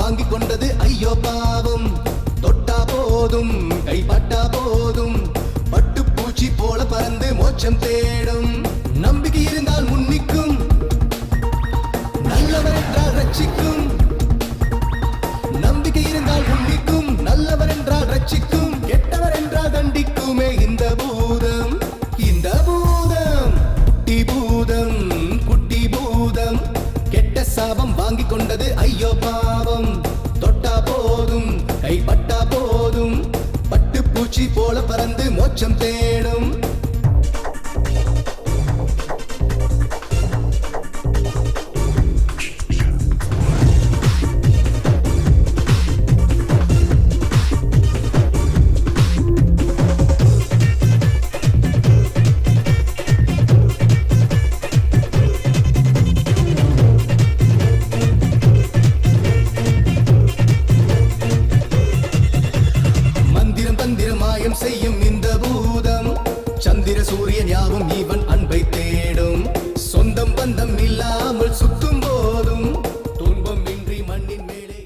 வாங்கி கொண்டது ஐயோ பாவம். தொட்டா போதும் கைப்பட்டா போதும் பட்டுப்பூச்சி போல பறந்து மோட்சம் தேடும். நம்பிக்கை இருந்தால் முன்னிக்கும், நல்லவர் என்றால் ரட்சிக்கும். நம்பிக்கை இருந்தால் முன்னிக்கும், நல்லவர் என்றால் ரட்சிக்கும். கெட்டவர் என்றால் தண்டிக்குமே இந்த பூதம். இந்த பூதம் குட்டி பூதம், குட்டி பூதம். கெட்ட சாபம் வாங்கி கொண்டது ஐயோ பாவம். தொட்டா போதும் கைப்பட்டா போதும் பட்டுப்பூச்சி போல பறந்து மோட்சம் தேடும். செய்யும் இந்த பூதம் சந்திர சூரியன் யாவும் இவன் அன்பை தேடும். சொந்தம் பந்தம் இல்லாமல் சுத்தும் போதும் துன்பம் இன்றி மண்ணின் மேலே.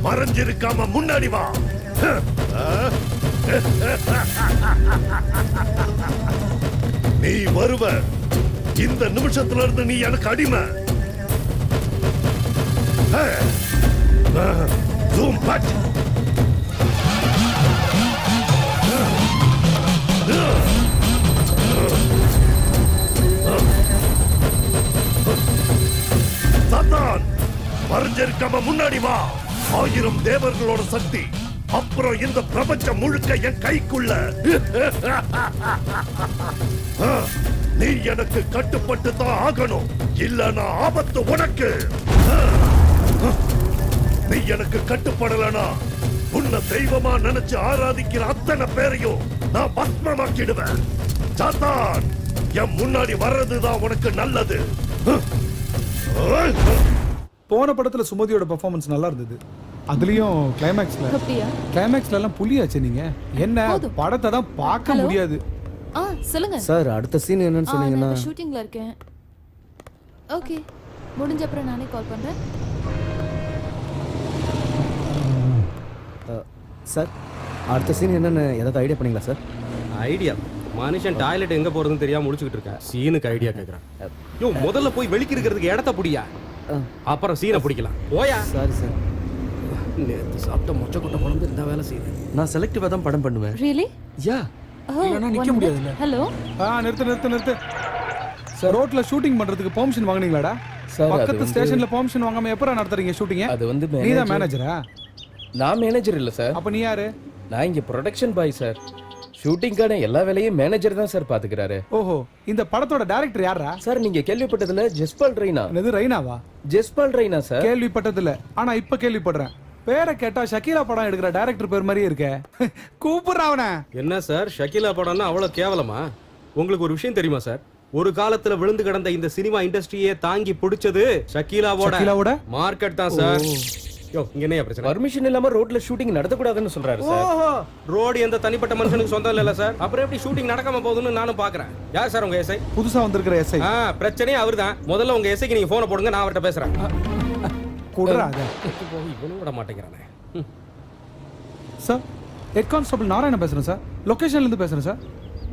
மறைஞ்சிருக்காம முன்னாடி வா. நீ வருவ. இந்த நிமிஷத்துல இருந்து நீ எனக்கு அடிமை. சாத்தான், மறைஞ்சிருக்காம முன்னாடி வா. 1000 தேவர்களோட சக்தி, அப்புறம் இந்த பிரபஞ்சம் முழுக்க என் கைக்குள்ள. நீ எனக்கு கட்டுப்பட்டு தான் ஆகணும், இல்லனா ஆபத்து உனக்கு. நீ எனக்கு கட்டுப்படலனா உன்னை தெய்வமா நினைச்சு ஆராதிக்கிற அத்தனை பேரையும் நான் பத்மமாக்கிடுவேன். சாத்தான், என் முன்னாடி வர்றதுதான் உனக்கு நல்லது. போன படத்துல சுமதியோட பெர்ஃபார்மன்ஸ் நல்லா இருந்தது. அதுலயும் கிளைமேக்ஸ்ல எல்லாம் புலியாச்சு. நீங்க என்ன படத்தை தான் பார்க்க முடியாது. சொல்லுங்க சார், அடுத்த சீன் என்னன்னு சொன்னீங்கன்னா? ஷூட்டிங்ல இருக்கேன். ஓகே, முடிஞ்ச அப்புறம் நானே கால் பண்றேன். சார், அடுத்த சீன் என்னன்னு ஏதாவது ஐடியா பண்ணீங்களா சார்? ஐடியா? மனுஷன் டாய்லெட் எங்க போறதுன்னு தெரியாம முடிச்சுக்கிட்டு இருக்கேன். சீனுக்கு ஐடியா கேக்குறேன். யோ, முதல்ல போய் வெளிக்கிறதுக்கு இடத்த புடியா, அப்புறம் சீனை பிடிக்கலாம். போயா. சாரி சார், நேத்து சாப்பிட்ட மொச்ச கொட்டை குழம்பு இந்த வேலை செய்யுது. நான் செலக்டிவா தான் படம் பண்ணுவேன். ரியலி? யா. நிக்க முடியாதுல்ல. ஹலோ. நிறுத்து. சார், ரோட்ல ஷூட்டிங் பண்றதுக்கு பெர்மிஷன் வாங்குனீங்களாடா? பக்கத்து ஸ்டேஷன்ல பெர்மிஷன் வாங்காம எப்பற நடத்துறீங்க ஷூட்டிங்? அது வந்து நீ தான் மேனேஜரா? நான் மேனேஜர் இல்ல சார். அப்ப நீ யாரு? நான் இங்க ப்ரொடக்ஷன் பாய் சார். ஷூட்டிங்கான எல்லா வேலையும் மேனேஜர் தான் சார் பாத்துக்கிறாரு. ஓஹோ, இந்த படத்தோட டைரக்டர் யாரா சார்? நீங்க கேள்விப்பட்டதுல ஜஸ்பால் ரெய்னா. என்னது, ரெய்னாவா? ஜஸ்பால் ரெய்னா சார். கேள்விப்பட்டதில்ல, ஆனா இப்ப கேள்விப்படுறேன். பேரை கேட்டா ஷக்கீலா படம் எடுக்கிற டைரக்டர் பேர் மாதிரியே இருக்கே. கூப்பிடுறா அவனை. என்ன சார், ஷக்கீலா படம்னா அவ்வளவு கேவலமா? உங்களுக்கு ஒரு விஷயம் தெரியுமா சார்? ஒரு காலத்துல விழுந்து கிடந்த இந்த சினிமா இண்டஸ்ட்ரியே தாங்கி பிடிச்சது ஷக்கீலாவோட மார்க்கெட் தான் சார். யோ, இங்க என்ன பிரச்சனை? பர்மிஷன் இல்லாம ரோட்ல ஷூட்டிங் நடத்த கூடாதுன்னு சொல்றாரு சார். ஓஹோ, ரோட் எந்த தனிப்பட்ட மனுஷனுக்கு சொந்தம் இல்ல சார். அப்புறம் எப்படி ஷூட்டிங் நடக்காம போகுதுன்னு நானும் பாக்குறேன். யார் சார் உங்க எஸ்ஐ? புதுசா வந்திருக்கிற எஸ்ஐ. பிரச்சனையே அவர்தான். முதல்ல உங்க எஸ்ஐக்கு நீங்க போனை போடுங்க, நான் அவர்கிட்ட பேசுறேன். இவனும் விட மாட்டேங்கிறானே. சார், ஹெட் கான்ஸ்டபிள் நாராயணன் பேசுறேன் சார். லொகேஷன்ல இருந்து பேசுறேன் சார்.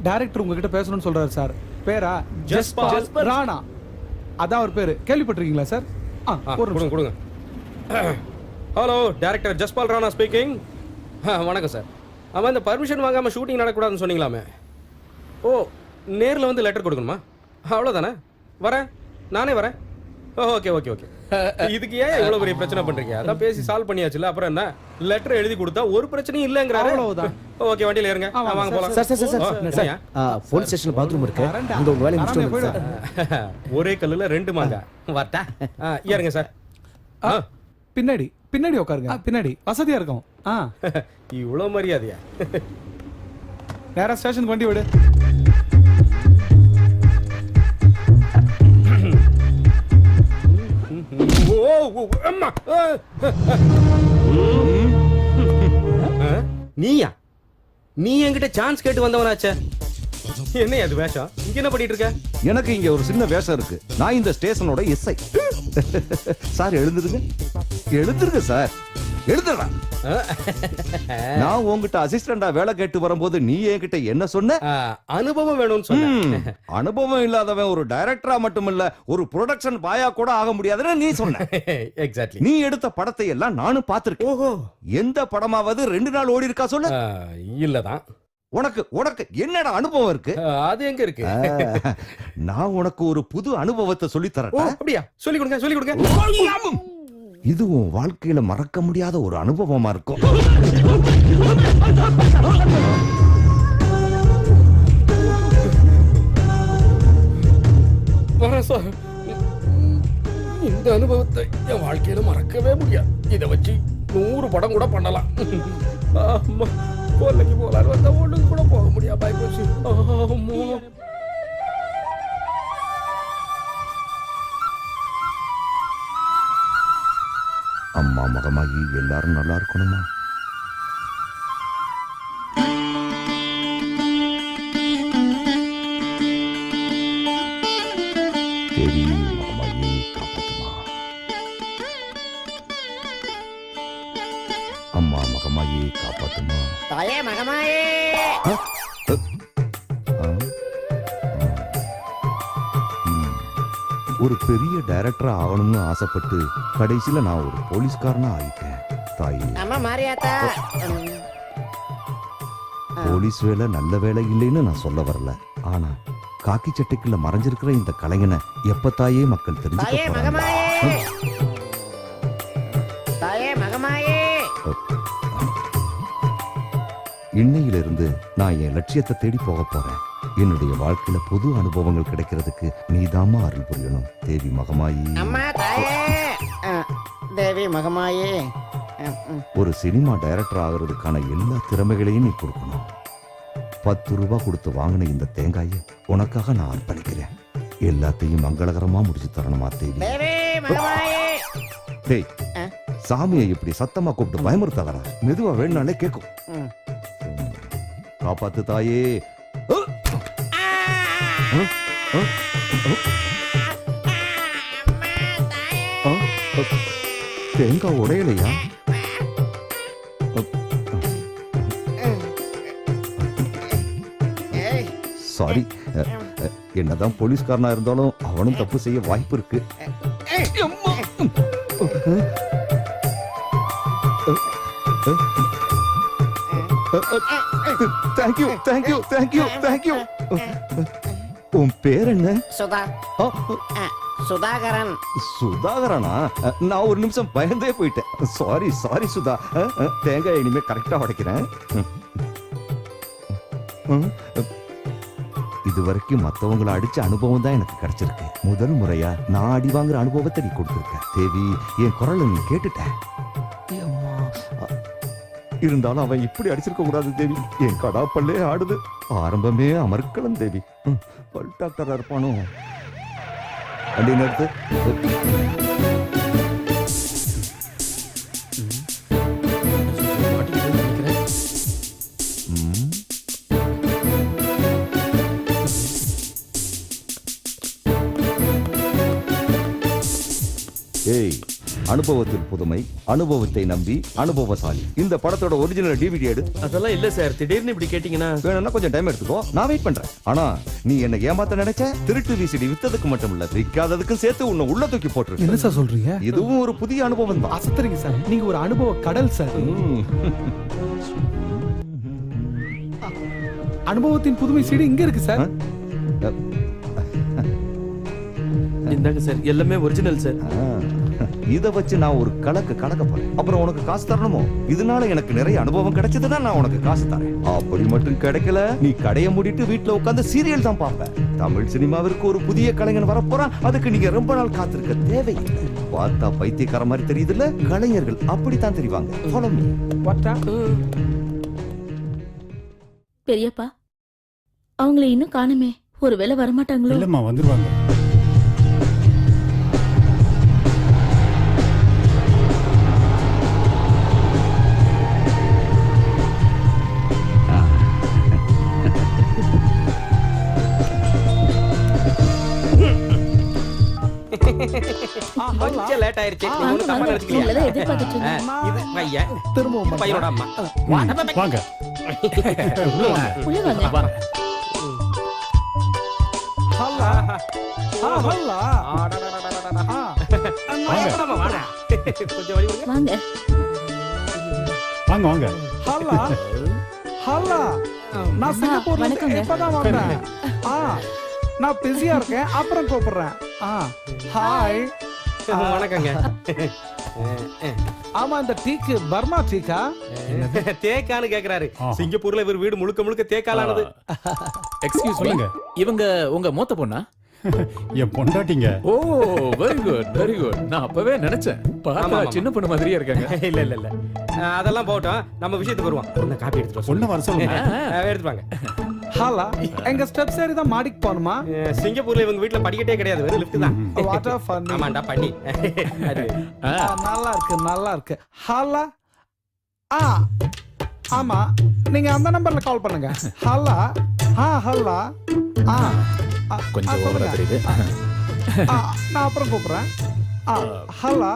டைரக்டர் உங்ககிட்ட பேசணும்னு சொல்றாரு சார். பேரா ஜஸ்பால் ராணா, அதான் அவர் பேரு. கேள்விப்பட்டிருக்கீங்களா சார்? கொடுங்க. Hello, director Jaspal Rana speaking. வணக்கம் சார். ஆமாம், இந்த பர்மிஷன் வாங்காமல் ஷூட்டிங் நடக்கூடாதுன்னு சொன்னீங்களாமே. ஓ, நேர்ல வந்து லெட்டர் கொடுக்கணுமா? அவ்வளவுதானே? வரேன், நானே வரேன். Okay okay okay. இதுக்கு ஏன் இவ்வளவு பெரிய பிரச்சனை பண்றீங்க? அதான் பேசி சால்வ் பண்ணியாச்சுல, அப்புறம் என்ன? லெட்டர் எழுதி கொடுத்தா ஒரு பிரச்சனையும் இல்லங்கறாரு. அவ்வளவுதான். ஓகே, வண்டியில ஏறுங்க. வாங்க போலாம். சார் போலீஸ் ஸ்டேஷன்ல பாத்ரூம் இருக்கு, அங்க உங்க வேலையை முடிச்சிட்டு வந்துருங்க சார். ஒரே கல்லுல ரெண்டு மாங்கா. வரட்டா? ஏறுங்க சார். பின்னாடி பின்னாடி உட்காருங்க, பின்னாடி வசதியா இருக்கும். இவ்வளவு மரியாதையா? நேரா ஸ்டேஷன் வண்டி விடு. அம்மா. நீயா? நீ என்கிட்ட சான்ஸ் கேட்டு வந்தவனாச்சே. என்ன அது வேஷம்? இங்க என்ன பண்ணிட்டு இருக்க? எனக்கு இங்க ஒரு சின்ன வேஷம் இருக்கு. நான் இந்த ஸ்டேஷனோட எஸ்ஐ. சார் எழுந்துருங்க, எழுந்துருங்க சார், எழுதுறா. நான் உங்ககிட்ட அசிஸ்டண்டா வேலை கேட்டு வரும்போது நீ என்கிட்ட என்ன சொன்ன? அனுபவம் வேணும்னு சொன்ன. அனுபவம் இல்லாதவன் ஒரு டைரக்டரா மட்டும் இல்ல, ஒரு ப்ரொடக்ஷன் பாயா கூட ஆக முடியாதுன்னு நீ சொன்ன. எக்ஸாக்ட்லி. நீ எடுத்த படத்தை எல்லாம் நானும் பார்த்திருக்கேன். ஓஹோ. எந்த படமாவது 2 நாள் ஓடி இருக்கா சொல்லு. இல்லதான். உனக்கு உனக்கு என்னடா அனுபவம் இருக்கு? அது எங்க இருக்கு? நான் உனக்கு ஒரு புது அனுபவத்தை சொல்லி தரேன். அப்படியா? சொல்லி கொடுங்க, சொல்லி கொடுங்க. இது உன் வாழ்க்கையில மறக்க முடியாத ஒரு அனுபவமா இருக்கும். இந்த அனுபவத்தை என் வாழ்க்கையில மறக்கவே முடியாது. இதை வச்சு 100 படம் கூட பண்ணலாம். கொல்லைக்கு போலான்னு வந்தா ஒண்ணுக்கு கூட போக முடியாது. பாய் போச்சு. அம்மா மகமாகி எல்லாரும் நல்லா இருக்கணுமா? தேவி மகமாகி காப்பாத்துமா. அம்மா மகமாகி காப்பாத்துமா. தாயே மகமாயே. ஒரு பெரிய டைரக்டரா ஆகணும்னு ஆசைப்பட்டு கடைசியில நான் ஒரு போலீஸ்காரனா ஆயிட்டேன். தாயி, அம்மா மாரியாத்தா. போலீஸ் வேலை நல்ல வேலை இல்லைன்னு நான் சொல்ல வரல. ஆனா காக்கி சட்டைக்குள்ள மறைஞ்சிருக்கிற இந்த கலைஞனை எப்ப தாயே மக்கள் தாயே தெரிஞ்சுக்க மகமாயே. போறாங்க. தாயே மகமாயே. இன்னையிலிருந்து நான் என் லட்சியத்தை தேடி போக போறேன். என்னுடைய வாழ்க்கையில புது அனுபவங்கள் கிடைக்கிறதுக்கு நீதாம்மா அருள் புரியணும். தேவி மகமாயி. அம்மா தாயே. தேவி மகமாயே. ஒரு சினிமா டைரக்டர் ஆகிறதுக்கான எல்லா திறமைகளையும் நீ கொடுக்கணும். 10 ரூபாய் கொடுத்து வாங்கின இந்த தேங்காயை உனக்காக நான் அர்ப்பணிக்கிறேன். எல்லாத்தையும் மங்களகரமா முடிச்சு தரணுமா தேவி? தேவி மகமாயே. டேய், சாமியை இப்படி சத்தமா கூப்பிட்டு பயமுறுத்தாதடா. மெதுவா வேணும்னாலே கேட்கும். காப்பாத்து தாயே. தேங்காய் உடையலையா? சாரி, என்னதான் போலீஸ்காரனா இருந்தாலும் அவனும் தப்பு செய்ய வாய்ப்பு இருக்கு. Thank you thank you thank you thank you. உன் பேர் என்ன? சுதா. சுதாகரன். சுதாகரனா? நான் ஒரு நிமிஷம் பயந்தே போயிட்டேன். Sorry sorry Sudha. தேங்காய் இனிமே கரெக்டா உடைக்கிறேன். இது வரைக்கும் மத்தவங்களை அடிச்ச அனுபவம் தான் எனக்கு கிடைச்சிருக்கு. முதல் முறையா நான் அடி வாங்குற அனுபவத்தை நீ கொடுத்திருக்க தேவி. என் குரலை நீ கேட்டுட்ட. இருந்தாலும் அவன் இப்படி அடிச்சிருக்க கூடாது தேவி. என் கடாப்பல்லே ஆடுது. ஆரம்பமே அமர்க்கலாம் தேவி. பல் டாக்டரா இருப்பானோ? வண்டி நிறுத்து. ஏய், அனுபவத்தில் புதுமை, அனுபவத்தை நம்பி அனுபவசாலி. இந்த படத்தோட ஒரிஜினல் டிவிடி எடு. அதெல்லாம் இல்ல சார், திடீர்னு இப்படி கேட்டீங்கன்னா வேணும்னா கொஞ்சம் டைம் எடுத்துக்கோ, நான் வெயிட் பண்றேன். ஆனா நீ என்ன ஏமாத்த நினைச்ச? திருட்டு விசிடி வித்ததுக்கு மட்டும் இல்ல, விக்காததுக்கு சேர்த்து உன்னை உள்ள தூக்கி போட்டு. என்ன சார் சொல்றீங்க? இதுவும் ஒரு புதிய அனுபவம் தான். அசத்துறீங்க சார், நீங்க ஒரு அனுபவ கடல் சார். அனுபவத்தின் புதுமை சீடு இங்க இருக்கு சார். இந்தாங்க சார் எல்லாமே ஒரிஜினல் சார். இத வச்சு நான் ஒரு கணக்க போறேன். அப்புறம் உனக்கு காசு தரணுமோ? இதனால எனக்கு நிறைய அனுபவம் கிடைச்சதுன்னா நான் உனக்கு காசு தரேன். அப்படி மட்டும் கிடைக்கல, நீ கடையை மூடிட்டு வீட்டுல உட்கார்ந்து சீரியல் தான் பார்ப்ப. தமிழ் சினிமாவிற்கு ஒரு புதிய கலைஞன் வரப்போறான். அதுக்கு நீங்க ரொம்ப நாள் காத்திருக்க தேவையில்லை. பார்த்தா பைத்தியக்கார மாதிரி தெரியுதுல்ல? கலைஞர்கள் அப்படித்தான் தெரிவாங்க. Follow me. பெரியப்பா அவங்கள இன்னும் காணுமே, ஒருவேளை வரமாட்டாங்களோ? இல்லம்மா, வந்துருவாங்க. கொஞ்சம் லேட் ஆயிருச்சு. நீங்க ஒண்ணும் தப்பா நினைச்சுக்கலையா? உங்களதான் எதிர்பார்த்துட்டு இருந்தேன். இது பையன், திரும்பவும் பையனோட அம்மா. வாங்க உள்ள வாங்க. உள்ள வாங்க. ஹல்லா ஹல்லா வாடா. கொஞ்சம் வழி விடுங்க. வாங்க. வாங்க வாங்க. ஹல்லா ஹல்லா நான் சிங்கப்பூர்ல இருந்து வணக்கங்க. இப்பதான் வந்தேன். நான் பிஸியா இருக்கேன், அப்புறம் கூப்பிடுறேன். ஹாய். வணக்கங்க. ஆமா, இந்த டீக்கு பர்மா டீக்கா? தேக்கான்னு கேக்குறாரு. சிங்கப்பூர்ல இவர் வீடு முழுக்க முழுக்க தேக்காலானது. எக்ஸ்கியூஸ் மீ, இவங்க உங்க மூத்த பொண்ணா? என் பொண்டாட்டிங்க. ஓ வெரி குட் வெரி குட். நான் அப்பவே நினைச்சேன், பார்த்தா சின்ன பொண்ணு மாதிரியே இருக்காங்க. இல்ல இல்ல இல்ல, அதெல்லாம் போட்டோம், நம்ம விஷயத்துக்கு வருவோம். ஒண்ணு காப்பி எடுத்துட்டு வா. பொண்ணை வர சொல்லுங்க. எடுத்துப்பாங்க. ஹலா, எங்க ஸ்டெப்ஸ் ஏறி தான் மாடிக்கு போகணுமா? சிங்கப்பூர்ல இவங்க வீட்ல படிக்கட்டே கிடையாது, வெறும் லிஃப்ட் தான். What are fun. ஆமாண்டா பண்ணி. நல்லா இருக்கு நல்லா இருக்கு. ஹலா. ஆமா, நீங்க அந்த நம்பர்ல கால் பண்ணுங்க. ஹலா. ஹலா. கொஞ்சம் ஓவரா தெரியுது. நான் அப்புறம் கூப்பிடுறேன். ஹலா.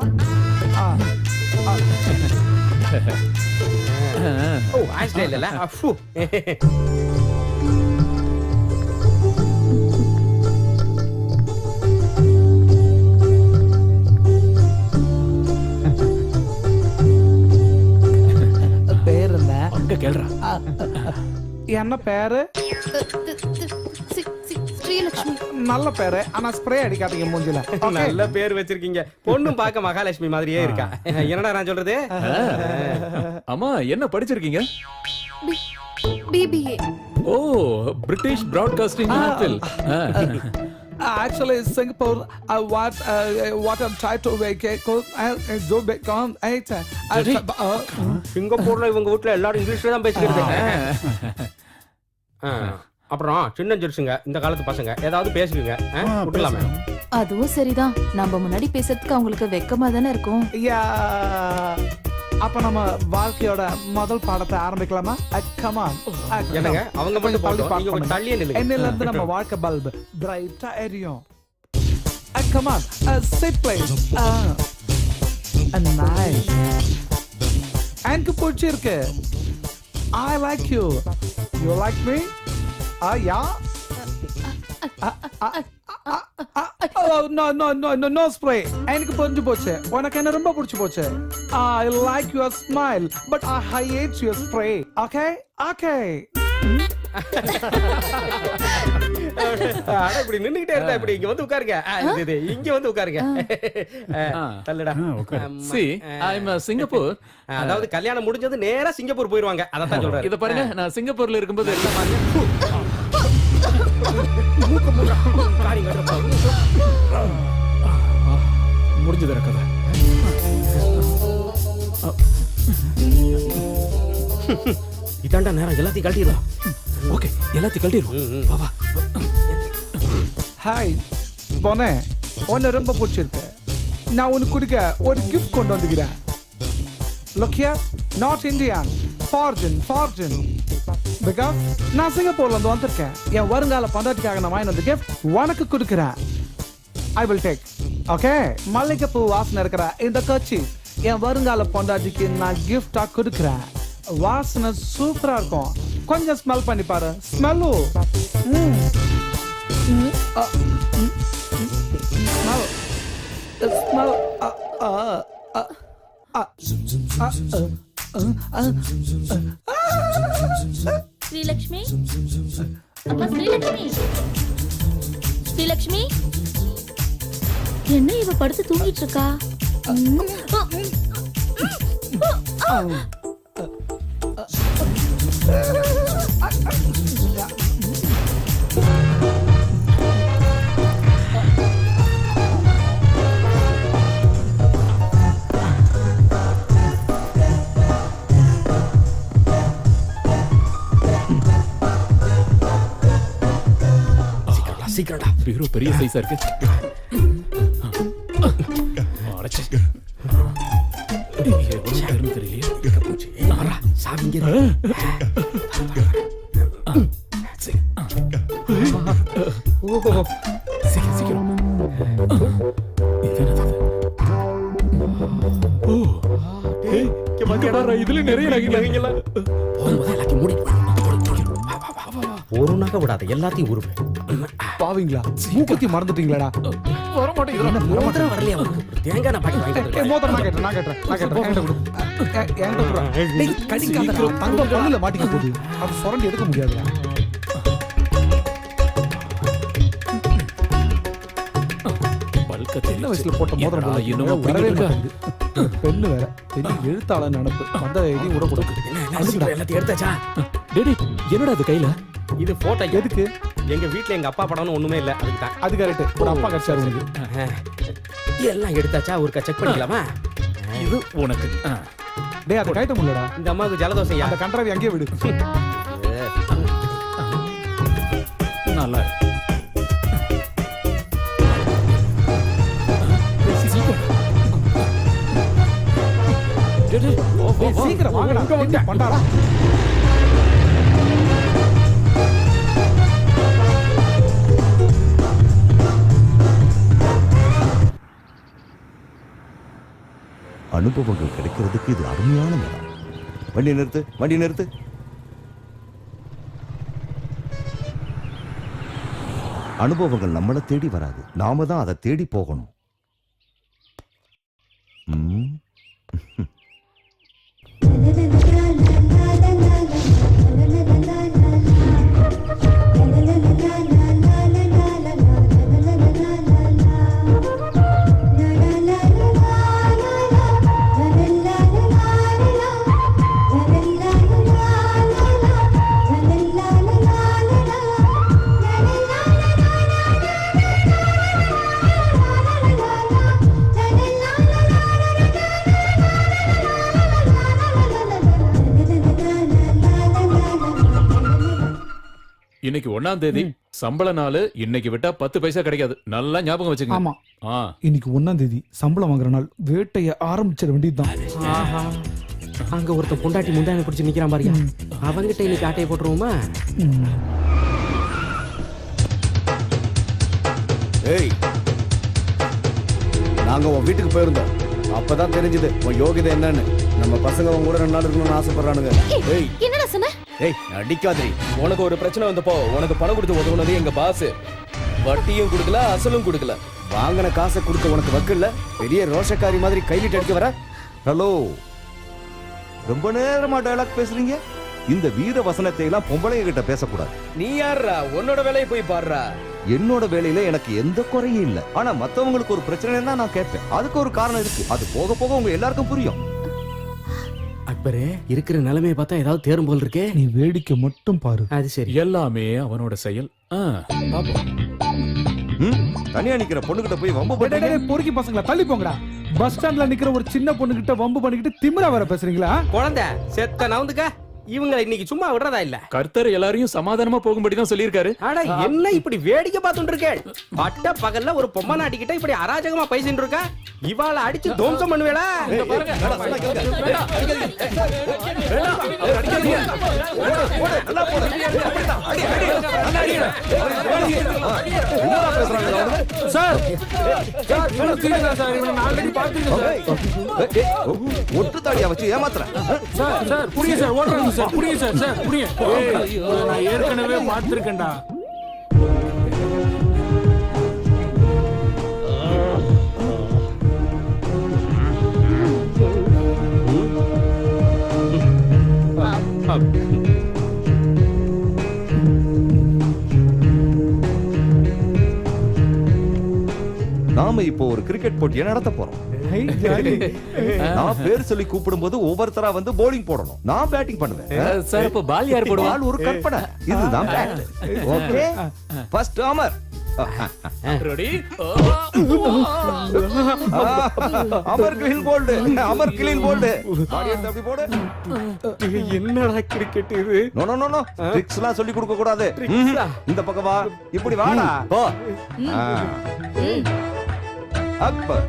ஓ ஆக்சிடென்ட் இல்ல. அஃபு. பேர் என்ன? அங்க கேளுடா. என்ன பேரு? ஸ்ரீலட்சுமி. நல்ல பேரு, ஆனா ஸ்ப்ரே அடிக்காதீங்க மூஞ்சில. நல்ல பேர் வச்சிருக்கீங்க. பொண்ணும் பார்க்க மகாலட்சுமி மாதிரியே இருக்கா. என்னடா நான் சொல்றது? அம்மா என்ன படிச்சிருக்கீங்க? BBA. ஓ British broadcasting apple. Actually, Singapore, what I'm trying to make it, do become eight. சிங்கப்பூர்ல இவங்க வீட்ல எல்லாரும் இங்கிலீஷ்ல தான் பேசிக்கிறது. அப்புறம் சின்ன ஜெர்சுங்க, இந்த காலத்து பசங்க ஏதாவது பேசுவீங்க, விட்டுலாமே. அதுவும் சரிதான். நம்ம முன்னாடி பேசுறதுக்கு அவங்களுக்கு வெக்கமா தானே இருக்கும். அப்ப நம்ம வாழ்க்கையோட முதல் பாடத்தை ஆரம்பிக்கலாமா? கமான். என்னங்க அவங்க மட்டும் பாட்டு, நீங்க கொஞ்சம் தள்ளியே நில்லுங்க. என்னையில இருந்து நம்ம வாழ்க்கை பல்பு பிரைட்டா எரியும். Come on, sit please. Nice. எனக்கு பிடிச்சிருக்கு. I like you. You like me? Yeah. No spray. எனக்கு புரிஞ்சு போச்சு. உனக்கு என்ன ரொம்ப பிடிச்சு போச்சு. I like your smile, but I hate your spray. Okay? அட இப்படி நின்னுகிட்டே இருந்தா இப்படி இங்க வந்து உட்காருங்க. இது இங்க வந்து உட்காருங்க. தள்ளுடா. See, I'm Singapore. அதாவது கல்யாணம் முடிஞ்சது நேரா சிங்கப்பூர் போயிடுவாங்க. அதான் சொல்றாரு. இத பாருங்க, நான் சிங்கப்பூர்ல இருக்கும்போது எல்லாம் மாதிரி முடிஞ்சது கதை. இதாண்டா நேரம், எல்லாத்தையும் கழட்டிடலாம். ஓகே, எல்லாத்தையும் கழட்டிடுவோம். வா வா. ஹாய் போனே, உன்னை ரொம்ப பிடிச்சிருக்கு. நான் உனக்கு கொடுக்க ஒரு கிஃப்ட் கொண்டு வந்துக்கிறேன். Look here, not Indian, foreign. Because நான் சிங்கப்பூர்ல இருந்து வந்திருக்கேன். என் வருங்கால பந்தாட்டிக்காக நான் வாங்கி வந்த கிஃப்ட் உனக்கு கொடுக்குறேன். I will take. Okay? மல்லிகைப்பூ வாசனை இருக்கிற இந்த கட்சி என் வருங்கால பொண்டாட்டிக்கு நான் கிஃப்டா கொடுக்குறேன். வாசனை சூப்பரா இருக்கும். கொஞ்சம் ஸ்மெல் பண்ணி பாரு. Smell smell. ஸ்ரீலட்சுமி, அம்மா ஸ்ரீலட்சுமி. ஸ்ரீலக்ஷ்மி என்ன இவ படுத்து தூங்கிட்டு இருக்கா? சீக்கிரம்டா. பீரோ பெரிய சைஸா இருக்கு. அடச்சே. எவ்வளவு நேரம் தெரியலையே. ஆறா, சாவி இங்க ஓஹோ. சீக்கிரம் சீக்கிரம். இது என்னது? ஓ. ஏய், இங்க பாரு, இதுல நிறைய நகைங்களா. போகும்போது எல்லாத்தையும் மூடி ஒரு நகை விடாத, எல்லாத்தையும் உருவு. பாவீங்களா, மூக்குத்தி மறந்துட்டீங்களாடா? வர மாட்டேங்குது. வரலையா? தேங்காய் நான் பாக்கி வாங்கிட்டு மோதிரம் நான் கேட்டேன். என்கிட்ட கொடு. என்கிட்ட கொடுறா. டேய், கடிக்காதடா. தங்கம் பல்லுல மாட்டிக்க போகுது. அது சுரண்டி எடுக்க முடியாதுடா. சின்ன வயசுல போட்ட மோதிரம் போல இன்னும் வரவே இருக்கா? மாட்டேங்குது. பெண்ணு வேற பெரிய எழுத்தாளர் நினப்பு. வந்த எதையும் விட கொடுக்குது. எல்லாத்தையும் எடுத்தாச்சா? டேடி, என்னடா அது கையில? இது போட்டோ. எதுக்கு? எங்க வீட்ல எங்க அப்பா படம்னு ஒண்ணுமே இல்ல, அதுக்கு தான். அது கரெக்ட். ஒரு அப்பா கிடைச்சாரு உனக்கு. எல்லாம் எடுத்தாச்சா? ஒருக்கா செக் பண்ணிக்கலாமா? இது உனக்கு. டேய், அதை கைட்ட முடியலடா. இந்த அம்மாவுக்கு ஜலதோஷம். அந்த கண்டராவி அங்கேயே விடு. நல்லா இருக்கு. டேய், சீக்கிரம் வாங்கடா. பண்டாரா. அனுபவங்கள் கிடைக்கிறதுக்கு இது அருமையான நேரம். வண்டி நிறுத்து. அனுபவங்கள் நம்மளை தேடி வராது, நாம தான் அதை தேடி போகணும். இன்னைக்கு 1ஆம் தேதி சம்பள நாள். இன்னைக்கு விட்டா 10 பைசா கிடைக்காது. நல்லா ஞாபகம் வச்சுக்கங்க. ஆமா, இன்னைக்கு 1ஆம் தேதி சம்பளம் வாங்குற நாள். வேட்டைய ஆரம்பிச்சிட வேண்டியதுதான். அங்க ஒருத்த பொண்டாட்டி முண்டானை பிடிச்சு நிக்கிறான் பாருங்க. அவங்கிட்ட இன்னைக்கு ஆட்டையை போட்டுருவோமா? ஏய், நாங்க உன் வீட்டுக்கு போயிருந்தோம். அப்பதான் தெரிஞ்சது உன் யோகிதை என்னன்னு. நம்ம பசங்க அவங்க கூட 2 நாள் இருக்கணும்னு ஆசைப்படுறானுங்க. ஏய், என்னடா சொன்ன? ஏய், நடிக்காதே. உனக்கு ஒரு பிரச்சனை வந்தப்போ உனக்கு பணம் கொடுத்து உதவுனது எங்க பாஸ். வட்டியும் கொடுக்கல, அசலும் கொடுக்கல. வாங்கின காசை கொடுக்க உனக்கு வக்கில்ல. பெரிய ரோஷக்காரி மாதிரி கையிட்டு அடிக்க வர. ஹலோ, ரொம்ப நேரமா டயலாக் பேசுறீங்க. இந்த வீர வசனத்தை எல்லாம் பொம்பளைங்க கிட்ட பேசக்கூடாது. நீ யாரா? உன்னோட வேலையை போய் பாடுறா. என்னோட வேலையில எனக்கு எந்த குறையும் இல்ல. ஆனா மத்தவங்களுக்கு ஒரு பிரச்சனைன்னா நான் கேட்பேன். அதுக்கு ஒரு காரணம் இருக்கு. அது போக போக உங்க எல்லாருக்கும் புரியும். அக்பரே, இருக்கிற நிலைமையை பார்த்தா ஏதாவது தேரும் போல் இருக்கே. நீ வேடிக்கை மட்டும் பாரு. அது சரி. எல்லாமே அவனோட செயல். பாப்போம். தனியா நிக்கிற பொண்ணுகிட்ட போய் வம்பு பண்றீங்க. பொறுக்கி பசங்களா, தள்ளி போங்கடா. பஸ் ஸ்டாண்ட்ல நிக்கிற ஒரு சின்ன பொண்ணு கிட்ட வம்பு பண்ணிக்கிட்டு திமிரா வர பேசுறீங்களா? குழந்தை செத்த நவுந்துக்க. இவங்களை இன்னைக்கு சும்மா விடுறதா இல்ல. கர்த்தர் எல்லாரையும் சமாதானமா போகும்படி தான் சொல்லியிருக்காரு. அட, என்ன இப்படி வேடிக்கை பார்த்துட்டு இருக்கே? பட்ட பகல்ல ஒரு பொம்மை நாட்டிக்கிட்ட இப்படி அராஜகமா பேசிட்டு இருக்க. இவாள அடிச்சு தோம்சம் பண்ணுவேளா? ஒட்டு தாடியா வச்சு ஏமாத்துறேன். நான் ஏற்கனவே பார்த்திருக்கேன்டா. நாம இப்போ ஒரு கிரிக்கெட் போட்டியை நடத்த போறோம். நான் பேர் சொல்லி கூப்பிடும்போது ஒவ்வொருத்தரா வந்து bowling போடணும். நான் பேட்டிங் பண்ணுவேன். சார் இப்ப பால் யார் போடுவா? பால் ஒரு கற்பனை. இதுதான் bat. Okay. First Amar. Ready? Amar clean bowled. Amar clean bowled. பாடி எடுத்து அப்படி போடு. என்னடா கிரிக்கெட் இது? No no no no. ட்ரிக்ஸ்லாம் சொல்லி கொடுக்க கூடாது. இந்த பக்கம் வா. இப்படி வாடா. போ. அக்பர்.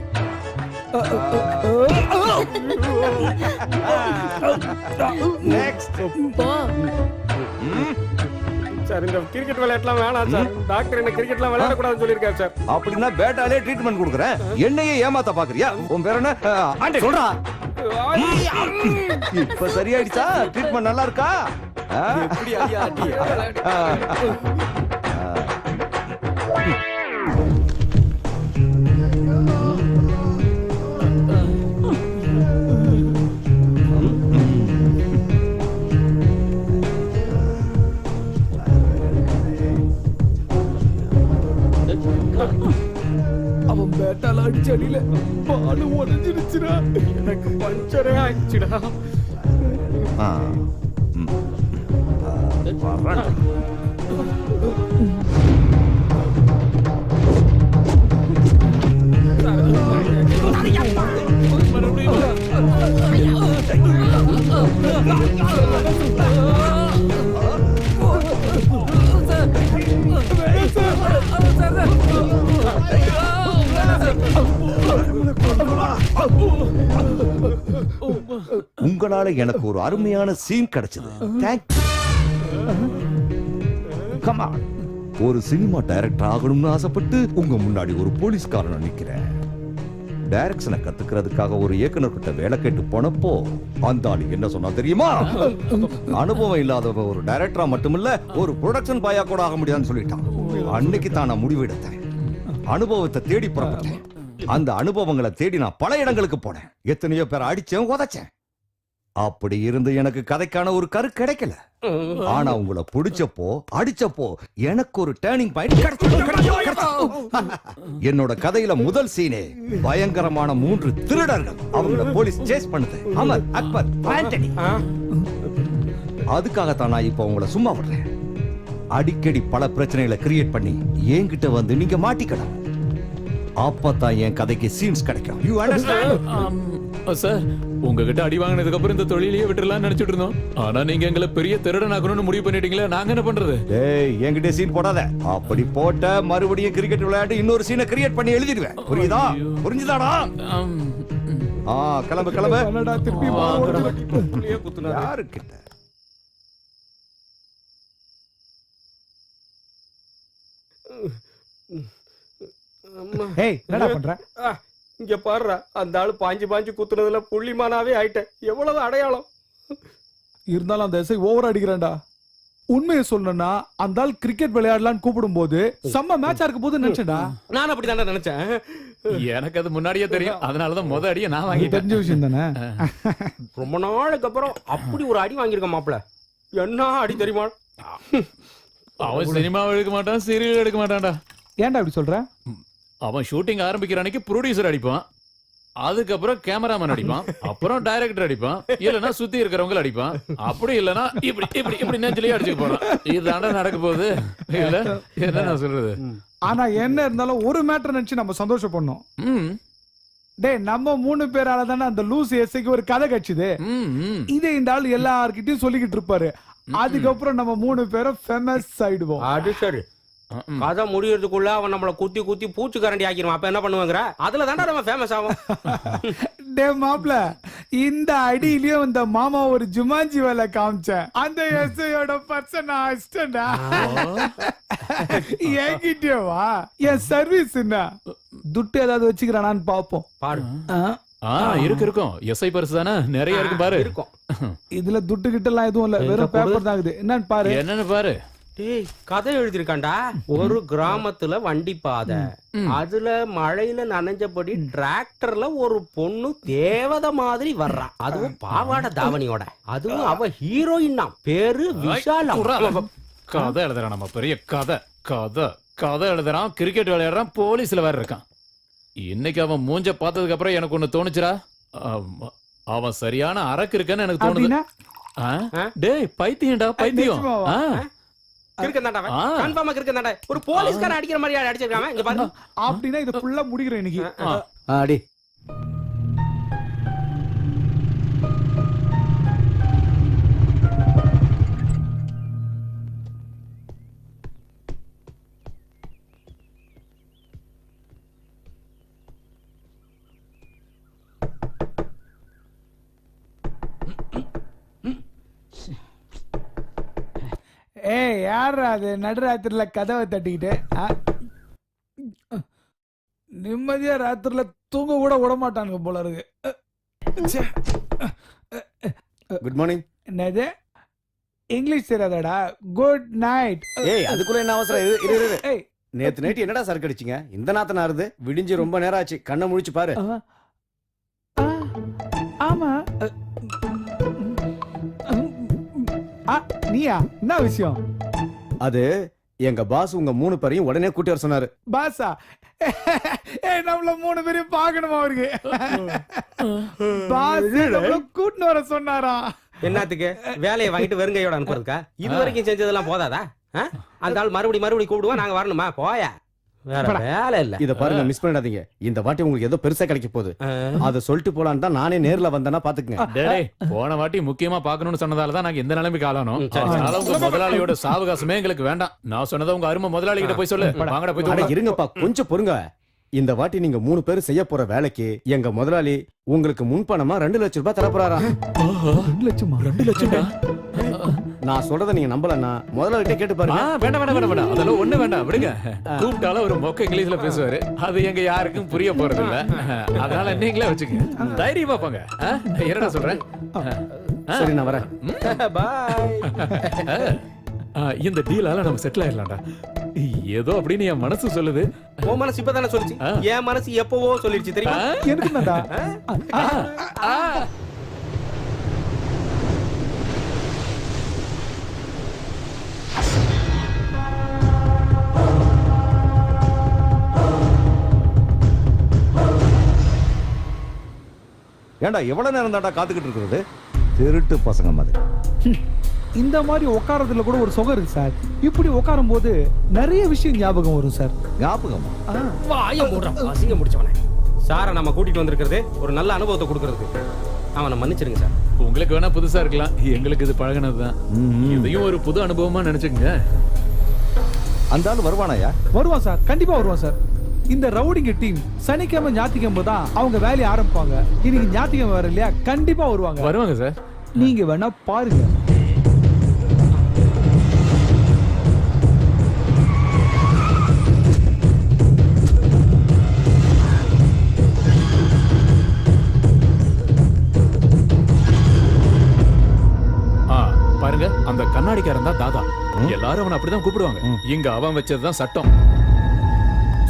நெக்ஸ்ட். போ. சார் இந்த கிரிக்கெட் விளையாட்டுலாம் வேணாம் சார். டாக்டர் என்ன கிரிக்கெட்லாம் விளையாட கூடாதுன்னு சொல்லியிருக்காரு சார். அப்படின்னா பேட்டாலே ட்ரீட்மெண்ட் கொடுக்குறேன். என்னையே ஏமாத்த பாக்குறியா? உன் பேர் என்ன? ஆண்டே சொல்றா. இப்ப சரியாயிடுச்சா? ட்ரீட்மெண்ட் நல்லா இருக்கா? எப்படி ஐயா அடி? அவன் பேட்டால அடிச்ச அடியில பால் உடைஞ்சிருச்சுடா. எனக்கு பஞ்சரே ஆயிடுச்சுடா. ஆ. வர்றேன். உங்களால எனக்கு ஒரு அருமையான சீன் கிடைச்சது. தேங்க்ஸ். Come on. ஒரு சினிமா டைரக்டர் ஆகணும்னு ஆசைப்பட்டு உங்க முன்னாடி ஒரு போலீஸ்காரனை நிக்கிறேன். டைரக்ஷனை கத்துக்கிறதுக்காக ஒரு இயக்குனர் கிட்ட வேலை கேட்டு போனப்போ அந்த ஆளு என்ன சொன்னா தெரியுமா? அனுபவம் இல்லாதவங்க ஒரு டைரக்டரா மட்டுமில்ல ஒரு ப்ரொடக்ஷன் பாயா கூட ஆக முடியாதுன்னு சொல்லிட்டான். அன்னைக்கு தான் நான் முடிவு எடுத்தேன். அனுபவத்தை தேடி புறப்பட்டேன். அந்த அனுபவங்களை தேடி நான் பல இடங்களுக்கு போனேன். எத்தனையோ பேரை அடிச்சேன், உதைச்சேன். அப்படி இருந்து எனக்கு கதைக்கான ஒரு கரு கிடைக்கல. ஆனா உங்களை பிடிச்சப்போ அடிச்சப்போ எனக்கு ஒரு டேர்னிங் பாயிண்ட் கிடைச்சது. என்னோட கதையில முதல் சீனே பயங்கரமான 3 திருடர்கள். அவங்கள போலீஸ் சேஸ் பண்ணுது. அமர், அக்பர், ஆண்டனி. அதுக்காகத்தான் நான் இப்போ உங்களை சும்மா விடுறேன். அடிக்கடி பல பிரச்சனைகளை கிரியேட் பண்ணி என்கிட்ட வந்து நீங்க மாட்டிக்கணும். அப்பதான் என் கதைக்கு சீன்ஸ் கிடைக்கும். You understand? சார் உங்ககிட்ட அடி வாங்கினதுக்கு அப்புறம் இந்த தொழிலையே விட்டுறலாம்னு நினைச்சிட்டு இருந்தோம். ஆனா நீங்க எங்களை பெரிய திருடன் ஆகணும்னு முடிவு பண்ணிட்டீங்களே, நாங்க என்ன பண்றது? டேய், என்கிட்ட சீன் போடாத. அப்படி போட்ட மறுபடியும் கிரிக்கெட் விளையாட்டு இன்னொரு சீனை கிரியேட் பண்ணி எழுதிடுவேன். புரியுதா? புரிஞ்சுதாடா? கிளம்பு கிளம்பு. திருப்பி யாருக்கிட்ட? ஏய், என்னடா பண்ற? இங்க பாருடா, அந்த ஆளு பாஞ்சு குத்துனதுல புள்ளிமானாவே ஆயிட்டேன். எவ்வளவு அடையாளம் இருந்தாலும் அந்த எஸ்ஐ ஓவர் அடிக்கிறான்டா. உண்மையை சொல்லணும்னா அந்த ஆள் கிரிக்கெட் விளையாடலான்னு கூப்பிடும் போது செம்ம மேட்சா இருக்க போது நினைச்சேன்டா. நான் அப்படிதான் நினைச்சேன். எனக்கு அது முன்னாடியே தெரியும். அதனாலதான் முத அடியை நான் வாங்கிட்டேன். தெரிஞ்ச விஷயம் தானே. ரொம்ப நாளுக்கு அப்புறம் அப்படி ஒரு அடி வாங்கியிருக்க மாப்பிள. என்ன அடி தெரியுமா? அவன் சினிமாவை எடுக்க மாட்டான், சீரியல் எடுக்க மாட்டான்டா. ஏன்டா அப்படி சொல்ற? அவன் ஷூட்டிங் ஆரம்பிக்கிற அன்னைக்கு ப்ரொடியூசர் அடிப்பான், அதுக்கப்புறம் கேமராமேன் அடிப்பான், அப்புறம் டைரக்டர் அடிப்பான், இல்லனா சுத்தி இருக்கிறவங்க அடிப்பான், அப்படி இல்லனா இப்படி இப்படி இப்படி நெஞ்சிலேயே அடிச்சுக்க போறான். இதுதாண்டா நடக்க போகுது. இல்ல என்ன நான் சொல்றது? ஆனா என்ன இருந்தாலும் ஒரு மேட்டர் நினைச்சு நம்ம சந்தோஷப்படணும். டேய், நம்ம 3 பேரால தானே அந்த லூஸ் எஸ்ஐக்கு ஒரு கதை கட்சிது. இதே இந்த ஆள் எல்லார்கிட்டயும் சொல்லிக்கிட்டு இருப்பாரு. அதுக்கப்புறம் நம்ம 3 பேரும் ஃபேமஸ் ஆயிடுவோம். அது சரி. கதை முடியறதுக்குள்ள அவன் நம்மள குத்தி குத்தி பூச்சி கரண்டி ஆக்கிடுவான். அப்ப என்ன பண்ணுவாங்கற? அதுல தாண்டா நம்ம ஃபேமஸ் ஆகும். டே மாப்ள, இந்த அடியிலயே அந்த மாமா ஒரு ஜுமான்ஜி வேலை காமிச்சேன். அந்த எஸ்ஐயோட பர்சன் அசிஸ்டன்டா. என்கிட்டயே வா, என் சர்வீஸ் என்ன துட்டு ஏதாவது வச்சுக்கிறானான்னு பாப்போம். பாரு. இருக்கும். எஸ்ஐ பர்ஸ் தானே, நிறைய இருக்கு பாரு. இருக்கும். இதுல துட்டு கிட்ட எல்லாம் எதுவும் இல்ல, வெறும் பேப்பர் தான் இருக்குது. என்னன்னு பாரு. என்னன்னு பாரு. டேய், கதை எழுதிருக்காண்டா. ஒரு கிராமத்துல வண்டி பாதை, அதுல மழையில நனைஞ்சபடி டிராக்டர்ல ஒரு பொண்ணு தேவதை மாதிரி வர்றா. அதுவும் பாவாடை தாவணியோட. அதுவும் அவ ஹீரோயின் தான். பேரு விஷாலம். கதை எழுதுறான். நம்ம பெரிய கதை கதை கதை எழுதுறான். கிரிக்கெட் விளையாடுறான். போலீஸ்ல வேற இருக்கான். இன்னைக்கு அவன் மூஞ்ச பார்த்ததுக்கு அப்புறம் எனக்கு ஒண்ணு தோணுச்சுடா. அவன் சரியான அரக்கு இருக்கன்னு எனக்கு தோணுது. அப்படின்னா டேய் பைத்தியம்டா பைத்தியம். நிஜமாவா? கிறுக்கந்தாண்டா அவன். ஆ. கன்ஃபார்மா கிறுக்கந்தாண்டா. ஒரு போலீஸ்காரன் அடிக்கிற மாதிரி அடிச்சிருக்கான் இங்க பாரு. அப்படின்னா இதை ஃபுல்லா முடிக்கிறேன் இன்னைக்கு. அடி ஏய் யாரா அது நடுராத்திரில கதவை தட்டிக்கிட்டு ஆ? நிம்மதியா ராத்திரில தூங்க கூட விட மாட்டானுங்க போல இருக்கு. ச்சே. Good morning. என்னது இங்கிலீஷ் தெரியாதாடா? Good night. ஏய் அதுக்குள்ள என்ன அவசரம்? இரு, இரு, இரு. ஏய் நேத்து நைட் என்னடா சரக்கு அடிச்சீங்க? இந்த நாத்த நாறுது. விடிஞ்சு ரொம்ப நேரம் ஆச்சு. கண்ணை முழிச்சு பாரு. ஆ. ஆ. ஆமா. ஆ, நீயா? என்ன விஷயம்? அது எங்க பாஸ் உங்க 3 பேரையும் உடனே கூட்டி வர சொன்னாரு. பாசா ஏய் நம்மள 3 பேரையும் பார்க்கணுமா அவருக்கு? பாஸ் நம்மள கூட்டிட்டு வர சொன்னாரா? என்னத்துக்கு வேலையை வாங்கிட்டு வெறுங்கையோட அனுப்புறதுக்கா? இது வரைக்கும் செஞ்சதெல்லாம் போதாதா? ஆ? அந்த ஆள் மறுபடி கூப்பிடுவா, நாங்க வரணுமா? போயா, வேற வேலை இல்ல. இத பாருங்க, மிஸ் பண்ணிடாதீங்க. இந்த வாட்டி உங்களுக்கு ஏதோ பெருசா கிடைக்க போகுது. அத சொல்லிட்டு போலான்னு தான் நானே நேர்ல வந்தேன்னா பாத்துக்கங்க. டேய் போன வாட்டி முக்கியமா பாக்கணும்னு சொன்னதால தான் நாங்க இந்த நிலைமைக்கு ஆளானோம். சரி. அதனால உங்க முதலாளியோட சாவகாசமே எங்களுக்கு வேண்டாம். நான் சொன்னதை உங்க அருமை முதலாளி கிட்ட போய் சொல்லு. வாங்கடா போய் அட தூங்க. இருங்கப்பா, கொஞ்சம் பொறுங்க. இந்த வாட்டி நீங்க 3 பேர் செய்ய போற வேலைக்கு எங்க முதலாளி உங்களுக்கு முன்பணமா 2 லட்சம் ரூபாய் தர போறாரா. 2 லட்சமா? 2 லட்சம். நான் சொல்றத நீங்க நம்பலன்னா முதலாளிட்ட கேட்டு பாருங்க. வேண்டாம் அதெல்லாம் ஒண்ணு வேண்டாம், விடுங்க. கூப்பிட்டாலும் ஒரு மொக்க இங்கிலீஷ்ல பேசுவாரு. அது எங்க யாருக்கும் புரிய போறது இல்ல. அதனால நீங்களே வச்சுக்கங்க. தைரியமா போங்க. என்னடா சொல்றேன்? சரி நான் வரேன். பாய். இந்த டீலால நம்ம செட்டில் ஆயிடலாம்டா. ஏதோ அப்படின்னு என் மனசு சொல்லுது. உன் மனசு இப்பதானே சொல்லுச்சு. என் மனசு எப்பவோ சொல்லிடுச்சு தெரியுமா? எனக்கு என்னடா? ஏண்டா எவ்வளவு நேரம் தாண்டா காத்துக்கிட்டு இருக்கிறது? திருட்டு பசங்க மாதிரி. இந்த மாதிரி உட்காரதுல கூட ஒரு சுகம் இருக்கு சார். இப்படி உட்காரும் போது நிறைய விஷயம் ஞாபகம் வரும் சார். ஞாபகமா? வாய மூடுறான், அசிங்க முடிச்சவனே. சாரை நம்ம கூட்டிட்டு வந்திருக்கிறது ஒரு நல்ல அனுபவத்தை கொடுக்கறதுக்கு. அவனை மன்னிச்சிருங்க சார். உங்களுக்கு வேணா புதுசா இருக்கலாம், எங்களுக்கு இது பழகினதுதான். இதையும் ஒரு புது அனுபவமா நினைச்சுக்கங்க. அந்த ஆள் வருவானாயா? வருவான் சார், கண்டிப்பா வருவான் சார். இந்த ரவுடிங்க டீம் சனிக்கிழமை ஞாயிற்றுக்கிழமை தான் அவங்க வேலையை ஆரம்பிப்பாங்க. இன்னைக்கு ஞாயிற்றுக்கிழமை வர இல்லையா? கண்டிப்பா வருவாங்க சார். நீங்க வேணா பாருங்க. பாருங்க, அந்த கண்ணாடிக்காரன் தான் தாதா. எல்லாரும் அவனை அப்படிதான் கூப்பிடுவாங்க. இங்க அவன் வச்சதுதான் சட்டம்.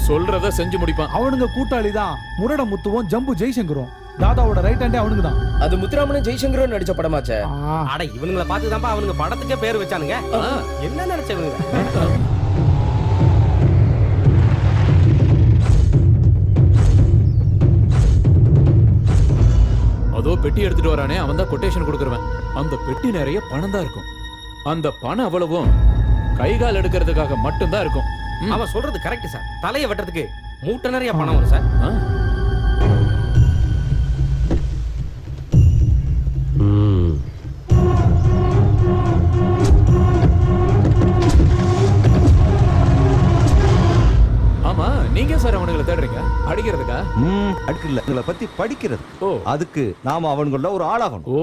சொல்றத செஞ்சு முடிப்பான். அவனுங்க கூட்டாளி தான் முரட முத்துவும் ஜம்பு ஜெய்சங்கரும். தாதாவோட ரைட் ஹேண்டே அவனுக்கு தான். அது முத்துராமனும் ஜெய்சங்கரும் நடிச்ச படமாச்சே. அட இவனுங்களை பார்த்து தான்ப்பா அவனுங்க படத்துக்கே பேர் வச்சானுங்க. என்ன நினைச்சவனுங்க? அதோ பெட்டி எடுத்துட்டு வரானே, அவன் தான் கொட்டேஷன் கொடுக்கறவன். அந்த பெட்டி நிறைய பணம் தான் இருக்கும். அந்த பணம் அவ்வளவும் கை கால் எடுக்கிறதுக்காக மட்டும்தான் இருக்கும். அவன் சொல்றது கரெக்ட் சார். தலையை வெட்டுறதுக்கு மூட்டை நிறைய பணம் வரும் சார். ஆமா, நீங்க சார் அவனுங்களை தேடுறீங்க? அடிக்கிறதுக்கா? அடிக்கல, உங்களை பத்தி படிக்கிறது. ஓ, அதுக்கு நாம அவனுங்கள ஒரு ஆளாகணும். ஓ,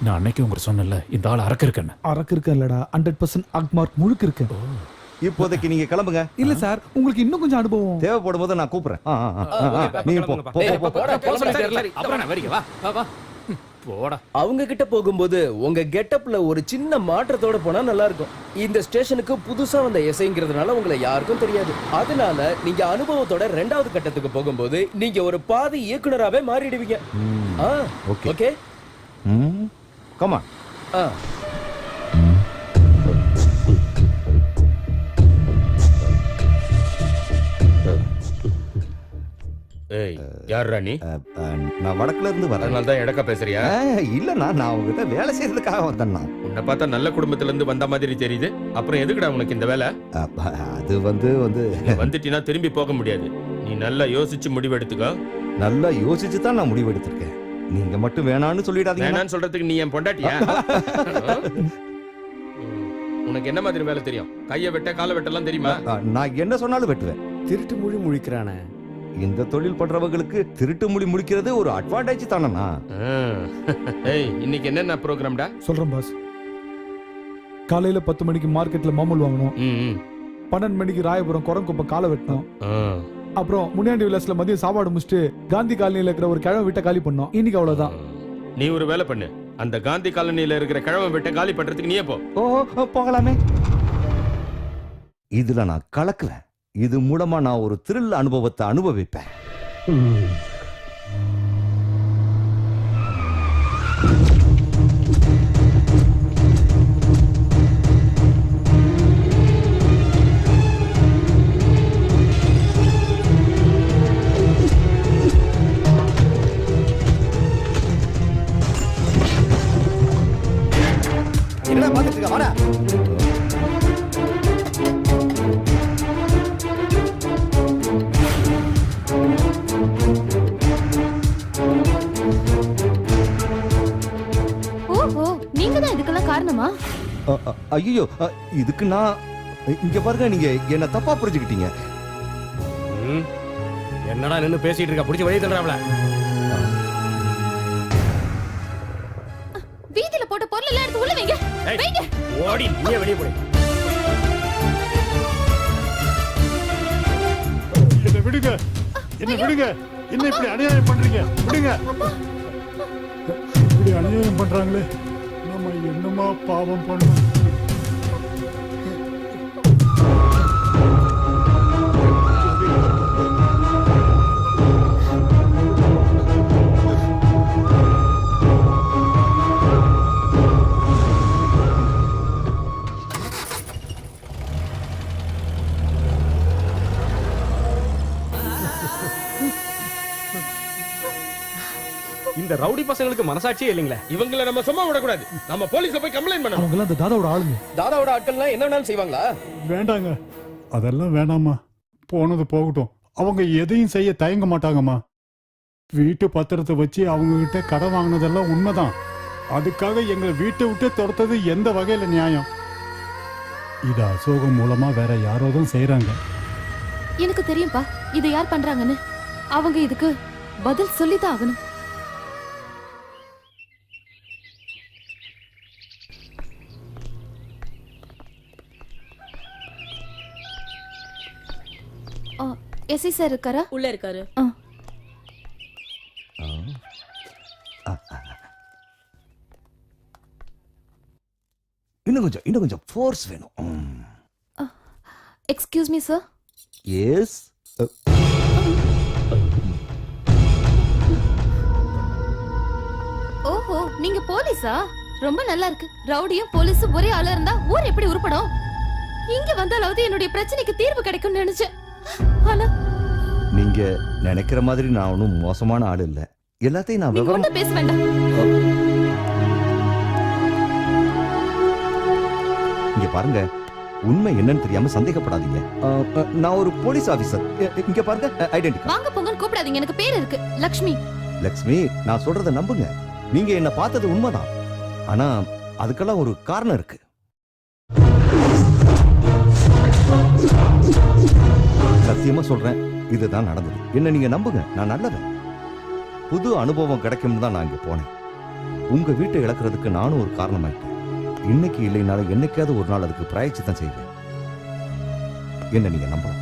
நான் அன்னைக்கு உங்களுக்கு சொன்னல, இந்த ஆள் அரக்கு இருக்கேன்னு. அரக்கு இருக்க இல்லடா, 100% அக்மார்க் முழுக்க இருக்கு. இப்போதைக்கு நீங்க கிளம்புங்க. இல்ல சார், உங்களுக்கு இன்னும் கொஞ்சம் அனுபவம் தேவைப்படும் போது நான் கூப்பிடுறேன். நீங்க போ, போ, போ, போ. அவங்க கிட்ட போகும்போது உங்க கெட்டப்ல ஒரு சின்ன மாற்றத்தோட போனா நல்லா இருக்கும். இந்த ஸ்டேஷனுக்கு புதுசா வந்த எஸ்ஐங்கிறதுனால உங்களை யாருக்கும் தெரியாது. அதனால நீங்க அனுபவத்தோட 2வது கட்டத்துக்கு போகும்போது நீங்க ஒரு பாதி இயக்குனராவே மாறிடுவீங்க. Okay, come on. ஏய் யார் ராணி? நான் வடக்குல இருந்து வரேன். அதனால தான் எடக்கா பேசுறியா? இல்லண்ணா, நான் உங்ககிட்ட வேலை செய்யறதுக்காக வந்தேண்ணா. உன்னை பார்த்தா நல்ல குடும்பத்துல இருந்து வந்த மாதிரி தெரியுது. அப்புறம் எதுக்குடா உனக்கு இந்த வேலை? அது வந்து வந்துட்டினா திரும்பி போக முடியாது. நீ நல்லா யோசிச்சு முடிவு எடுத்துக்கோ. நல்லா யோசிச்சு தான் நான் முடிவு எடுத்திருக்கேன். நீங்க மட்டும் வேணான்னு சொல்லிடாதீங்க. வேணான்னு சொல்றதுக்கு நீ என் பொண்டாட்டியா? உனக்கு என்ன மாதிரி வேலை தெரியும்? கையை வெட்ட காலை வெட்டலாம் தெரியுமா? நான் என்ன சொன்னாலும் வெட்டுவேன். திருட்டு மொழி முழிக்கிறானே. இந்த தொழில் பண்றவங்களுக்கு திருட்டு மொழி முடிக்கிறது ஒரு அட்வான்டேஜ் தானண்ணா. ஏய் இன்னைக்கு என்னென்ன ப்ரோக்ராம்டா? சொல்றேன் பாஸ். காலையில 10 மணிக்கு மார்க்கெட்ல மாமூல் வாங்கணும். 12 மணிக்கு ராயபுரம் குரங்குப்பம் காலை வெட்டணும். அப்புறம் முனியாண்டி விலாஸ்ல மதியம் சாப்பாடு முடிச்சுட்டு காந்தி காலனியில இருக்கிற ஒரு கிழமை வீட்டை காலி பண்ணோம். இன்னைக்கு அவ்வளவுதான். நீ ஒரு வேலை பண்ணு. அந்த காந்தி காலனியில இருக்கிற கிழமை வீட்டை காலி பண்றதுக்கு நீயே போ. போகலாமே. இதுல நான் கலக்குவேன். இது மூலமா நான் ஒரு த்ரில் அனுபவத்தை அனுபவிப்பேன். என்னடா பாத்துட்டு இருக்க? வாடா. ஓஹோ, நீங்க தான் இதுக்கெல்லாம் காரணமா? ஐயோ, இதுக்கு நான் இங்க பாருங்க, நீங்க என்ன தப்பா புரிஞ்சுக்கிட்டீங்க. என்னடா நின்னு பேசிட்டு இருக்க? புடிச்சு வழி தள்ளுறாப்ல. வீதியில போட்ட பொருள் எல்லாம் எடுத்து உள்ள வைங்க. வைங்க. ஓடி நீயே வெளிய போடு. என்ன விடுங்க, என்ன விடுங்க. என்ன இப்படி அநியாயம் பண்றீங்க? விடுங்க. இப்படி அநியாயம் பண்றாங்களே, நம்ம என்னமா பாவம் பண்ணோம்? இந்த ரவுடி பசங்களுக்கு மனசாட்சியே இல்லைங்களே. இவங்களை நம்ம சும்மா விடக்கூடாது. நம்ம போலீஸ்ல போய் கம்ப்ளைண்ட் பண்ணணும். அவங்க அந்த தாதாவோட ஆளுங்க. தாதாவோட ஆட்கள்லாம் என்ன வேணாலும் செய்வாங்களா? வேண்டாங்க, அதெல்லாம் வேணாமா. போனது போகட்டும். அவங்க எதையும் செய்ய தயங்க மாட்டாங்கம்மா. வீட்டு பத்திரத்தை வச்சு அவங்க கிட்ட கடன் வாங்கினதெல்லாம் உண்மைதான். அதுக்காக எங்களை வீட்டை விட்டு துரத்தது எந்த வகையில நியாயம்? இது அசோகம் மூலமா வேற யாரோதான் செய்யறாங்க. எனக்கு தெரியும்பா இதை யார் பண்றாங்கன்னு. அவங்க இதுக்கு பதில் சொல்லிதான் ஆகணும். எஸ்ஐ சார் இருக்காரா? உள்ள இருக்காரு. இன்னும் கொஞ்சம் ஃபோர்ஸ் வேணும். Excuse me sir. எஸ். ஓஹோ, நீங்க போலீஸா? ரொம்ப நல்லா இருக்கு. ரவுடியும் போலீஸும் ஒரே ஆளா இருந்தா ஊர் எப்படி உருப்படும்? இங்க வந்தாலாவது என்னுடைய பிரச்சனைக்கு தீர்வு கிடைக்கும்னு நினைச்சேன். ஆனா நீங்க நினைக்கிற மாதிரி நான் ஒன்றும் மோசமான ஆள் இல்ல. எல்லாத்தையும் நான் நீங்க விவரமா ஒண்ணும் பேச வேண்டாம். இங்க பாருங்க, உண்மை என்னன்னு தெரியாம சந்தேகப்படாதீங்க. நான் ஒரு போலீஸ் ஆபீசர். இங்க பாருங்க, ஐடென்டி. வாங்க போங்கன்னு கூப்பிடாதீங்க. எனக்கு பேர் இருக்கு, லக்ஷ்மி. லக்ஷ்மி, நான் சொல்றத நம்புங்க. நீங்க என்ன பார்த்தது உண்மைதான். ஆனா அதுக்கெல்லாம் ஒரு காரணம் இருக்கு. சத்தியமா சொல்றேன், இதுதான் நடந்தது. என்ன நீங்க நம்புங்க, நான் நல்லவன். புது அனுபவம் கிடைக்கும்னு தான் நான் இங்க போனேன். உங்க வீட்டை இழக்கிறதுக்கு நானும் ஒரு காரணமாயிட்டேன். இன்னைக்கு இல்லைனாலும் என்னைக்காவது ஒரு நாள் அதுக்கு பிராயச்சித்தம் செய்வேன். என்ன நீங்க நம்பலாம்.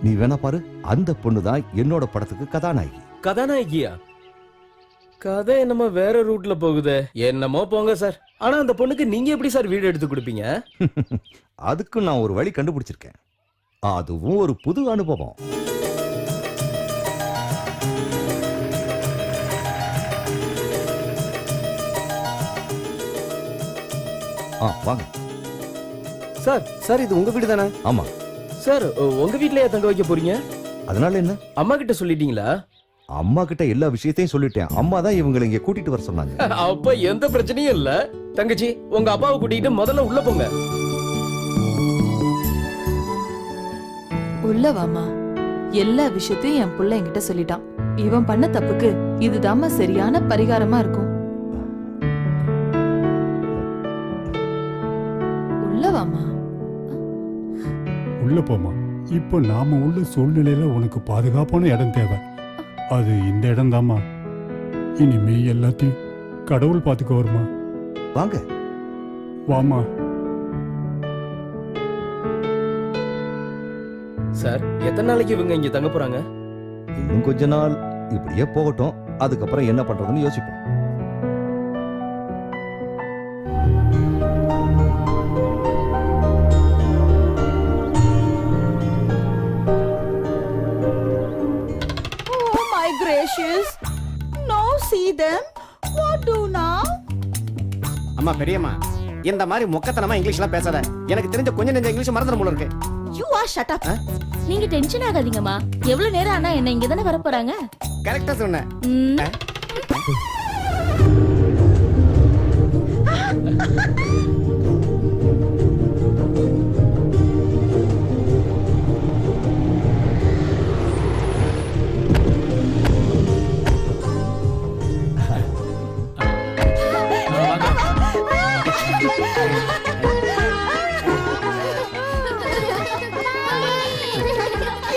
நீ வேணா பாரு, அந்த பொண்ணுதான் என்னோட படத்துக்கு கதாநாயகி. கதாநாயகியா? கதை என்னமோ வேற ரூட்ல போகுது. என்னமோ போங்க சார். ஆனா அந்த பொண்ணுக்கு நீங்க எப்படி சார் வீடு எடுத்து கொடுப்பீங்க? அதுக்கு நான் ஒரு வழி கண்டுபிடிச்சிருக்கேன். அதுவும் ஒரு புது அனுபவம். வாங்க. சார் சார் இது உங்க வீடு தானே? ஆமா. சார் உங்க வீட்லயே தங்க வைக்க போறீங்க? அதனால என்ன? அம்மா கிட்ட சொல்லிட்டீங்களா? அம்மா கிட்ட எல்லா விஷயத்தையும் சொல்லிட்டேன். அம்மா தான் இவங்களை இங்க கூட்டிட்டு வர சொன்னாங்க. அப்ப எந்த பிரச்சனையும் இல்ல. தங்கச்சி உங்க அப்பாவை கூட்டிட்டு முதல்ல உள்ள போங்க. உள்ள வாமா. எல்லா விஷயத்தையும் என் புள்ள என்கிட்ட சொல்லிட்டான். இவன் பண்ண தப்புக்கு இதுதாம்மா சரியான பரிகாரமா இருக்கும். உள்ள வாமா. உள்ள போமா. இப்போ நாம உள்ள சூழ்நிலையில உனக்கு பாதுகாப்பான இடம் தேவை. அது இந்த இடம் தாம்மா. இனிமே எல்லாத்தையும் கடவுள் பார்த்துக்க வருமா. வாங்க. வாமா. சார் எத்தனை நாளைக்கு இவங்க இங்க தங்க போறாங்க? இன்னும் கொஞ்ச நாள் இப்படியே போகட்டும். அதுக்கப்புறம் என்ன பண்றதுன்னு யோசிப்போம். Oh my gracious. Now see them. What do now? அம்மா பெரியம்மா, இந்த மாதிரி மொக்கத்தனமா இங்கிலீஷ்லாம் பேசாத. எனக்கு தெரிஞ்ச கொஞ்சம் நெஞ்ச இங்கிலீஷ் மறந்துடும் போல இருக்கு. You are shut up. நீங்க டென்ஷன் ஆகாதீங்கம்மா. எவ்வளவு நேரம் ஆனா என்ன இங்க தானே வர போறாங்க. கரெக்டா சொன்ன.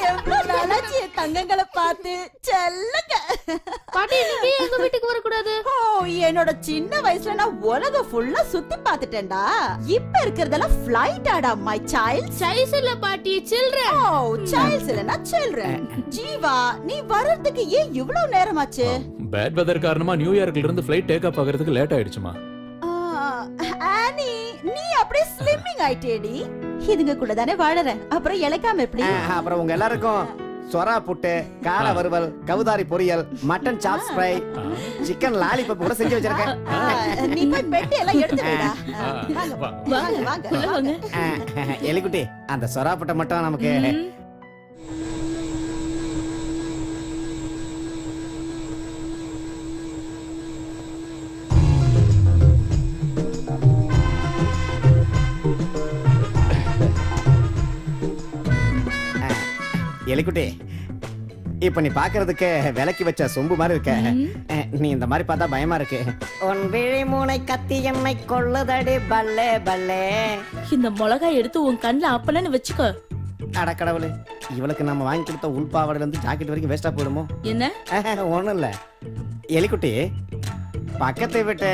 எவ்வளவு நாளாச்சு என் தங்கங்களை பார்த்து செல்லங்க. பாட்டி நீங்க எங்க வீட்டுக்கு வர கூடாது. ஓ, என்னோட சின்ன வயசுல நான் உலகம் ஃபுல்லா சுத்தி பார்த்துட்டேன்டா. இப்ப இருக்கிறதெல்லாம் ஃளைட் ஆடா மை சைல்ட். சைஸ் இல்ல பாட்டி, சில்ட்ரன். ஓ, சைல்ட்ஸ் இல்லனா சில்ட்ரன். ஜீவா, நீ வர்றதுக்கு ஏன் இவ்வளவு நேரமாச்சு? பேட் வெதர் காரணமா நியூயார்க்ல இருந்து ஃளைட் டேக் ஆஃப் ஆகிறதுக்கு லேட் ஆயிடுச்சுமா. ஆனி, நீ அப்படியே ஸ்லிம்மிங் ஆயிட்டேடி. இதுங்க கூட தானே வாழறேன். அப்புறம் இளைக்காம எப்படி? அப்புறம் உங்க எல்லாருக்கும் சொரா புட்டு, கார வறுவல், கவுதாரி பொரியல், mutton chops fry, chicken lollipop கூட செஞ்சு வச்சிருக்கேன். நீ போய் பெட்டி எல்லாம் எடுத்து வைடா. வாங்க வாங்க வாங்க. எலிக்குட்டி, அந்த சொரா புட்டை மட்டும் நமக்கு. எலிக்குட்டி, இப்ப நீ பாக்குறதுக்கு விலக்கி வச்ச சொம்பு மாதிரி இருக்க. நீ இந்த மாதிரி பார்த்தா பயமா இருக்கு. உன் விழிமூனை கத்தி என்னை கொள்ளுதடி பல்லே பல்லே. இந்த மிளகாய் எடுத்து உன் கண்ணுல அப்பலன்னு வச்சுக்கோ. அடக்கடவுளே, இவளுக்கு நம்ம வாங்கி கொடுத்த உள்பாவடையில இருந்து ஜாக்கெட் வரைக்கும் வேஸ்டா போயிடுமோ? என்ன? ஒண்ணும் இல்ல எலிக்குட்டி, பக்கத்தை விட்டு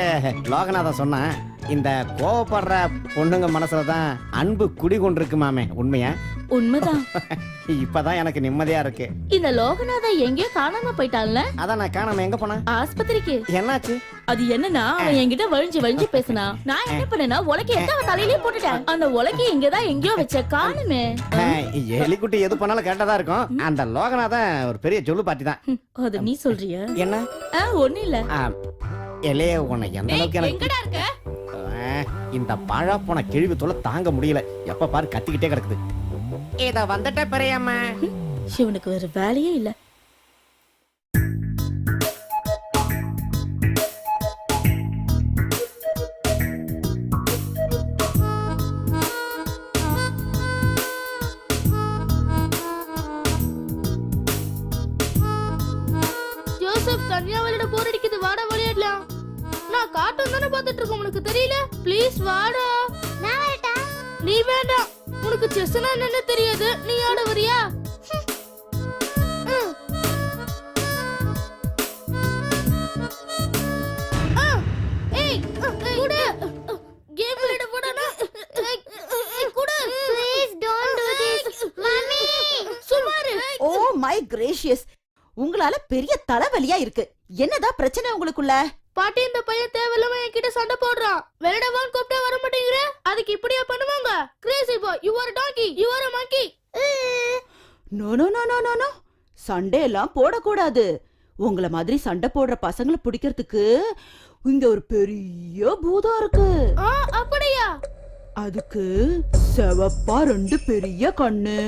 லோகநாதன் சொன்னா இந்த கோவப்படுற பொண்ணுங்க மனசுலதான் அன்பு குடி கொண்டிருக்கு மாமே. உண்மையா? உண்மைதான். இப்பதான் எனக்கு நிம்மதியா இருக்கு. இந்த லோகநாதன் எங்கேயோ காணாம போயிட்டான்ல. அதான் நான் காணாம எங்க போனேன்? ஆஸ்பத்திரிக்கு. என்னாச்சு? அது என்னன்னா, அவன் என்கிட்ட வழிஞ்சு பேசினா. நான் என்ன பண்ணேன்னா, உலக்கை எடுத்து அவன் தலையிலேயே போட்டுட்டேன். அந்த உலக்கை இங்கதான் எங்கேயோ வச்ச காணுமே. எலிக்குட்டி எது பண்ணாலும் கரெக்டா இருக்கும். அந்த லோகநாதன் ஒரு பெரிய சொல்லு பாட்டி தான். அது நீ சொல்றியா? என்ன? ஒண்ணு இல்ல. எலே, உன்னை எந்த அளவுக்கு எனக்கு எங்கடா இருக்க? இந்த பாழா போன கிழிவு தொலை தாங்க முடியல. எப்ப பாரு கத்திக்கிட்டே கிடக்குது. இத வந்துட்ட பெரியம்மா. இவனுக்கு வேற வேலையே இல்ல. ஜோசப், தனியா விளையாட போர் அடிக்குது. வாடா விளையாடலாம். நான் கார்ட்டூன் தானே பார்த்துட்டு இருக்கேன். உனக்கு தெரியல? ப்ளீஸ் வாடா. நான் வரட்டா? நீ வேண்டாம். உனக்கு செஸ்னா என்னன்னு தெரியாது. நீ ஆட வரியா? ஏய், குடு. கேம் விளையாட போடானா? குடு. Please don't do this. Mummy, சுமாரு. ஓ மை கிரேஷியஸ், உங்களால பெரிய தலைவலியா இருக்கு. என்னதான் பிரச்சனை உங்களுக்குள்ள? பாட்டி, இந்த பையன் தேவையில்லாம என்கிட்ட சண்டை போடுறான். விளையாடவான்னு கூப்பிட்டா வர மாட்டேங்கிற. அதுக்கு இப்படியா பண்ணுவாங்க? Crazy boy, you are donkey, you are a monkey. No no no no no no, சண்டை எல்லாம் போடக்கூடாது. உங்கள மாதிரி சண்டை போடுற பசங்களை பிடிக்கிறதுக்கு இங்க ஒரு பெரிய பூதம் இருக்கு. அப்படியா? அதுக்கு செவப்பா 2 பெரிய கண்ணு,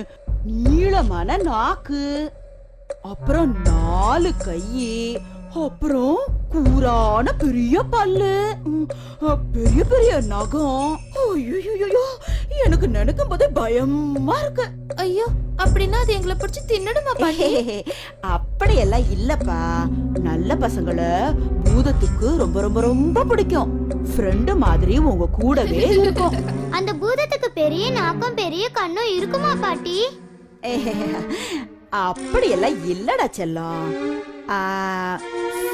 நீளமான நாக்கு, அப்புறம் 4 கை, அப்புறம் கூரான பெரிய பல்லு, பெரிய பெரிய நகம். ஐயோ, எனக்கு நினைக்கும் போதே பயமா இருக்கு. ஐயோ, அப்படின்னா அது எங்களை பிடிச்சி தின்னடுமா பாட்டி? அப்படி எல்லாம் இல்லப்பா. நல்ல பசங்களை பூதத்துக்கு ரொம்ப ரொம்ப ரொம்ப பிடிக்கும். ஃப்ரெண்டு மாதிரி உங்க கூடவே இருக்கும். அந்த பூதத்துக்கு பெரிய நாக்கம் பெரிய கண்ணும் இருக்குமா பாட்டி? அப்படி எல்லாம் இல்லடா செல்லம்.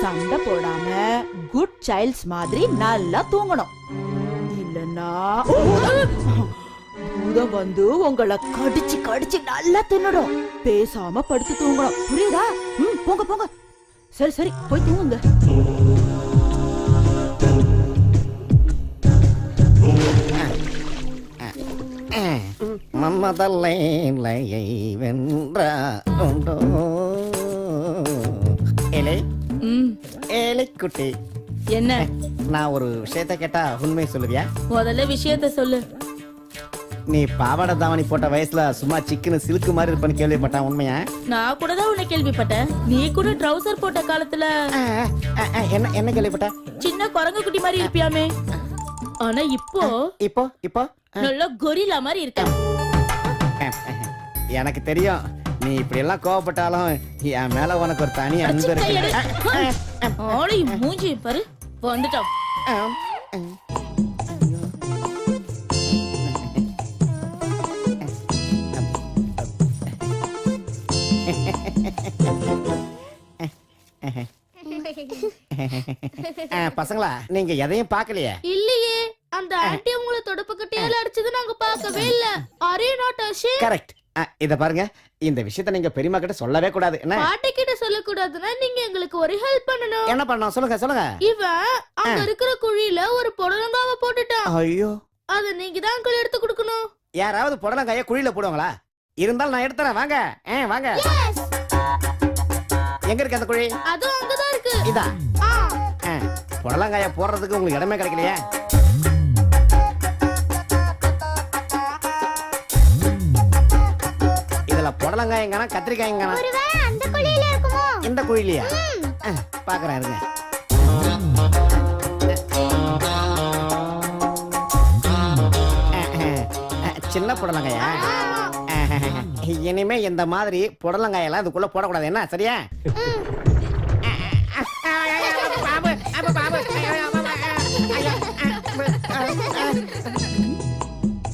சண்டை போடாம குட் சைல்ட்ஸ் மாதிரி நல்லா தூங்கணும். இல்லன்னா பூதம் வந்து உங்களை கடிச்சு கடிச்சு நல்லா தின்னுடும். பேசாம படுத்து தூங்கணும். புரியுதா? போங்க போங்க. சரி சரி, போய் தூங்குங்க. மம்மதல்லையை வென்றா ஏழைக்குட்டி, என்ன? நான் ஒரு விஷயத்த கேட்டா உண்மை சொல்லுவியா? முதல்ல விஷயத்த சொல்லு. நீ பாவாடை தாவணி போட்ட வயசுல சும்மா சிக்கனு சிலுக்கு மாதிரி இருப்பேன்னு கேள்விப்பட்டேன். உண்மையா? நான் கூட தான் உன்னை கேள்விப்பட்டேன். நீ கூட ட்ரவுசர் போட்ட காலத்துல என்ன என்ன கேள்விப்பட்ட? சின்ன குரங்கு குட்டி மாதிரி இருப்பியாமே. ஆனா இப்போ இப்போ இப்போ நல்ல கொரில்லா மாதிரி இருக்க. எனக்கு தெரியும், நீ இப்படி எல்லாம் கோவப்பட்டாலும் என் மேல உனக்கு ஒரு தனி அன்பு இருக்கு. ஆளை மூஞ்சி பாரு, வந்துட்டான். பசங்களா, நீங்க எதையும் பாக்கலையே? இல்லையே, அந்த ஆன்ட்டி உங்களை தொடப்பு கட்டியால அடிச்சது நாங்க பார்க்கவே இல்ல. Are you not ashamed? Correct. இத பாருங்க, இந்த விஷயத்தை நீங்க பெரியம்மா கிட்ட சொல்லவே கூடாது. என்ன? பாட்டி கிட்ட சொல்ல கூடாதுன்னா நீங்க எங்களுக்கு ஒரு ஹெல்ப் பண்ணணும். என்ன பண்ணணும்? சொல்லுங்க சொல்லுங்க. இவன் அங்க இருக்கிற குழியில ஒரு புடலங்காவை போட்டுட்டான். ஐயோ, அத நீங்க தான் அங்கிள் எடுத்து கொடுக்கணும். யாராவது புடலங்காய குழியில போடுவாங்களா? இருந்தாலும் நான் எடுத்துறேன். வாங்க வாங்க. எங்க இருக்கு அந்த குழி? அது அங்கதான் இருக்கு. இதா? புடலங்காய போடுறதுக்கு உங்களுக்கு இடமே கிடைக்கலையா? இதுல புடலங்காய் எங்கனா கத்திரிக்காய் எங்கனா? அந்த குழியில இருக்குமோ? இந்த குழியிலயா? பாக்குறேன் இருங்க. சின்ன புடலங்காயா? இனிமே இந்த மாதிரி புடலங்காயெல்லாம் இதுக்குள்ள போடக்கூடாது. என்ன? சரியா?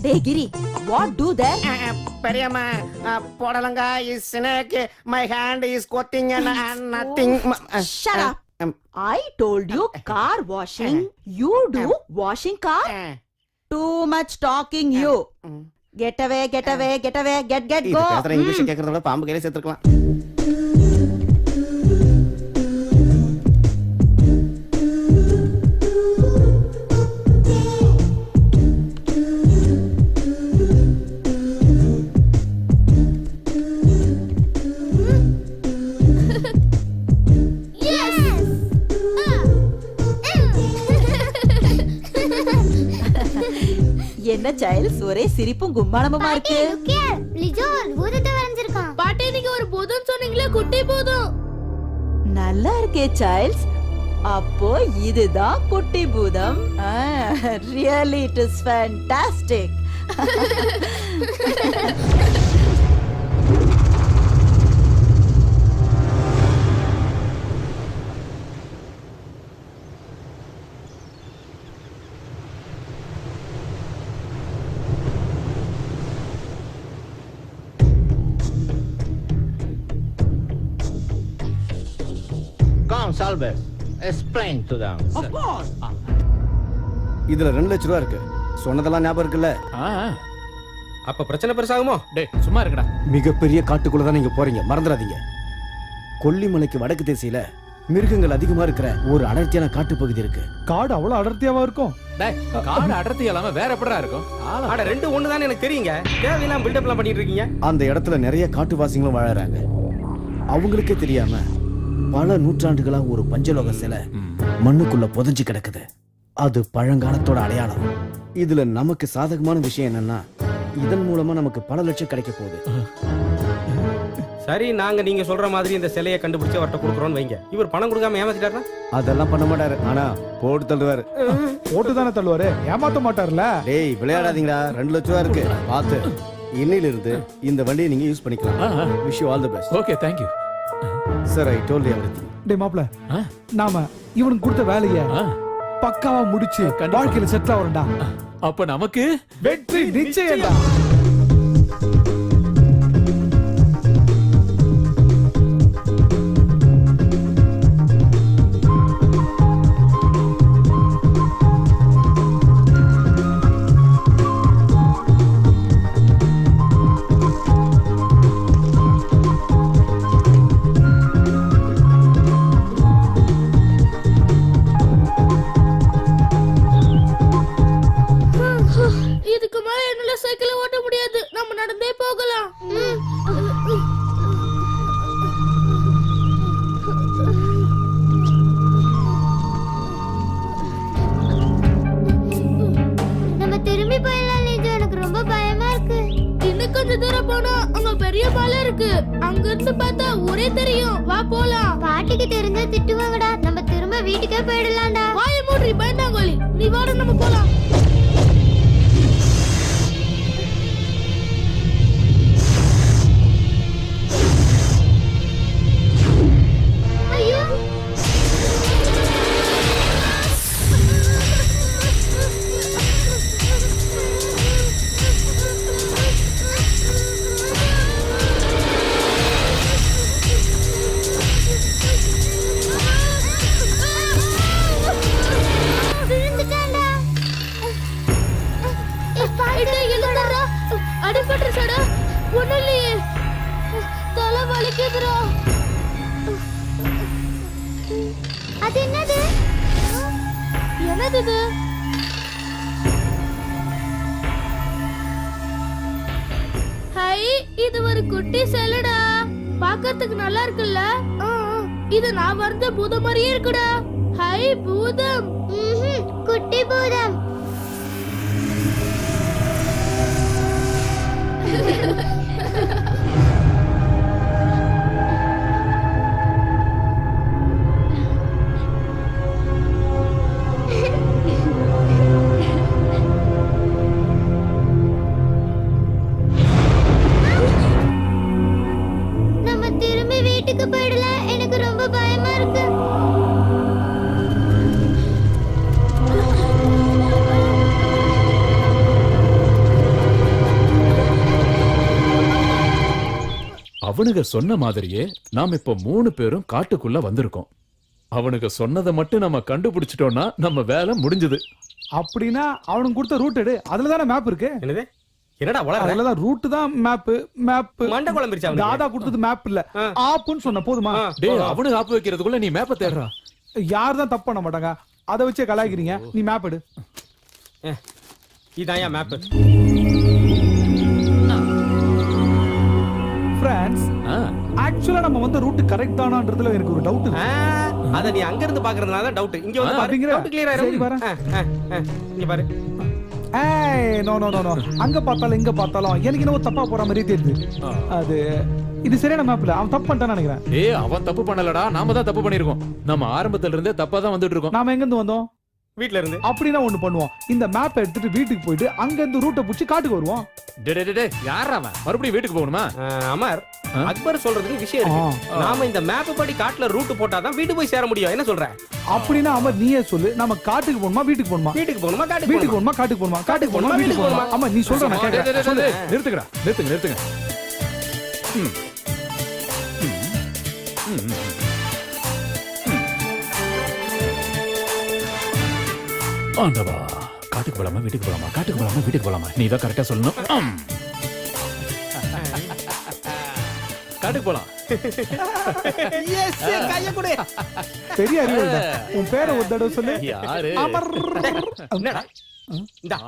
டேய் கிரி, what do that? பெரியம்மா, புடலங்கா is snake, my hand is cutting and nothing. Shut up. I told you car washing. You do washing car? Too much talking you. Get away, get away, get away, get இது go. பேசுற English கேக்குறத விட பாம்பு கையில சேர்த்துக்கலாம். என்ன child's, ஒரே சிரிப்பும் கும்மாளமுமா இருக்கு. பாட்டி, நீங்க ஒரு பூதம் சொன்னீங்களே, குட்டி பூதம். நல்லா இருக்கே சைல்ட்ஸ். அப்போ இதுதான் குட்டி பூதம். Really it is fantastic. இதுல 2 லட்சம் ரூபா இருக்கு. சொன்னதெல்லாம் ஞாபகம் இருக்குல்ல? அப்ப பிரச்சனை பெருசாகுமோ? டேய் சும்மா இருக்கடா. மிகப்பெரிய காட்டுக்குள்ள தான் நீங்க போறீங்க, மறந்துடாதீங்க. கொல்லிமலைக்கு வடக்கு திசையில மிருகங்கள் அதிகமா இருக்கிற ஒரு அடர்த்தியான காட்டு பகுதி இருக்கு. காடு அவ்வளவு அடர்த்தியாவா இருக்கும்? டேய் காடு அடர்த்தி இல்லாம வேற எப்படிடா இருக்கும்? அட ரெண்டு ஒண்ணு தானே எனக்கு தெரியுங்க. தேவையெல்லாம் பில்டப்லாம் பண்ணிட்டு இருக்கீங்க. அந்த இடத்துல நிறைய காட்டுவாசிகளும் வாழறாங்க. அவங்களுக்கே தெரியாம பல நூற்றாண்டுகளா ஒரு பஞ்சலோக சிலை மண்ணுக்குள்ள புதைஞ்சு கிடக்குது. அது பழங்காலத்தோட அடையாளம். இதுல நமக்கு சாதகமான விஷயம் என்னன்னா, இதன் மூலமா நமக்கு பல லட்சம் கிடைக்க போகுது. சரி, நாங்க நீங்க சொல்ற மாதிரி இந்த சிலையை கண்டுபிடிச்சு அவர்கிட்ட கொடுக்குறோம்னு வைங்க. இவர் பணம் கொடுக்காம ஏமாத்திட்டாருன்னா? அதெல்லாம் பண்ண மாட்டாரு, ஆனா போட்டு தள்ளுவாரு. போட்டு தானே தள்ளுவாரு, ஏமாத்த மாட்டார்ல. டேய் விளையாடாதீங்களா, 2 லட்சம் ரூபா இருக்கு பார்த்து. இன்னில இருந்து இந்த வண்டியை நீங்க யூஸ் பண்ணிக்கலாம். Wish you all the best. Okay, thank you sir. I told you everything. டேய் மாப்ள, நாம இவனுக்கு கொடுத்த வேலையை பக்காவா முடிச்சு வாழ்க்கையில செட்டில் ஆவறடா. அப்ப நமக்கு வெற்றி நிச்சயம்டா. இதுக்கு மேல என்னால சைக்கிளை ஓட்ட முடியாது. நம்ம நடந்தே போகலாம். நம்ம திரும்பி போயிடலாம் லிஜோ, எனக்கு ரொம்ப பயமா இருக்கு. இன்னும் கொஞ்சம் தூரம் போனா அங்க பெரிய பாலம் இருக்கு. அங்க இருந்து பார்த்தா ஒரே தெரியும். வா போலாம். பாட்டிக்கு தெரிஞ்சா திட்டுவாங்கடா. நம்ம திரும்ப வீட்டுக்கே போயிடலாம்டா. வாயை மூடி பயந்தாங்கோலி. நீ வாட, நம்ம போலாம். ஐயோ, விழுந்துட்டான்டா. அடிபட்டுருச்சாடா? ஒண்ணும் இல்லையே, தலை வலிக்குதுடா. அது என்னது? என்னது இது? ஹை, இது ஒரு குட்டி செல்லடா. பார்க்கிறதுக்கு நல்லா இருக்குல்ல? இது நான் வரைஞ்ச பூதம் மாதிரியே இருக்குடா. ஹை, பூதம். குட்டி பூதம். நம்ம திரும்பி வீட்டுக்கு போயிடலாம். எனக்கு ரொம்ப பயமா இருக்கு. அவனுங்க சொன்ன மாதிரியே நாம இப்ப 3 பேரும் காட்டுக்குள்ள வந்திருக்கோம். அவனுங்க சொன்னதை மட்டும் நம்ம கண்டுபிடிச்சிட்டோம்னா நம்ம வேலை முடிஞ்சது. அப்படின்னா அவனுக்கு கொடுத்த ரூட் எடு, அதுல தானே மேப் இருக்கு. என்னது? என்னடா வளர? அதுல தான் ரூட் தான் மேப். மண்டை குழம்பிருச்சா அவனுக்கு? தாதா கொடுத்தது மேப் இல்ல, ஆப்புன்னு சொன்ன போதுமா? டேய், அவனுக்கு ஆப்பு வைக்கிறதுக்குள்ள நீ மேப்பை தேடுறா. யார் தான் தப்பு பண்ண மாட்டாங்க, அதை வச்சே கலாய்க்கிறீங்க. நீ மேப் எடு. இதாயா மேப்? ஃப்ரெண்ட்ஸ், ஆக்சுவலா நம்ம வந்த ரூட் கரெக்ட் தானான்றதுல எனக்கு ஒரு டவுட் இருக்கு. அத நீ அங்க இருந்து பாக்குறதுனால டவுட். இங்க வந்து பாரு, டவுட் கிளியர் ஆயிரும். இங்க பாரு. ஏய், நோ நோ நோ நோ, அங்க பார்த்தாலும் இங்க பார்த்தாலும் எனக்கு என்னவோ தப்பா போற மாதிரி தெரியுது. அது இது சரியான மேப் இல்ல. அவன் தப்பு பண்ணிட்டான்னு நினைக்கிறேன். டேய், அவன் தப்பு பண்ணலடா, நாம தான் தப்பு பண்ணிருக்கோம். நம்ம ஆரம்பத்துல இருந்தே தப்பா தான் வந்துட்டு இருக்கோம். நாம எங்க இருந்து வந்தோம்? வீட்ல இருந்து. அப்படினா ஒண்ணு பண்ணுவோம், இந்த மேப் எடுத்துட்டு வீட்டுக்கு போயிட்டு அங்க இருந்து ரூட்டை புடிச்சு காட்டுக்கு வருவோம். டேய், யாரா அவன்? மறுபடியும் வீட்டுக்கு போகணுமா? அமர், அக்பர் சொல்றதுக்கு விஷயம் இருக்கு. நாம இந்த மேப் படி காட்டுல ரூட் போட்டாதான் வீட்டுக்கு போய் சேர முடியும். என்ன சொல்ற? அப்படினா அமர் நீயே சொல்லு, நம்ம காட்டுக்கு போணுமா வீட்டுக்கு போணுமா? வீட்டுக்கு போணுமா காட்டுக்கு வீட்டுக்கு போணுமா காட்டுக்கு போணுமா? காட்டுக்கு போணுமா வீட்டுக்கு போணுமா? அம்மா நீ சொல்ற நான் கேக்குறேன். சொல்லு. நிறுத்துங்கடா, நிறுத்துங்க. ஆண்டவா, காட்டுக்கு போலாமா வீட்டுக்கு போலாமா? காட்டுக்கு போலாமா வீட்டுக்கு போலாமா? நீ தான் கரெக்டா சொல்லணும். காட்டுக்கு போலாம். எஸ், கைய கொடு. பெரிய அறிவு. உன் பேரை ஒரு தடவை சொல்லு. யாரு? அமர். என்னடா? இந்தா.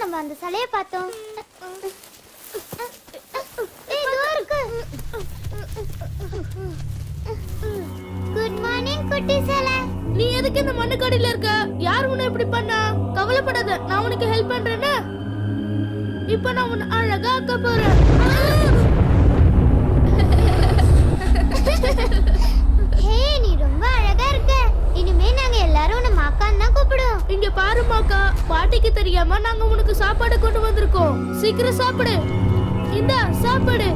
நம்ம அந்த சிலைய பார்த்தோம். இதோ இருக்கு. குட் மார்னிங் குட்டி சிலை. நீ எதுக்கு இந்த மண்ணுக்கடியில இருக்க? யார் உன்னை இப்படி பண்ணா? கவலைப்படாத, நான் உனக்கு ஹெல்ப் பண்றேன்னு. இப்ப நான் உன்னை அழகா ஆக்க போறேன். ஹே, நீ ரொம்ப அழகா இருக்க. இனிமே நாங்க எல்லாரும் உன்னை மாக்கான்னு தான் கூப்பிடுவோம். இங்க பாரு மாக்கா, பாட்டிக்கு தெரியாம நாங்க உனக்கு சாப்பாடு கொண்டு வந்திருக்கோம். சீக்கிரம் சாப்பிடு. இந்தா சாப்பாடு.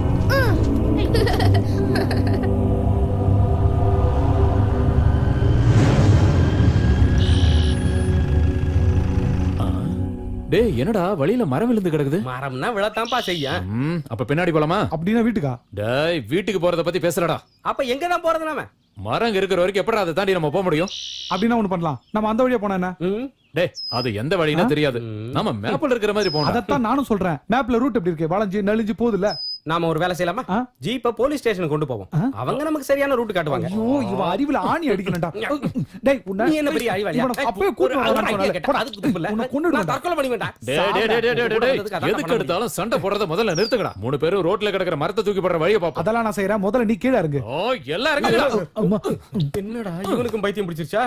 டேய் என்னடா வழியில மரம் விழுந்து கிடக்குது? மரம்னா விழத்தாம்பா செய்யும். அப்ப பின்னாடி போலாமா? அப்படின்னா வீட்டுக்கா? டேய் வீட்டுக்கு போறத பத்தி பேசலடா. அப்ப எங்க தான் போறது நாம? மரம் இருக்கிற வரைக்கும் எப்படா அதை தாண்டி நம்ம போக முடியும்? அப்படின்னா ஒண்ணு பண்ணலாம், நம்ம அந்த வழியா போனா என்ன? டேய் அது எந்த வழினா தெரியாது. நாம மேப்ல இருக்கிற மாதிரி போறோம். அதத்தான் நானும் சொல்றேன். மேப்ல ரூட் எப்படி இருக்கு? வளைஞ்சு நெளிஞ்சு போகுதுல. நாம ஒரு வேலை செய்யலாமா? ஜீப்ப போலீஸ் ஸ்டேஷனுக்கு கொண்டு போவோம். அவங்க நமக்கு சரியான ரூட் காட்டுவாங்க. ஐயோ, இவ அறிவுல ஆணி அடிக்கலடா. டேய் நீ என்ன பெரிய அறிவாளியா? இவனை அப்பவே கூட்டி வரான்னு சொன்னால. அதுக்கு துப்புல. உன்னை கொன்னுடுவேன்டா. நான் தற்கொலை பண்ணி வேண்டாம். டேய் எதுக்கு எடுத்தாலும் சண்டை போடுறத முதல்ல நிறுத்துங்கடா. 3 பேரும் ரோட்ல கிடக்குற மரத்தை தூக்கி போடுற வழியை பாப்போம். அதெல்லாம் நான் செய்யறேன். முதல்ல நீ கீழ இறங்கு. ஓ எல்லாம் இறங்குடா. என்னடா இவனுக்கும் பைத்தியம் பிடிச்சிருச்சா?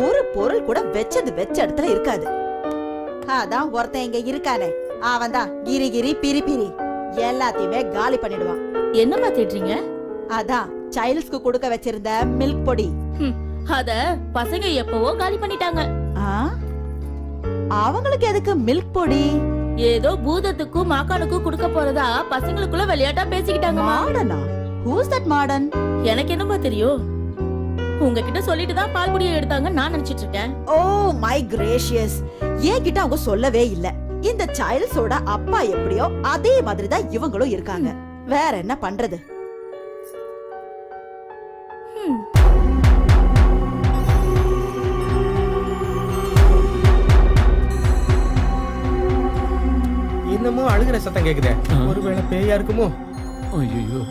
ஒரு பொருள் கூட வெச்சது வெச்ச இடத்துல இருக்காது. அதான் ஒருத்தன் இங்க இருக்கானே, அவன் தான் கிரி கிரி பிரி பிரி எல்லாத்தையுமே காலி பண்ணிடுவான். என்னமா திட்டுறீங்க? அதான் சைல்ட்ஸ்க்கு கொடுக்க வச்சிருந்த மில்க் பொடி. அத பசங்க எப்பவோ காலி பண்ணிட்டாங்க. ஆ? அவங்களுக்கு எதுக்கு மில்க் பொடி? ஏதோ பூதத்துக்கும் மாக்கானுக்கும் கொடுக்க போறதா பசங்களுக்குள்ள விளையாட்டா பேசிக்கிட்டாங்க. மாடனா? Who's that Madan? எனக்கு என்னமா தெரியும்? உங்ககிட்ட சொல்லிட்டு தான் பால் குடியை எடுத்தாங்க நான் நினைச்சிட்டு இருக்கேன். ஓ மை கிரேஷியஸ், என்கிட்ட அவங்க சொல்லவே இல்ல. இந்த சைல்ட்ஸோட அப்பா எப்படியோ அதே மாதிரி தான் இவங்களும் இருக்காங்க. வேற என்ன பண்றது? என்னமோ அழுகிற சத்தம் கேக்குதே. ஒருவேளை பேயா இருக்குமோ? ஐயோ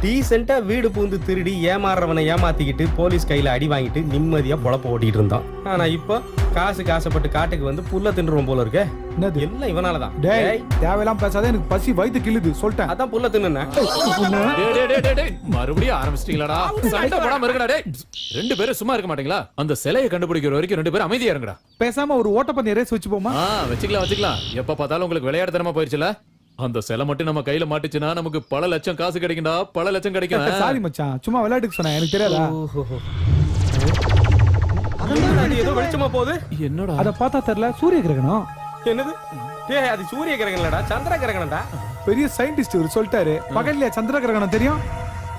டீசெண்டா வீடு பூந்து திருடி ஏமாறுறவனை ஏமாத்திக்கிட்டு போலீஸ் கையில அடி வாங்கிட்டு நிம்மதியா பொழப்ப ஓட்டிட்டு இருந்தான். ஆனா இப்போ காசுக்கு ஆசைப்பட்டு காட்டுக்கு வந்து புல்ல தின்றுவோம் போல இருக்க. என்னது? எல்லாம் இவனாலதான். டேய் தேவையெல்லாம் பேசாத, எனக்கு பசி வயித்து கிள்ளுது சொல்லிட்டேன். அதான் புல்ல தின்னுனேன். டேய் மறுபடியும் ஆரம்பிச்சிட்டீங்களாடா? சண்டை போடாம இருக்கடா. டேய் 2 பேரும் சும்மா இருக்க மாட்டீங்களா? அந்த சிலையை கண்டுபிடிக்கிற வரைக்கும் 2 பேரும் அமைதியா இருங்கடா. பேசாம ஒரு ஓட்டப்பந்தய ரேஸ் வச்சு போமா? வச்சுக்கலாம். எப்ப பார்த்தாலும் உங்களுக்கு விளையாட்டுத்தனமா போயிருச்சுல. அந்த சிலை மட்டும் நம்ம கையில மாட்டுச்சுன்னா நமக்கு பல லட்சம் காசு கிடைக்கும்டா. பல லட்சம் கிடைக்கும். சாரி மச்சான், சும்மா விளையாட்டுக்கு சொன்னேன், எனக்கு தெரியாதா? ஏதோ வெளிச்சமா போகுது. என்னடா அத பார்த்தா தெரியல, சூரிய கிரகணம். என்னது? டேய் அது சூரிய கிரகணம்லடா, சந்திர கிரகணம்டா. பெரிய சயின்டிஸ்ட் இவர் சொல்லிட்டாரு. பகல்ல சந்திர கிரகணம் தெரியும்.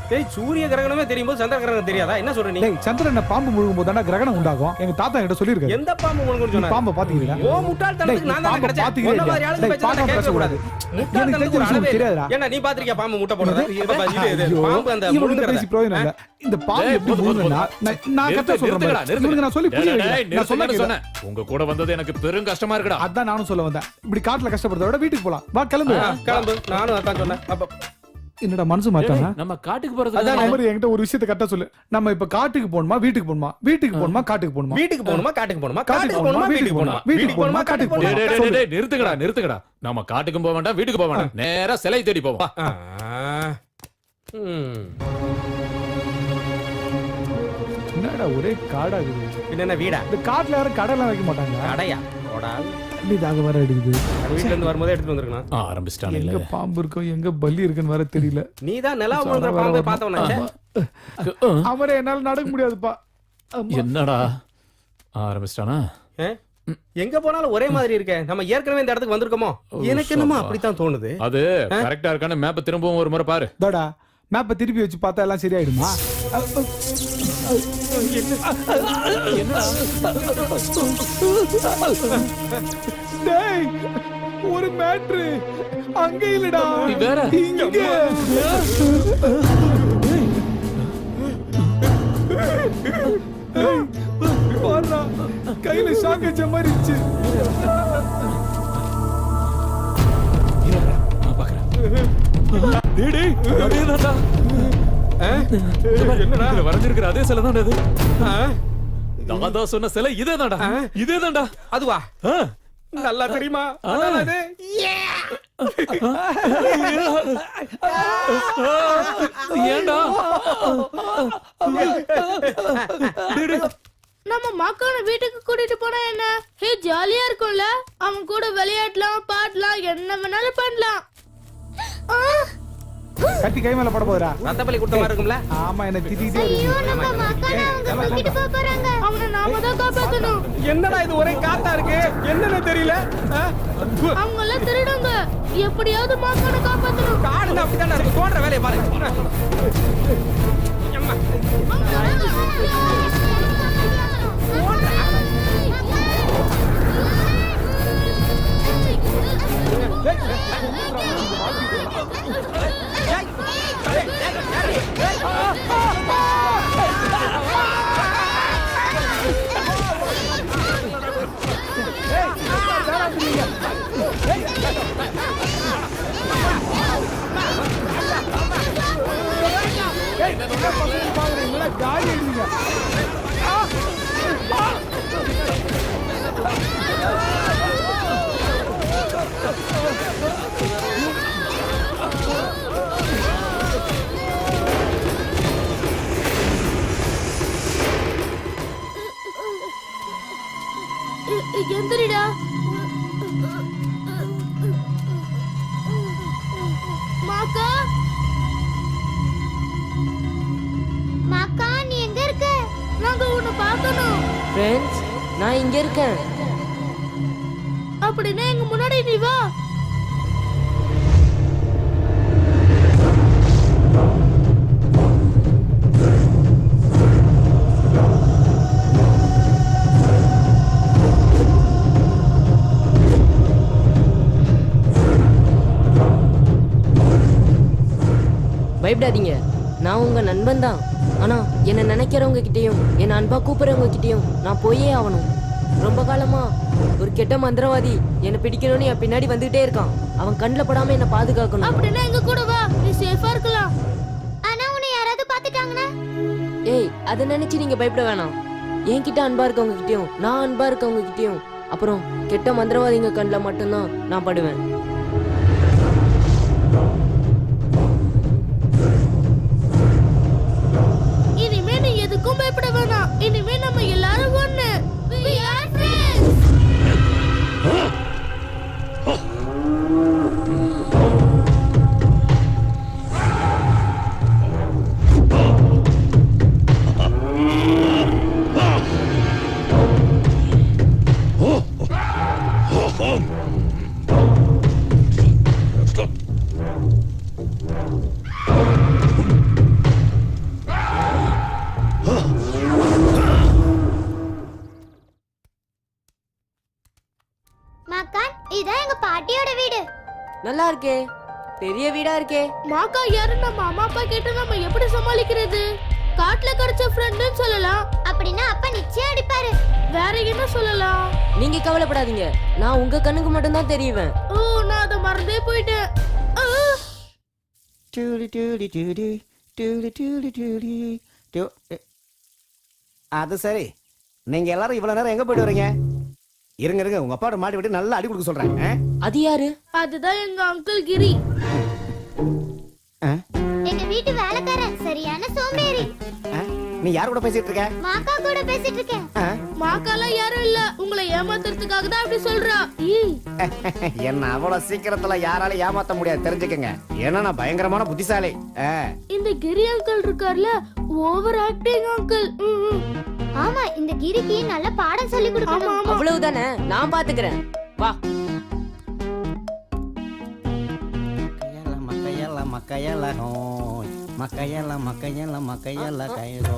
டேய் சூரிய கிரகணமே தெரியும்போது சந்திர கிரகணம் தெரியாதா? என்ன சொல்ற நீ? டேய் சந்திரனை பாம்பு முழுகும் போது கிரகணம் உண்டாகும். எங்க தாத்தா கிட்ட சொல்லிருக்காரு. எந்த பாம்பு முழுங்குன்னு சொன்னா? பாம்பை பாத்தீங்களா? ஓ முட்டாள்தனத்துக்கு நான் தான் கிடைச்சேன். உன்ன மாதிரி ஆளுங்க பேச்ச நான் கேட்க கூடாது. முட்டாள்தனத்துக்கு ஒரு அளவே தெரியாதுடா. என்ன நீ பாத்திருக்கியா பாம்பு முட்டை போடுறது? இது பாம்பு அந்த முழுங்குறது. பேசி பிரயோஜனம் இல்ல. இந்த பாம்பு எப்படி முழுங்குனா நான் கரெக்ட்டா சொல்றேன். இவனுக்கு நான் சொல்லி புரிய வைக்கிறேன். நான் சொன்னேன். உங்க கூட வந்தது எனக்கு பெரும் கஷ்டமா இருக்குடா. அதான் நானும் சொல்ல வந்தேன். இப்படி காட்டுல கஷ்டப்படுறத விட வீட்டுக்கு போலாம். வா கிளம்பு. கிளம்பு. நானும் அதான் சொன்னேன். அப்ப என்னடா மனசு மாட்டாங்க? நம்ம காட்டுக்கு போறது. அதான் மாதிரி என்கிட்ட ஒரு விஷயத்தை கரெக்டா சொல்லு. நம்ம இப்ப காட்டுக்கு போணுமா வீட்டுக்கு போணுமா? வீட்டுக்கு போணுமா காட்டுக்கு போணுமா? வீட்டுக்கு போணுமா காட்டுக்கு போணுமா? காட்டுக்கு போணுமா வீட்டுக்கு போணுமா? வீட்டுக்கு போணுமா காட்டுக்கு போணுமா? டேய் நிறுத்துங்கடா. நம்ம காட்டுக்கும் போக வேண்டாம், வீட்டுக்கு போக வேண்டாம். நேரா சிலை தேடி போவோம். என்னடா ஒரே காடாகுது. என்ன வீடா? இந்த காட்டுல யாரும் கடலாம் வைக்க மாட்டாங்க. கடையா? ஓடாது. தாக வர அடிக்குது. வீட்ல இருந்து வரும்போது எடுத்து வந்திருக்கணும். ஆரம்பிச்சிட்டானே. எங்க பாம்பு இருக்கும் எங்க பல்லி இருக்குன்னு வேற தெரியல. நீ தான் நிலா முழுங்குற பாம்பை பார்த்தவனே. அவரே என்னால நடக்க முடியாதுப்பா. என்னடா ஆரம்பிச்சிட்டானா? எங்க போனாலும் ஒரே மாதிரி இருக்கே. நம்ம ஏற்கனவே இந்த இடத்துக்கு வந்திருக்கோமோ? எனக்கு என்னமோ அப்படித்தான் தோணுது. அது கரெக்டா இருக்கான்னு மேப்பை திரும்பவும் ஒரு முறை பாரு. தோடா மேப்பை திருப்பி வச்சு பார்த்தா எல்லாம் சரியாயிடுமா? டேய் ஒரு மேட்ரு அங்க இல்லடா, வேற இங்க. பாருடா கையில ஷாக் அடிச்ச மாதிரி இருந்துச்சு. பாக்குறேன். டேய், டேய், அதேதான்டா. என்னடா இதுல வரைஞ்சிருக்கிற அதே சிலை தான்டா இது. ஆ? நான் தான் சொன்ன சிலை இதேதான்டா. இதேதான்டா. அதுவா ஆ. நல்லா தெரியுமா அதானே அது? ஏன்டா? டேய், டேய். நம்ம மாக்கான வீட்டுக்கு கூட்டிட்டு போனா என்ன? ஹே ஜாலியா இருக்கும்ல, அவன் கூட விளையாடலாம், பாடலாம், என்ன வேணாலும் பண்ணலாம். ஆ, கட்டி கை மேல போட போறா. ரத்தப்பலி குட்டமா இருக்கும்ல. ஆமா என்ன திட்டிட்டே இருக்கு. அவனை நாம தான் காப்பாத்தணும். என்னடா இது ஒரே காத்தா இருக்கு, என்னன்னு தெரியல. அவங்க எல்லாம் திருடுங்க, எப்படியாவது மாக்கான காப்பாத்தணும். காடுனா அப்படிதான் இருக்கு, தோன்ற வேலையை பாரு. எம்மா. ஜாலி இருந்தீங்க. எந்திரிடா. மாக்கா, மாக்கா நீ எங்க இருக்க? நாங்க உன்னை பார்க்கணும். ஃப்ரெண்ட்ஸ் நான் இங்க இருக்கேன். அப்படின்னா எங்க முன்னாடி நீ வா. பயப்படாதீங்க, நான் உங்க நண்பன் தான். ஆனா என்ன நினைக்கிறவங்க கிட்டயும் என்ன அன்பா கூப்பிடுறவங்க கிட்டயும் நான் போயே ஆகணும். ரொம்ப காலமா ஒரு கெட்ட மந்திரவாதி என்ன பிடிக்கணும்னு என் பின்னாடி வந்துகிட்டே இருக்கான். அவன் கண்ணில் படாம என்ன பாதுகாக்கணும். அப்படின்னா எங்க கூட வா, நீ சேஃபா இருக்கலாம். ஆனா உன்னை யாராவது பாத்துட்டாங்கன்னா? ஏய், அதை நினைச்சு நீங்க பயப்பட வேணாம். என்கிட்ட அன்பா இருக்கவங்க கிட்டயும் நான் அன்பா இருக்கவங்க கிட்டயும் அப்புறம் கெட்ட மந்திரவாதிங்க கண்ணில் மட்டும்தான் நான் படுவேன். இனிமே நீ எதுக்கும் பயப்பட வேணாம். இனிமே நம்ம எல்லாரும் ஒண்ணு. We are friends. மாக்கான், இதான் எங்க பாட்டியோட வீடு. நல்லா இருக்கே, பெரிய வீடா இருக்கே. மாக்கா யாரு? நம்ம அம்மா அப்பா கேட்டு நம்ம எப்படி சமாளிக்கிறது? காட்டுல கிடைச்ச ஃப்ரெண்ட்னு சொல்லலாம். அப்படின்னா அப்பா நிச்சயம் அடிப்பாரு. வேற என்ன சொல்லலாம்? நீங்க கவலைப்படாதீங்க, நான் உங்க கண்ணுக்கு மட்டும் தான் தெரியுவேன். ஓ, நான் அதை மறந்தே போயிட்டேன். அது சரி, நீங்க எல்லாரும் இவ்வளவு நேரம் எங்க போயிட்டு வரீங்க? இருங்க இருங்க, உங்க அப்பாவோட மாட்டி விட்டு நல்லா அடி கொடுக்க சொல்றேன். அது யாரு? அதுதான் எங்க அங்கிள் கிரி. ஆ? எங்க வீட்டு வேலைக்காரன், சரியான சோம்பேறி. ஆ? நீ யார் கூட பேசிட்டு இருக்க? மாக்கா கூட பேசிட்டு இருக்கேன். ஆ? மாக்காலாம் யாரும் இல்ல, உங்களை ஏமாத்துறதுக்காக தான் அப்படி சொல்றா. என்ன அவ்வளவு சீக்கிரத்துல யாராலும் ஏமாத்த முடியாது, தெரிஞ்சுக்கங்க. ஏன்னா நான் பயங்கரமான புத்திசாலி. இந்த கிரி அங்கிள் இருக்கார்ல, ஓவர் ஆக்டிங் அங்கிள். ஆமா, இந்த கிரிக்கு நல்ல பாடம் சொல்லி கொடுக்கணும். அவ்வளவுதானே, நான் பாத்துக்கிறேன். வா. மக்கையல்ல மக்கையல்ல ஹோய், மக்கையல்ல மக்கையல்ல மக்கையல்ல கைரோ.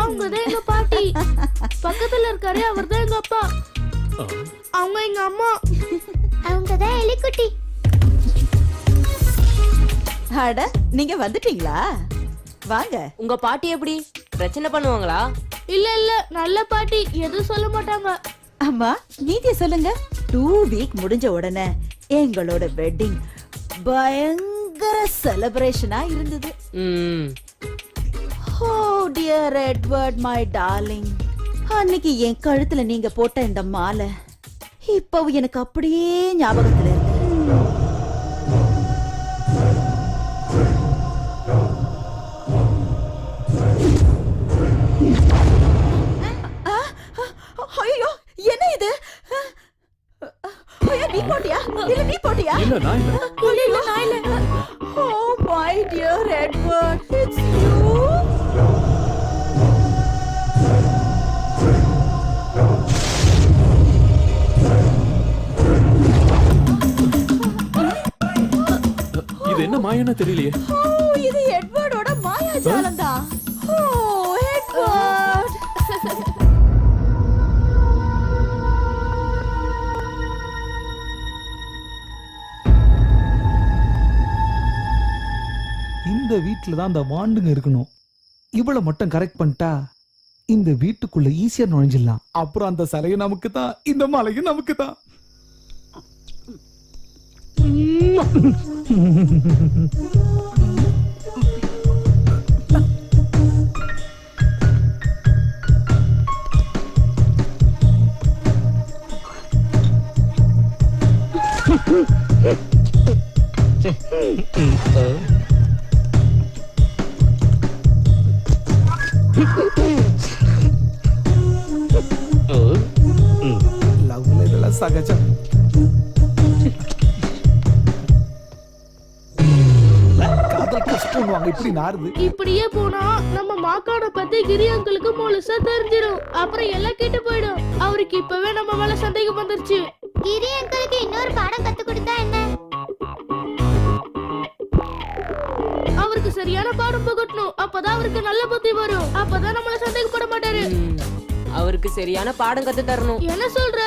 அவங்கதான் எங்க பாட்டி. பக்கத்துல இருக்காரு, அவர் அவங்க எங்க அம்மா. அவங்க தான் எலிக்குட்டி. அட நீங்க வந்துட்டீங்களா? வாங்க. உங்க பாட்டி எப்படி பிரச்சனை பண்ணுவாங்களா? இல்ல இல்ல, நல்ல பாட்டி, எதுவும் சொல்ல மாட்டாங்க. அம்மா நீங்க சொல்லுங்க. 2 வீக் முடிஞ்ச உடனே எங்களோட வெட்டிங் பயங்கர செலிப்ரேஷனா இருந்தது. ஓ டியர் எட்வர்ட் மை டார்லிங், அன்னைக்கு என் கழுத்துல நீங்க போட்ட இந்த மாலை இப்பவும் எனக்கு அப்படியே ஞாபகத்துல இருக்கு. ஐயோ என்ன இது? ஐயோ நீ போட்டியா? இல்ல நீ போட்டியா? இல்ல நான் இல்ல. இல்ல நான் இல்ல. Oh my dear Edward, it's you. இது என்ன மாயன்னு தெரியலையே. ஓ இது எட்வர்டோட மாயாஜாலம் தான். ஓ எட்வர்ட். இந்த வீட்டில் தான் அந்த வாண்டுங்க இருக்கணும். இவளை மட்டும் கரெக்ட் பண்ணிட்டா இந்த வீட்டுக்குள்ள ஈஸியா நுழைஞ்சிடலாம். அப்புறம் அந்த சிலையும் நமக்கு தான், இந்த மலையும் நமக்கு தான். லவ்ல இதெல்லாம் சகஜம். காதல் கஷ்டம் இப்படி நாருது. இப்படியே போனா நம்ம மாக்காட பத்தி கிரி அங்கிளுக்கு முழுசா தெரிஞ்சிடும். அப்புறம் எல்லாம் கேட்டு போயிடும். அவருக்கு இப்பவே நம்ம மேல சந்தேகம் வந்துருச்சு. கிரி அங்கிளுக்கு இன்னொரு பாடம் கத்து கொடுத்தா என்ன? அவருக்கு சரியான பாடம் புகட்டணும். அப்பதான் அவருக்கு நல்ல புத்தி வரும். அப்பதான் நம்மள சந்தேகப்பட மாட்டாரு. அவருக்கு சரியான பாடம் கத்து தரணும். என்ன சொல்ற?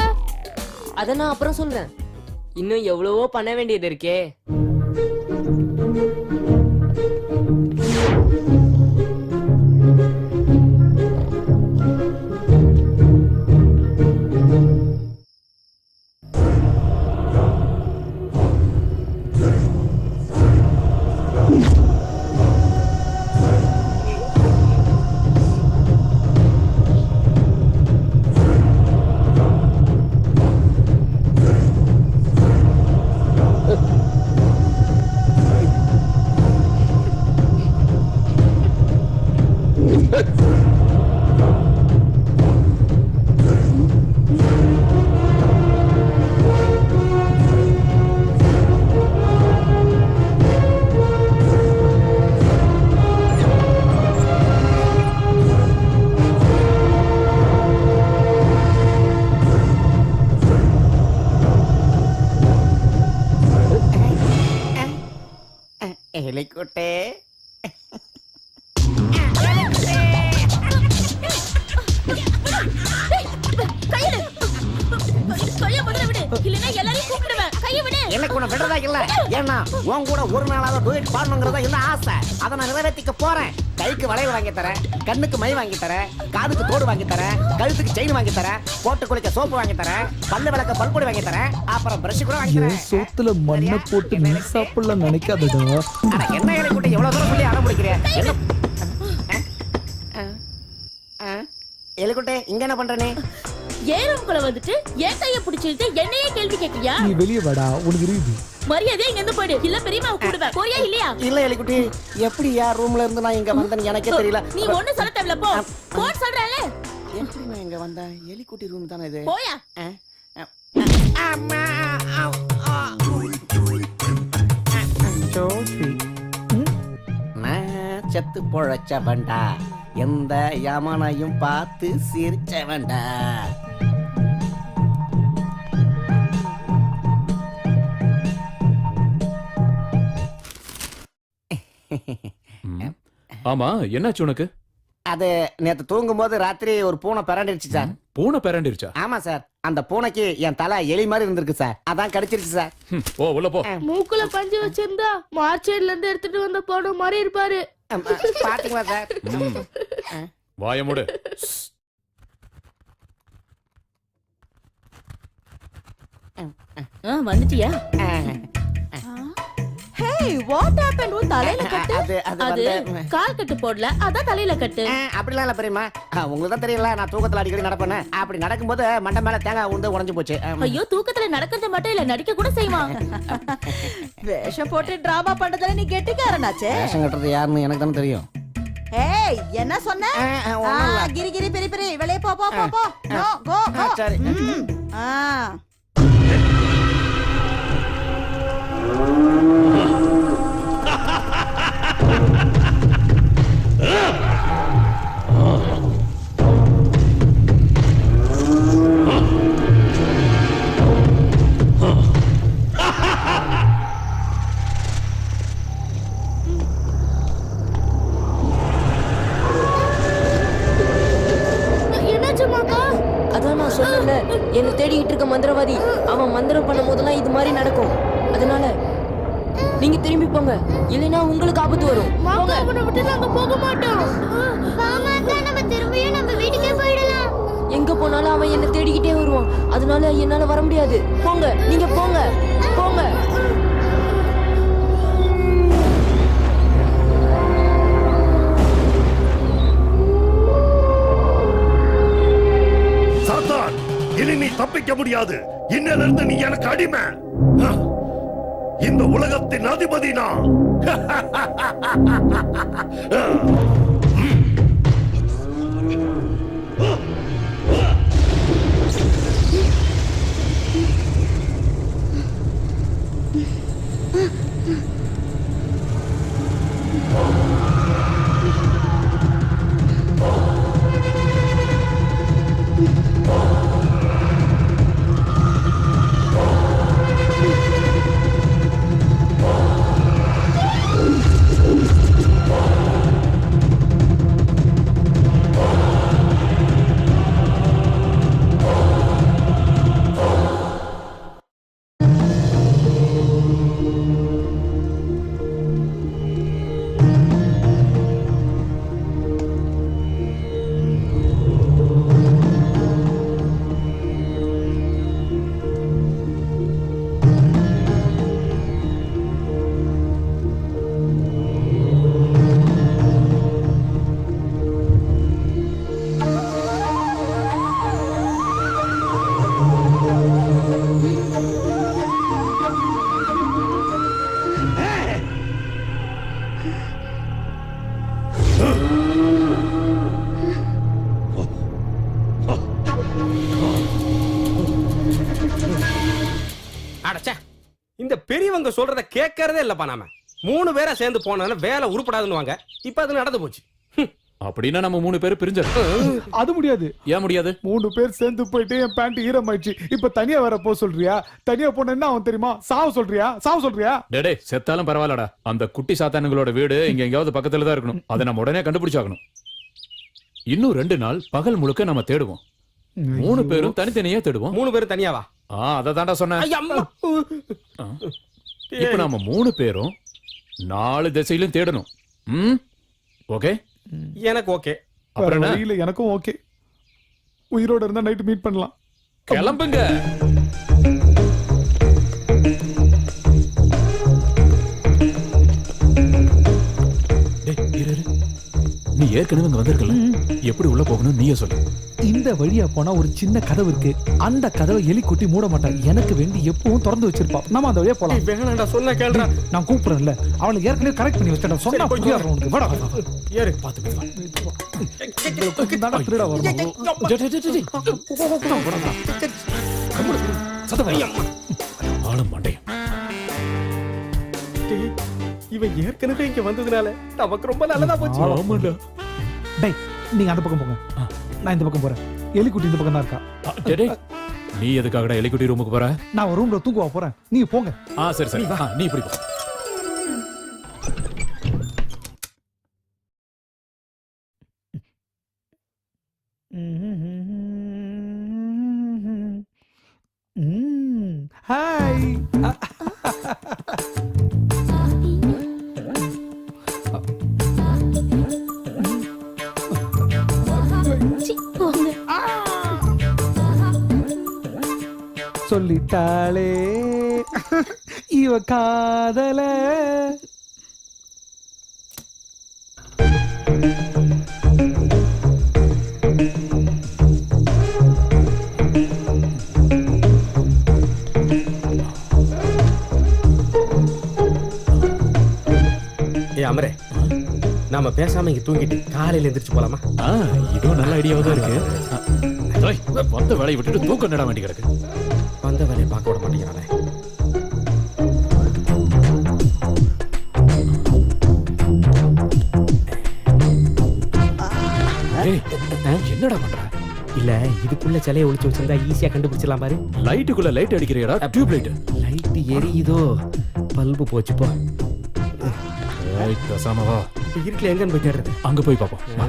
அத நான் அப்புறம் சொல்றேன். இன்னும் எவ்வளவோ பண்ண வேண்டியது இருக்கே. எலிக்குட்டே எனக்கு உன்னை விடுறதா இல்ல. ஏன்னா உன் கூட ஒரு நாளாவது டூயட் பாடணுங்கிறதா என்ன ஆசை. அதை நான் நிறைவேற்றிக்க போறேன். கைக்கு வளையல் வாங்கி தரேன், கண்ணுக்கு மை வாங்கி தரேன், காதுக்கு தோடு வாங்கி தரேன், கழுத்துக்கு செயின் வாங்கி தரேன், போட்டு குளிக்க சோப்பு வாங்கி தரேன், பல்லு விளக்க பல்பொடி வாங்கி தரேன், அப்புறம் பிரஷ் கூட வாங்கி தரேன். சோத்துல மண்ணை போட்டு நீ சாப்பிடலாம் நினைக்காதடா. அட என்ன எலிக்குட்டி எவ்வளவு தூரம் சொல்லி அடம் பிடிக்கிறேன். எலிக்குட்டி இங்க என்ன பண்ற நீ? ஏறம்குள்ள வந்துட்டு என் கைய பிடிச்சிட்டு என்னையே கேள்வி கேட்கியா? நீ வெளியே வாடா, உனக்கு இருக்குது. மரியாதை இங்க இருந்து போயிடு. இல்ல பெரியம்மா கூடுவேன். போறியா இல்லையா? இல்ல எலிக்குட்டி, எப்படி யார் ரூம்ல இருந்து நான் இங்க வந்தேன்னு எனக்கே தெரியல. நீ ஒண்ணு சொல்ல தேவையில்ல, போ. போன் சொல்றேன்ல. எப்படி நான் இங்க வந்தேன்? எலிக்குட்டி ரூம் தானே இது. போயா. நான் செத்து பொழைச்ச வேண்டா, எந்த யமனையும் பார்த்து சிரிச்ச வேண்டா. ஆமா, என்னாச்சு உனக்கு? அது நேத்து தூங்கும் போது ராத்திரி ஒரு பூனை பரண்டிருச்சு சார். பூனை பேரண்டிருச்சா? ஆமா சார், அந்த பூனைக்கு என் தலை எலி மாதிரி இருந்திருக்கு சார், அதான் கடிச்சிருச்சு சார். ஓ உள்ள போ. மூக்குல பஞ்சு வச்சிருந்தா மார்ச்சேட்ல இருந்து எடுத்துட்டு வந்த போன மாதிரி இருப்பாரு. பாத்தீங்களா சார்? வாய மூடு. வந்துட்டியா? Hey, what happened? உன் தலையில கட்டு. அது கால் கட்டு போடல, அதான் தலையில கட்டு. அப்படிலாம் இல்ல பெரியம்மா, உங்களுக்கு தான் தெரியல, நான் தூக்கத்துல அடிக்கடி நடப்பேன். அப்படி நடக்கும்போது மண்டை மேல தேங்காய் உண்டு உடைஞ்சு போச்சு. ஐயோ, தூக்கத்துல நடக்கிறது மட்டும் இல்ல, நடிக்க கூட செய்வான். வேஷம் போட்டு டிராமா பண்றதுல நீ கெட்டிக்காரனாச்சே. வேஷம் கட்டுறது யாருன்னு எனக்கு தானே தெரியும். ஏய், என்ன சொன்ன? கிரி கிரி பெரி பெரி வெளியே போ போ போ போ. நோ கோ கோ. சரி. என்னாச்சு மாமா? அதான் நான் சொன்னேன்ல, என்ன தேடிக்கிட்டு இருக்க மந்திரவாதி அவன் மந்திரம் பண்ணும் போதெல்லாம் இது மாதிரி நடக்கும். அதனால நீங்க திரும்பி போங்க, இல்லைன்னா உங்களுக்கு ஆபத்து வரும். மாமா, அவனை விட்டு நாங்க போக மாட்டோம். மாமா, நம்ம திரும்பியும் நம்ம வீட்டுக்கே போயிடலாம். எங்க போனாலும் அவன் என்ன தேடிக்கிட்டே வருவான். அதனால என்னால வர முடியாது. போங்க, நீங்க போங்க போங்க. சாத்தான், இனி நீ தப்பிக்க முடியாது. இன்னிலிருந்து நீ எனக்கு அடிமை. இந்த உலகத்தின் அதிபதி நான். அடச்சே, இந்த பெரியவங்க சொல்றத கேட்கறதே இல்லப்பா. நாம 3 பேரா சேர்ந்து போனா வேலை உருப்படாதுன்னு இப்ப அது நடந்து போச்சு. அப்படின்னா நம்ம 3 பேர் பிரிஞ்சிடும். அது முடியாது. ஏன் முடியாது? 3 பேர் சேர்ந்து போயிட்டு என் பேண்ட் ஈரமாயிடுச்சு. இப்ப தனியா வர போ சொல்றியா? தனியா போன என்ன அவன் தெரியுமா? சாவு சொல்றியா? சாவு சொல்றியா? டேடே, செத்தாலும் பரவாயில்லடா. அந்த குட்டி சாத்தானுங்களோட வீடு இங்க எங்கயாவது பக்கத்துல தான் இருக்கணும். அதை நம்ம உடனே கண்டுபிடிச்சாகணும். இன்னும் 2 நாள் பகல் முழுக்க நம்ம தேடுவோம். 3 பேரும் தனித்தனியா தேடுவோம். 3 பேரும் தனியாவா? அதை தாண்டா சொன்னேன். இப்ப நாம 3 பேரும் 4 திசையிலும் தேடணும். ஓகே? எனக்கு ஓகே. அப்புறம் இல்ல, எனக்கும் ஓகே. உயிரோட இருந்தா நைட் மீட் பண்ணலாம். கிளம்புங்க. நீ ஏற்கனவே இங்க வந்திருக்கல, எப்படி உள்ள போகணும் நீயே சொல்லு. இந்த வழியா போனா ஒரு சின்ன கதவு இருக்கு. அந்த கதவை எலி குட்டி மூட மாட்டான். எனக்கு வேண்டி எப்பவும் திறந்து வச்சிருப்பான். நம்ம அந்த வழியா போலாம். வேணாம்டா, சொன்ன கேளுடா. நான் கூப்பிடுறேன்ல, அவளை ஏற்கனவே கரெக்ட் பண்ணி வச்சிட்டேன். சொன்னா புரியாது உனக்கு. வாடா ஏறு, பாத்து பேசலாம். திருடா வரும். ஆளும் மண்டையும். இவன் ஏற்கனவே இங்க வந்ததுனால நமக்கு ரொம்ப நல்லதா போச்சு. ஆமாண்டா. டேய், நீங்க அந்த பக்கம் போங்க, நான் இந்த பக்கம் போறேன். எலிக்குட்டி இந்த பக்கம் தான் இருக்கா. டேய், நீ எதுக்காகடா எலிக்குட்டி ரூமுக்கு போற? நான் ஒரு ரூம்ல தூங்குவா போறேன், நீங்க போங்க. சரி சரி, நீ இப்படி போ. சொல்லிட்டாளே இவ காதல. ஏ அமரே, நாம பேசாம இங்க தூங்கிட்டு காலையில எந்திரிச்சு போலாமா? இதுவும் நல்ல ஐடியாவா தான் இருக்கு. டேய், வந்த வேலையை விட்டுட்டு தூக்கம் நட வேண்டி கிடக்கு. வந்த வேலையை பார்க்க விட மாட்டேங்கிறானே. ஏய், என்னடா பண்ற? இல்ல இதுக்குள்ள சிலையை ஒளிச்சு வச்சிருந்தா ஈஸியா கண்டுபிடிச்சிடலாம் பாரு. லைட்டுக்குள்ள லைட் அடிக்கிறியடா, டியூப் லைட். லைட் எரியுதோ, பல்பு போச்சு போ. ஏய், பேசாம வா. இப்ப இருட்டுல எங்கன்னு போய் தேடுறது? அங்க போய் பாப்போம். வா.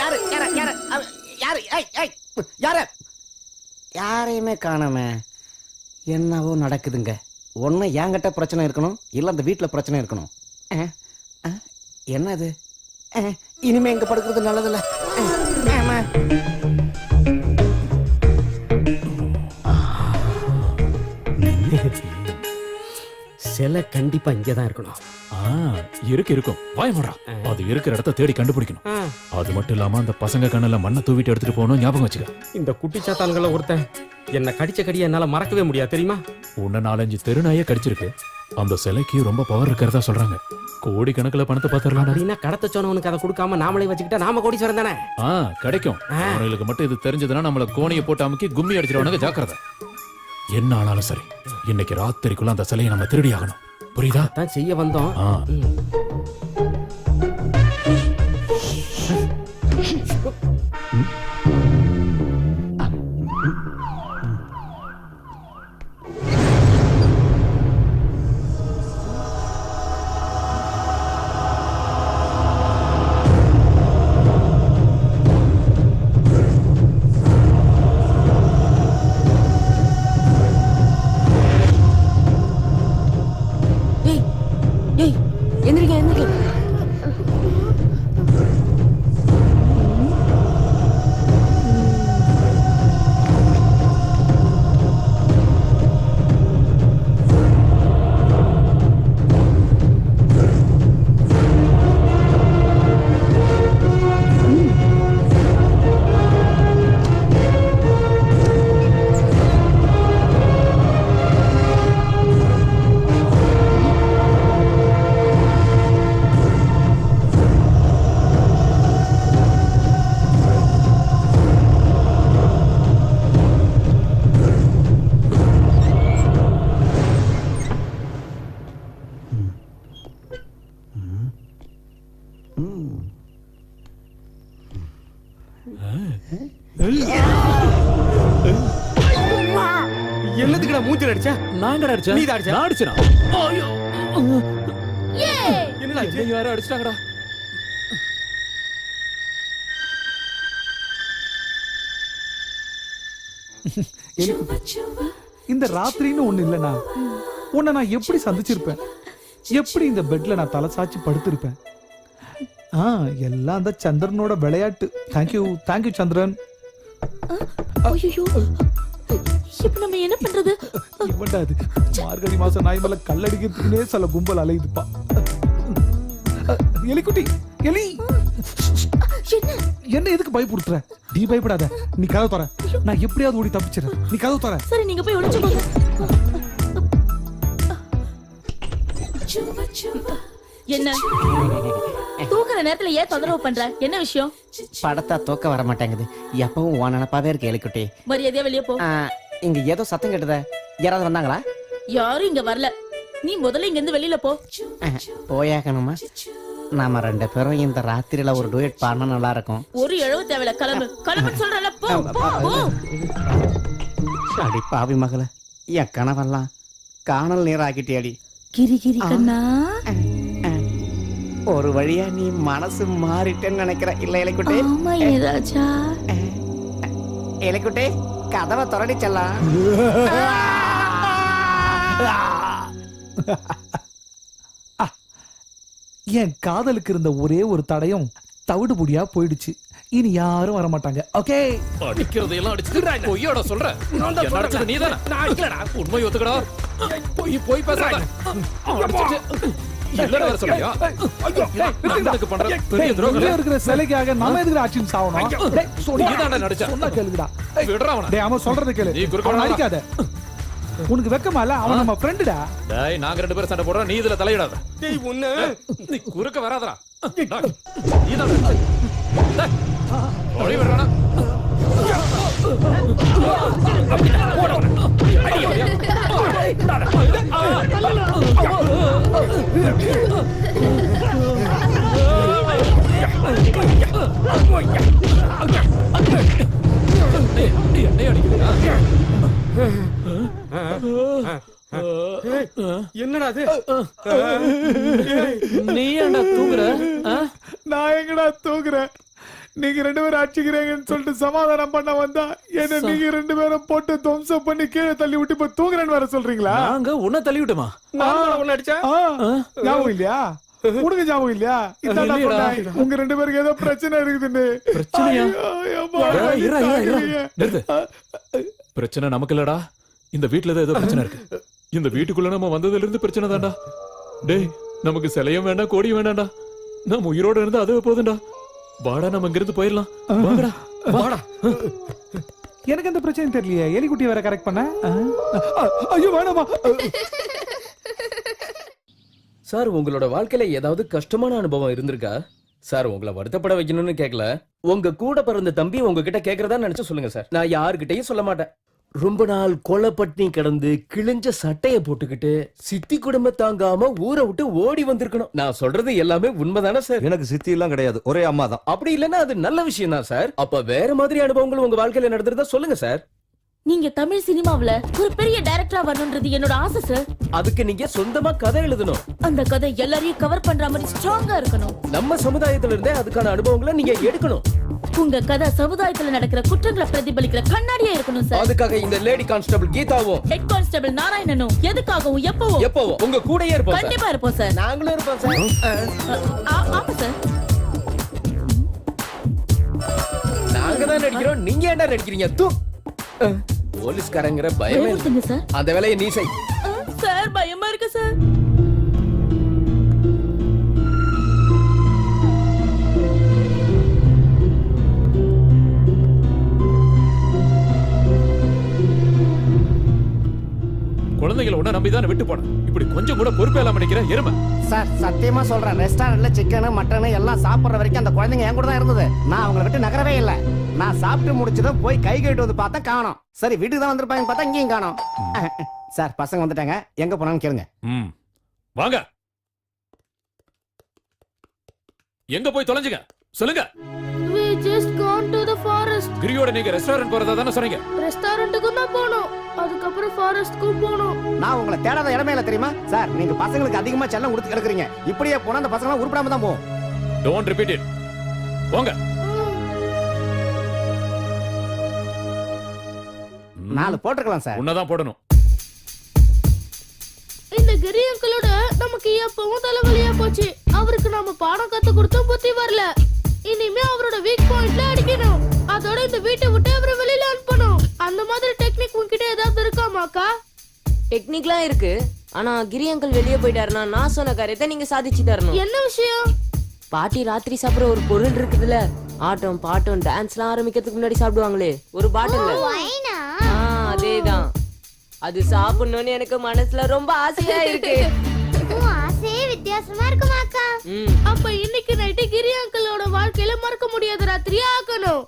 யாரு யாரு யாரு யாரு யாரு யாரையுமே காணாம. என்னவோ நடக்குதுங்க. ஒண்ணு என்கிட்ட பிரச்சனை இருக்கணும், இல்ல அந்த வீட்டுல பிரச்சனை இருக்கணும். என்னது? இனிமே எங்க படுக்கிறது நல்லதில்ல. சிலை கண்டிப்பா இங்கதான் இருக்கணும். இருக்கும். வாயமுடா. அது இருக்கிற இடத்த தேடி கண்டுபிடிக்கணும். அது மட்டும் இல்லாம அந்த பசங்க கண்ணுல மண்ணை தூவிட்டு எடுத்துட்டு போகணும். ஞாபகம் வச்சுக்க. இந்த குட்டி சாத்தான்கள ஒருத்தன் என்ன கடிச்ச கடிய என்னால மறக்கவே முடியாது தெரியுமா? உன்ன 4-5 தெருநாயே கடிச்சிருக்கு. அந்த சிலைக்கு ரொம்ப பவர் இருக்கிறதா சொல்றாங்க. கோடி கணக்குல பணத்தை பாத்துறலாம். அப்படின்னா கடத்த சொன்னவனுக்கு அதை கொடுக்காம நாமளே வச்சுக்கிட்டா நாம கோடீஸ்வரன் தானே? கிடைக்கும். அவங்களுக்கு மட்டும் இது தெரிஞ்சதுன்னா நம்மள கோணியை போட்டு அமுக்கி கும்மி அடிச்சிருவானுங்க. ஜாக்கிரதை. என்ன ஆனாலும் சரி, இன்னைக்கு ராத்திரிக்குள்ள அந்த சிலையை நம்ம திருடி ஆகணும். புரியுதா? தான் செய்ய வந்தோம். எந்திரிக்க எந்திரிக்க. என்னதுக்குடா மூஞ்சில அடிச்சா? நாங்கடா அடிச்சேன். நீ தான் அடிச்சா? நான் அடிச்சேனா? ஐயோ. என்னடா என்னை யாரோ அடிச்சிட்டாங்கடா. இந்த ராத்திரின்னு ஒண்ணு இல்லனா உன்னை நான் எப்படி சந்திச்சிருப்பேன்? எப்படி இந்த பெட்ல நான் தலை சாச்சி படுத்திருப்பேன்? எல்லாம் அந்த சந்திரனோட விளையாட்டு. தேங்க்யூ சந்திரன். ஐயோ, இப்ப நம்ம என்ன பண்றது? இவன்டா அது மார்கழி மாசம் நாய் மேல கல்லடிக்கிறதுக்குனே சில கும்பல் அலையுதுப்பா. எலிக்குட்டி, எலி என்ன எதுக்கு பயப்படுத்துற? நீ பயப்படாத. நீ கதவு தர, நான் எப்படியாவது ஓடி தப்பிச்சிடறேன். நீ கதவு தர. சரி, நீங்க போய் ஒளிச்சுக்கோங்க. என்ன தூக்குற நேரத்துல ஏன் தொந்தரவு பண்ற? என்ன விஷயம்? படத்தா தூக்க வர மாட்டேங்குது. எப்பவும் உன் நினைப்பாவே இருக்கு எலிக்குட்டி. மரியாதையா வெளியே போ. இங்க ஏதோ சத்தம் கேட்டதா? யாராவது வந்தாங்களா? யாரும் இங்க வரல. நீ முதல்ல இங்க இருந்து வெளியில போ. போயாகணுமா? நாம 2 பேரும் இந்த ராத்திரியில ஒரு டூயட் பாடினா நல்லா இருக்கும். ஒரு இழவு தேவையில்ல. கிளம்பு கிளம்புன்னு சொல்றல. போ போ. அடி பாவி மகள, என் கனவெல்லாம் காணல் நீர் ஆக்கிட்டே. அடி கிரி கிரி கண்ணா, ஒரு வழியா நீ மனசு மாறிட்டேன்னு நினைக்கிறேன் இல்ல இலைக்குட்டி? ஆமா ராஜா. இலைக்குட்டி கதவை திறடி செல்லாம். என் காதலுக்கு இருந்த ஒரே ஒரு தடயம் தவிடுபுடியா போயிடுச்சு. இனி யாரும் வர மாட்டாங்க. ஓகே, அடிக்கிறதையெல்லாம் அடிச்சுட்டு பொய்யோட சொல்ற. என்ன அடிச்சது நீதானே? நான் அடிக்கலடா. உண்மை ஒத்துக்கடா. போய் பேசாத. அடிச்சிட்டு இல்லடா வர சொல்றியா? நம்மளுக்கு பண்ற பெரிய துரோகம் உள்ள இருக்கிற சிலைக்காக நம்ம எதுக்கு ஆக்ஷன் சாவணும்? டேய், நீதான்டா நடிச்ச. சொன்னா கேளுடா. விடுறா அவனை. டேய், அவன் சொல்றத கேளு. நீ குறுக்க அவனை வராத. அடிக்காத. உனக்கு வெக்கமா இல்ல? அவன் நம்ம ஃப்ரெண்டுடா. டேய், நாங்க 2 பேரும் சண்டை போடுறோம், நீ இதுல தலையிடாத. டேய் உன்ன நீ குறுக்க வராதடா. நீதான் டேய், ஓடி வர்றானா? என்னைய அடிக்கிறா? என்னடா அது? நீ ஏன்டா தூங்குற? நான் எங்கடா தூங்குறேன்? நீங்க 2 பேரும் அடிச்சுக்கிறீங்கன்னு சொல்லிட்டு சமாதானம் பண்ண வந்தா என்ன நீங்க 2 பேரும் போட்டு துவம்சம் பண்ணி கீழே தள்ளி விட்டு இப்ப தூங்குறேன்னு வேற சொல்றீங்களா? நாங்க உன்னை தள்ளி விட்டோமா? நான் உன்ன அடிச்சா? ஞாபகம் இல்லையா? உனக்கு ஞாபகம் இல்லையா? இதான் நான் சொன்னேன், உங்க 2 பேருக்கு ஏதோ பிரச்சனை இருக்குதுன்னு. பிரச்சனையா? ஐயோ, அம்மா, இருடா. தாங்குறீங்க. நிறுத்து. பிரச்சனை நமக்கு இல்லடா, இந்த வீட்டுல தான் ஏதோ பிரச்சனை இருக்கு. இந்த வீட்டுக்குள்ள நம்ம வந்ததுல இருந்து பிரச்சனை தான்டா. டேய், நமக்கு சிலையும் வேண்டாம், கோடியும் வேண்டாம்டா. நம்ம உயிரோட இருந்து அதுவே போதும்டா. வாடா, நம்ம இங்க இருந்து போயிடலாம். வாடா, வாடா. எனக்கு எந்த பிரச்சனையும் தெரியலையே. எலிக்குட்டி வேற கரெக்ட் பண்ண. ஐயோ வேணாமா. சார், உங்களோட வாழ்க்கையில ஏதாவது கஷ்டமான அனுபவம் இருந்திருக்கா? சார், உங்களை வருத்தப்பட வைக்கணும்னு கேட்கல. உங்க கூட பிறந்த தம்பி உங்ககிட்ட கேக்குறதா நினைச்சு சொல்லுங்க சார். நான் யாருகிட்டயும் சொல்ல மாட்டேன். ரொம்ப நாள் கொலை பட்டினி கிடந்து கிழிஞ்ச சட்டைய போட்டுக்கிட்டு சித்தி குடும்ப தாங்காம ஊரை விட்டு ஓடி வந்திருக்கணும். நான் சொல்றது எல்லாமே உண்மைதானே சார்? எனக்கு சித்தி எல்லாம் கிடையாது, ஒரே அம்மா தான். அப்படி இல்லைன்னா அது நல்ல விஷயம் தான் சார். அப்ப வேற மாதிரி அனுபவங்கள் உங்க வாழ்க்கையில நடந்துருந்தா சொல்லுங்க சார். நீங்க தமிழ் சினிமாவுல ஒரு பெரிய டைரக்டரா வரணும்ன்றது என்னோட ஆசை சார். அதுக்கு நீங்க சொந்தமா கதை எழுதணும். அந்த கதை எல்லாரையும் கவர் பண்ற மாதிரி ஸ்ட்ராங்கா இருக்கணும். நம்ம சமுதாயத்துல இருந்தே அதுக்கான அனுபவங்களை நீங்க எடுக்கணும். உங்க கதை சமுதாயத்துல நடக்கிற குற்றங்களை பிரதிபலிக்கிற கண்ணாடியா இருக்கணும் சார். அதுக்காக இந்த லேடி கான்ஸ்டபிள் கீதாவும் ஹெட் கான்ஸ்டபிள் நாராயணனும் எதுக்காகவும் எப்பவும் உங்க கூடயே இருப்போம். கண்டிப்பா இருப்போம் சார். நாங்களும் இருப்போம் சார். ஆமா சார். நாங்க தான் நடிக்கிறோம், நீங்க என்ன நடிக்கிறீங்க? தூ போலீஸ்காரங்கிற பயமே பயமுறுத்துங்க சார். அந்த வேலையை நீ செய். சார், பயமா இருக்கு சார். குழந்தைகளை உன்ன நம்பிதான் விட்டு போனேன். இப்படி கொஞ்சம் கூட பொறுப்பே இல்லாம நிக்கிற எருமை. சார், சத்தியமா சொல்றேன், ரெஸ்டாரண்ட்ல சிக்கன் மட்டன் எல்லாம் சாப்பிடுற வரைக்கும் அந்த குழந்தைங்க என் கூட தான் இருந்தது. நான் அவங்கள விட்டு நகரவே இல்ல. நான் சாப்பிட்டு முடிச்சதும் போய் கை கழுவிட்டு வந்து பார்த்தா காணோம். சரி, வீட்டுக்கு தான் வந்திருப்பாங்க பார்த்தா இங்கேயும் காணோம். சார், பசங்க வந்துட்டாங்க, எங்க போனான்னு கேளுங்க. வாங்க, எங்க போய் தொலைஞ்சுங்க சொல்லுங்க. We just gone to the forest. கிரியோட நீங்க ரெஸ்டாரண்ட் போறதா தானே சொன்னீங்க? ரெஸ்டாரண்ட்டுக்கு தான் போனோம், அதுக்கப்புறம் ஃபாரஸ்ட்க்கும் போனோம். நான் உங்களை தேடாத இடமே இல்ல தெரியுமா? சார், நீங்க பசங்களுக்கு அதிகமா செல்லம் கொடுத்து கிடக்குறீங்க. இப்படியே போனா அந்த பசங்க உருப்படாம தான் போகும். Don't repeat it. போங்க. 4 போட்டுக்கலாம் சார். உன்னதான் போடணும். இந்த கிரி அங்கிளோட நமக்கு எப்பவும் தலைவலியா போச்சு. அவருக்கு நாம பாடம் கத்து கொடுத்தும் புத்தி வரல. இனிமே அவரோட வீக் பாயிண்ட்ல அடிக்கணும். அதோட இந்த வீட்டை விட்டு அவரை வெளியில அனுப்பணும். அந்த மாதிரி டெக்னிக் உன்கிட்ட ஏதாவது இருக்காமாக்கா? டெக்னிக்லாம் இருக்கு. ஆனா கிரி அங்கிள் வெளியே போயிட்டாருன்னா நான் சொன்ன காரியத்தை நீங்க சாதிச்சு தரணும். என்ன விஷயம்? பாட்டி ராத்திரி சாப்பிடுற ஒரு பொருள் இருக்குதுல, ஆட்டம் பாட்டம் டான்ஸ்லாம் ஆரம்பிக்கிறதுக்கு முன்னாடி சாப்பிடுவாங்களே ஒரு பாட்டில். அதேதான். அது சாப்பிடணும்னு எனக்கு மனசுல ரொம்ப ஆசையா இருக்கு. ஆசையே வித்தியாசமா இருக்குமாக்கா? அப்ப இன்னைக்கு நைட்டு கிரி அங்கிளோட வாழ்க்கையில மறக்க முடியாத ராத்திரியா ஆக்கணும்.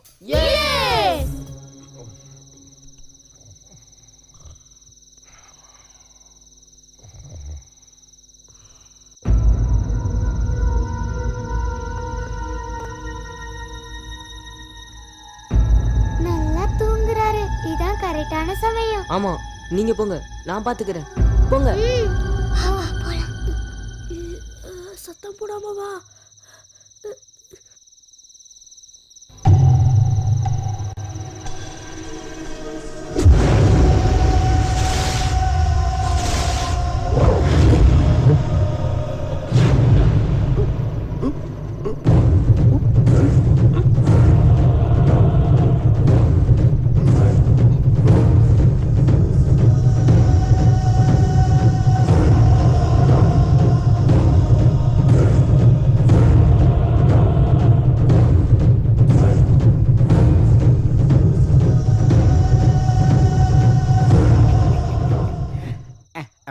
நல்லா தூங்குறாரு. இதான் கரெக்டான சமயம். ஆமா, நீங்க போங்க, நான் பாத்துக்கிறேன். போங்க. சத்தம் போடாம தூங்காம வா.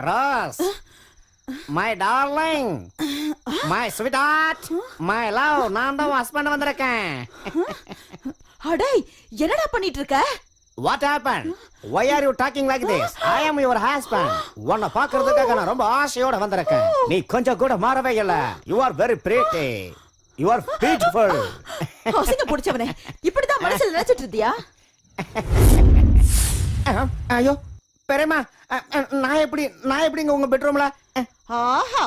Rose, my darling, my sweetheart, my love, நான் தான் ஹஸ்பண்ட் வந்திருக்கேன். அடே என்னடா பண்ணிட்டு இருக்க? What happened? Why are you talking like this? I am your husband. உன்னை பார்க்கிறதுக்காக நான் ரொம்ப ஆசையோட வந்திருக்கேன். நீ கொஞ்சம் கூட மாறவே இல்ல. You are very pretty. You are beautiful. அசிங்க புடிச்சவனே, இப்படிதான் மனசுல நினைச்சிட்டு இருந்தியா? ஐயோ பெரியம்மா, நான் எப்படிங்க உங்க பெட்ரூம்ல? ஆஹா,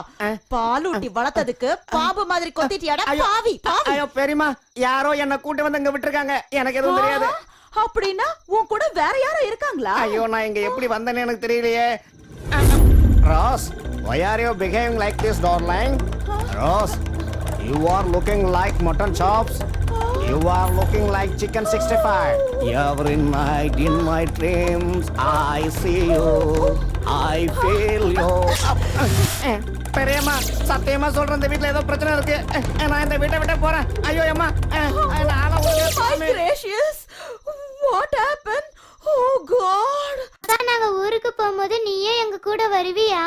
பாலூட்டி வளர்த்ததுக்கு பாம்பு மாதிரி கொத்திட்டியாடா பாவி பாவி. ஐயோ பெரியம்மா, யாரோ என்ன கூட்டி வந்து இங்க விட்டுருக்காங்க, எனக்கு எதுவும் தெரியாது. அப்படின்னா உன் கூட வேற யாரோ இருக்காங்களா? ஐயோ நான் இங்க எப்படி வந்தேன்னு எனக்கு தெரியலையே. Rose, why are you behaving like this, darling? Rose, you are looking like mutton chops. You are looking like chicken 65. Every night in my dreams I see you, I feel you. பெரியம்மா, சத்தியமா சொல்றேன், இந்த வீட்ல ஏதோ பிரச்சனை இருக்கு. நான் இந்த வீட்டை விட்டு போறேன். ஐயோ அம்மா, What happened? Oh God. நாங்க ஊருக்கு போகும்போது நீயே எங்க கூட வருவியா?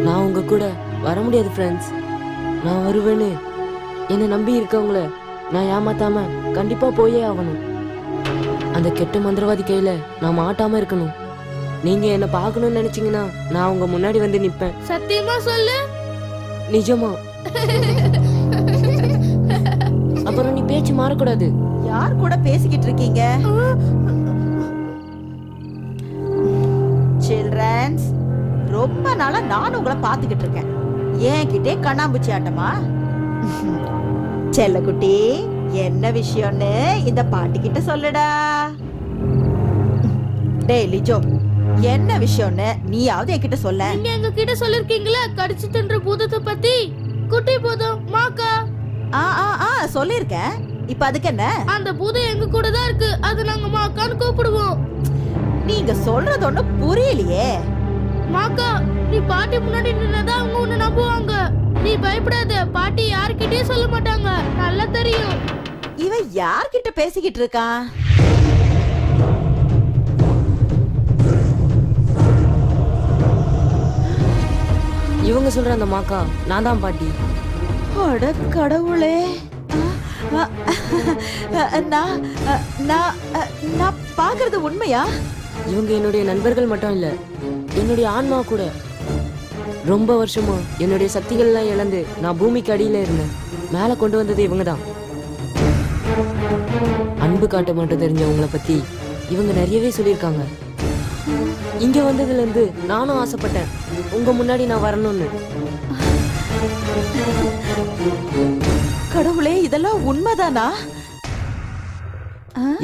நான் உங்க கூட வர முடியாது ஃப்ரெண்ட்ஸ். நான் வருவேன்னு என்னை நம்பி இருக்கவங்கள நான் ஏமாத்தாம கண்டிப்பா போயே ஆகணும். அந்த கெட்ட மந்திரவாதி கையில நான் மாட்டாம இருக்கணும். நீங்க என்ன பார்க்கணும்னு நினைச்சீங்கன்னா நான் உங்க முன்னாடி வந்து நிப்பேன். சத்தியமா சொல்லு. நிஜமா. அப்புறம் நீ பேச்சு மாறக்கூடாது. யார் கூட பேசிக்கிட்டு இருக்கீங்க? சில்ட்ரன்ஸ், ரொம்ப நாளா நான் உங்களை பாத்துக்கிட்டு இருக்கேன். என்கிட்டே கண்ணாம்பூச்சி ஆட்டமா? செல்லக்குட்டி, என்ன விஷயம்னு இந்த பாட்டி கிட்ட சொல்லுடா. டேய் லிஜோ, என்ன விஷயம்னு நீயாவது என்கிட்ட சொல்ல. நீங்க எங்க கிட்ட சொல்லிருக்கீங்களா கடிச்சு தின்ற பூதத்தை பத்தி? குட்டி பூதம் மாக்கா. சொல்லிருக்கேன். இப்ப அதுக்கு என்ன? அந்த பூதம் எங்க கூட தான் இருக்கு, அது நாங்க மாக்கான்னு கூப்பிடுவோம். நீங்க சொல்றது ஒண்ணு புரியலையே. மாக்கா, நீ பாட்டி முன்னாடி நின்னதான் அவங்க உன்னை நம்புவாங்க. நீ பயப்படாத, பாட்டி யார்கிட்டயும் சொல்ல மாட்டாங்க, நல்லா தெரியும். இவன் யார்கிட்ட பேசிக்கிட்டு இருக்கான்? இவங்க சொல்ற அந்த மாக்கா நான் தான் பாட்டி. அட கடவுளே, நான் பாக்குறது உண்மையா? இவங்க என்னுடைய நண்பர்கள் மட்டும் இல்ல, என்னுடைய ஆன்மா கூட. ரொம்ப வருஷமா என்னுடைய சக்திகள்லாம் இழந்து நான் பூமிக்கு அடியில இருந்தேன். மேல கொண்டு வந்தது இவங்க தான். அன்பு காட்ட மட்டும் தெரிஞ்சவங்களை பத்தி இவங்க நிறையவே சொல்லியிருக்காங்க. இங்க வந்ததுல இருந்து நானும் ஆசைப்பட்டேன் உங்க முன்னாடி நான் வரணும்னு. கடவுளே, இதெல்லாம் உண்மைதானா?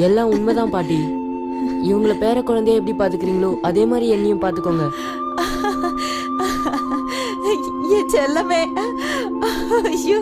எல்லாம் உண்மைதான் பாட்டி. இவங்கள பேர குழந்தைய எப்படி பாத்துக்கிறீங்களோ அதே மாதிரி என்னையும் பாத்துக்கோங்க. என் செல்லமே. ஐயோ.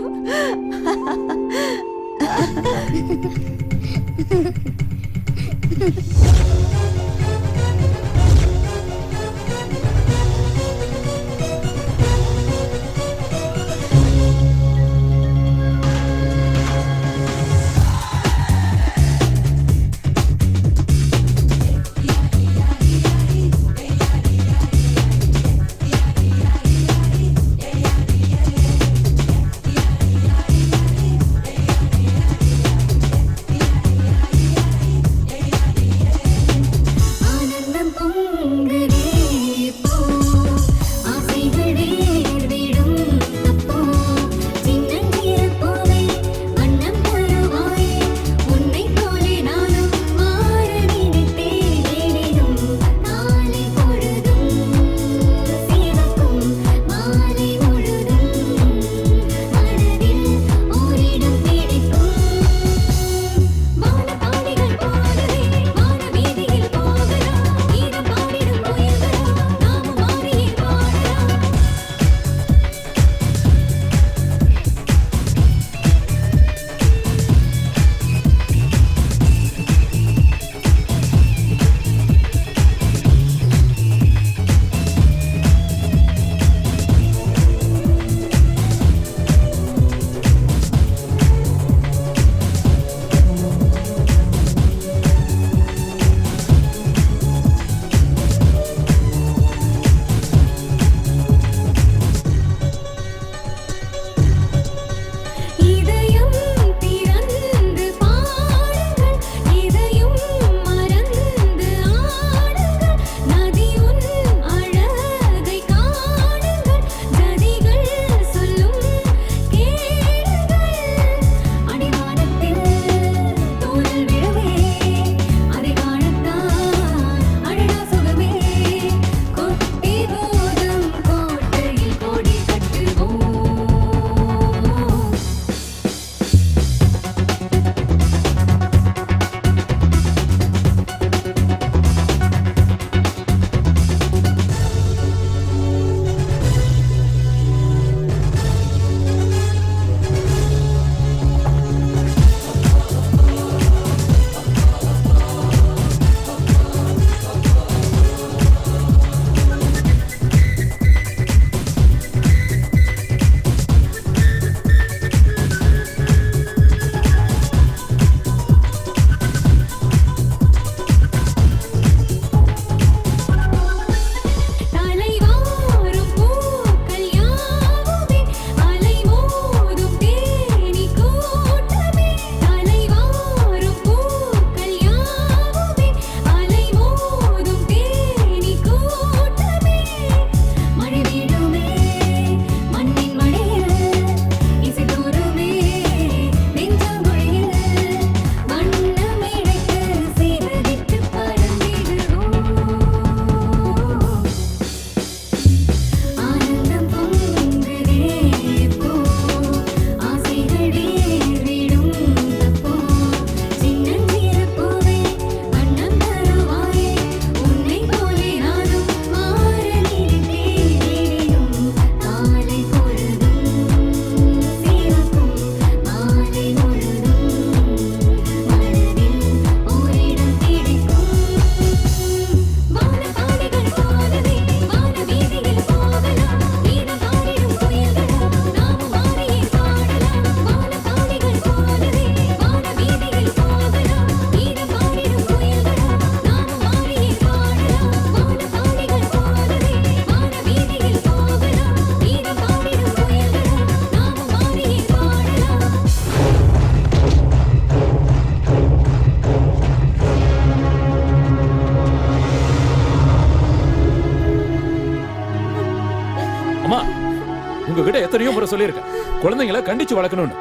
உங்ககிட்ட எத்தனையோ முறை சொல்லியிருக்கேன் குழந்தைங்களை கண்டிச்சு வளர்க்கணும்னு.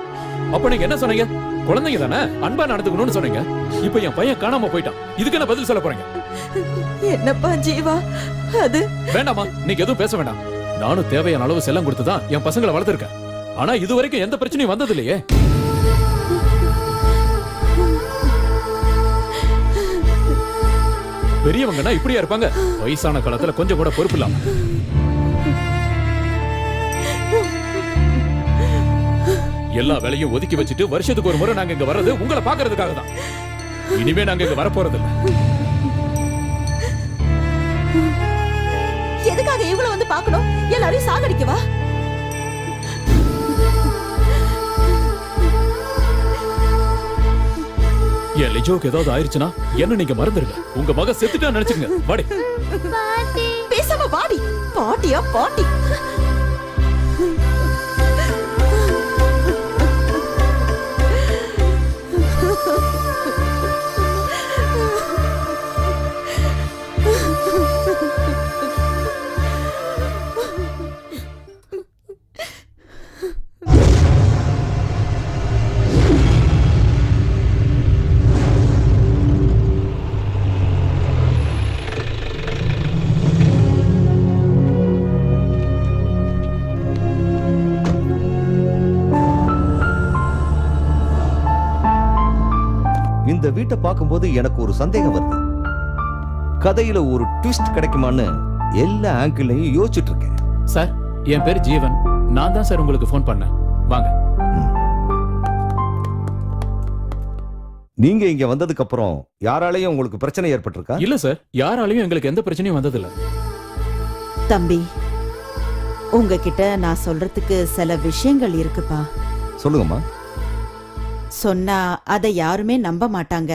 அப்ப நீங்க என்ன சொன்னீங்க? குழந்தைங்க தானே, அன்பா நடந்துக்கணும்னு சொன்னீங்க. இப்ப என் பையன் காணாம போயிட்டான். இதுக்கு என்ன பதில் சொல்ல போறீங்க? என்னப்பா ஜீவா அது? வேண்டாமா, நீங்க எதுவும் பேச வேண்டாம். நானும் தேவையான அளவு செல்லம் கொடுத்துதான் என் பசங்களை வளர்த்திருக்கேன். ஆனா இது வரைக்கும் எந்த பிரச்சனையும் வந்தது இல்லையே. பெரியவங்கன்னா இப்படியா இருப்பாங்க? வயசான காலத்துல கொஞ்சம் கூட பொறுப்பு இல்லாம. எல்லா வேலையும் ஒதுக்கி வச்சுட்டு வருஷத்துக்கு ஒரு முறை நாங்க இங்க வர்றது உங்களை பாக்குறதுக்காக தான். இனிமே நாங்க இங்க வரப்போறது இல்ல. எதுக்காக இவ்வளவு வந்து பார்க்கணும்? எல்லாரையும் சாகடிக்கவா? என் லிஜோக்கு ஏதாவது ஆயிருச்சுன்னா என்ன நீங்க மறந்துருங்க. உங்க மக செத்துட்டா நினைச்சுங்க. வாடி. பேசாம வாடி. பாட்டியா பாட்டி? இந்த வீட்டை பார்க்கும்போது எனக்கு ஒரு சந்தேகம் வருது. கதையில ஒரு ட்விஸ்ட் கிடைக்குமான்னு எல்லா ஆங்கிள்லையும் யோசிச்சுட்டு இருக்கேன். சார், என் பேர் ஜீவன். நான் தான் சார் உங்களுக்கு ஃபோன் பண்ணேன். வாங்க. நீங்க இங்க வந்ததுக்கு அப்புறம் யாராலையும் உங்களுக்கு பிரச்சனை ஏற்பட்டிருக்கா? இல்ல சார், யாராலையும் எங்களுக்கு எந்த பிரச்சனையும் வந்ததில்ல. தம்பி, உங்ககிட்ட நான் சொல்றதுக்கு சில விஷயங்கள் இருக்குப்பா. சொல்லுங்கம்மா. சொன்னா அதை யாருமே நம்ப மாட்டாங்க.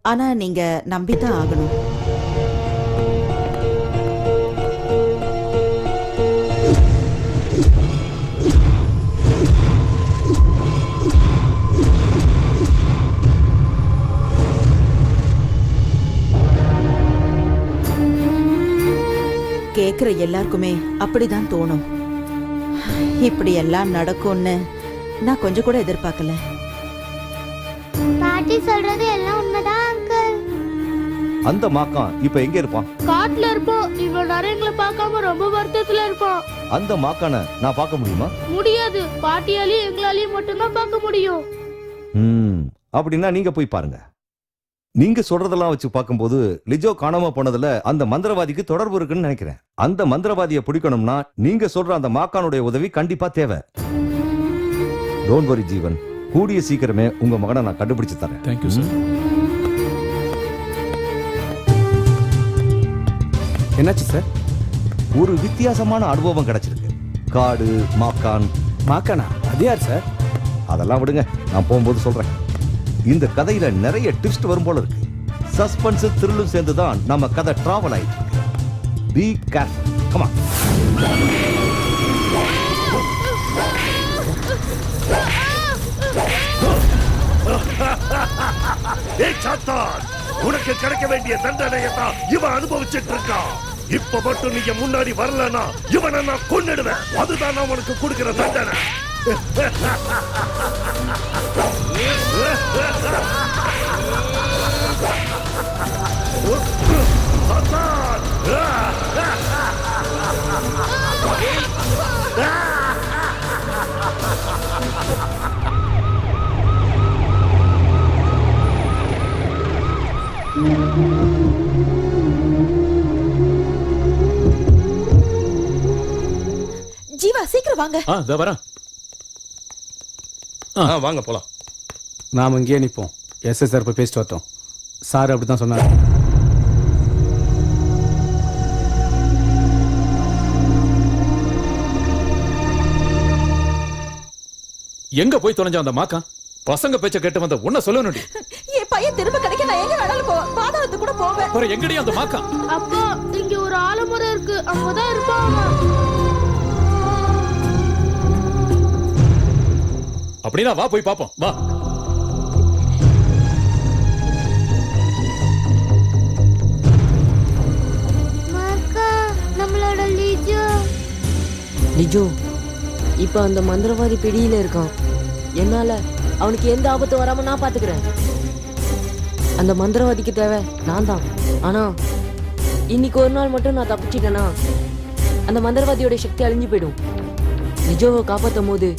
ஆனா நீங்க நம்பித்தான் ஆகணும். கேக்குற எல்லாருக்குமே அப்படிதான் தோணும். இப்படி எல்லாம் நடக்கும்னு நான் கொஞ்சம் கூட எதிர்பார்க்கல. பாட்டி சொல்றது எல்லாம் உண்மைதான் அங்கிள். அந்த மாக்கான் இப்ப எங்க இருப்பான்? காட்டுல இருப்போம். இவ்வளவு நேரம் எங்களை பார்க்காம ரொம்ப வருத்தத்துல இருப்பான். அந்த மாக்கான நான் பார்க்க முடியுமா? முடியாது. பாட்டியாலையும் எங்களாலையும் மட்டும்தான் பார்க்க முடியும். அப்படின்னா நீங்க போய் பாருங்க. நீங்க சொல்றதெல்லாம் வச்சு பார்க்கும்போது லிஜோ காணாம போனதுல அந்த மந்திரவாதிக்கு தொடர்பு இருக்குன்னு நினைக்கிறேன். அந்த மந்திரவாதியை பிடிக்கணும்னா நீங்க சொல்ற அந்த மாக்கானுடைய உதவி கண்டிப்பா தேவை. டோன்ட் வரி ஜீவன், கூடிய சீக்கிரமே உங்க மகனை நான் கண்டுபிடிச்சு தரேன். Thank you sir. என்னாச்சு சார்? ஒரு வித்தியாசமான அனுபவம் கிடைச்சிருக்கு. காடு மாக்கான். மாக்கானா? அது யார் சார்? அதெல்லாம் விடுங்க, நான் போகும்போது சொல்றேன். இந்த கதையில நிறைய ட்விஸ்ட் வரும் போல இருக்கு. சஸ்பென்ஸ் த்ரில்லும் சேர்ந்து தான் நம்ம கதை டிராவல் ஆயிட்டு இருக்கு. Be careful. Come on. ஏய் சாத்தான், உனக்கு கிடைக்க வேண்டிய தண்டனையை தான் இவன் அனுபவிச்சுட்டு இருக்கான். இப்ப மட்டும் நீங்க முன்னாடி வரலனா இவனை நான் கொன்னுடுவேன். அதுதான் நான் உனக்கு கொடுக்கிற தண்டனை. ஜீவா, சீக்கிரம் வாங்க. இதோ வரேன். வாங்க போலாம். நாம இங்கேயே நிற்போம். எஸ்ஐ சார் போய் பேசிட்டு வரட்டும். சார் அப்படித்தான் சொன்னார். எங்க போய் தொலைஞ்ச அந்த மாக்கா? பசங்க பேச்ச கேட்டு வந்த உன்ன சொல்லணும்டி. என் பையன் திரும்ப கிடைக்க நான் எங்க வேணாலும் போவேன். பாதாளத்துக்கு கூட போவேன். அப்புறம் எங்கடி அந்த மாக்கா? அப்பா, இங்க ஒரு ஆலமரம் இருக்கு. அங்கதான் இருப்பான். அப்படின்னா வா போய் பாப்போம். வா. மாக்கா, நம்மளோட லிஜோ. லிஜோ, இப்ப அந்த மந்திரவாதி பிடியில இருக்கான். என்னால அவனுக்கு எந்த ஆபத்து வராம நான் பாத்துக்கிறேன். அந்த மந்திரவாதிக்கு தேவை நான் தான். ஆனா இன்னைக்கு ஒரு நாள் மட்டும் நான் தப்பிச்சிட்டேனா அந்த மந்திரவாதியோட சக்தி அழிஞ்சு போயிடும். நிஜோவை காப்பாத்தும் போது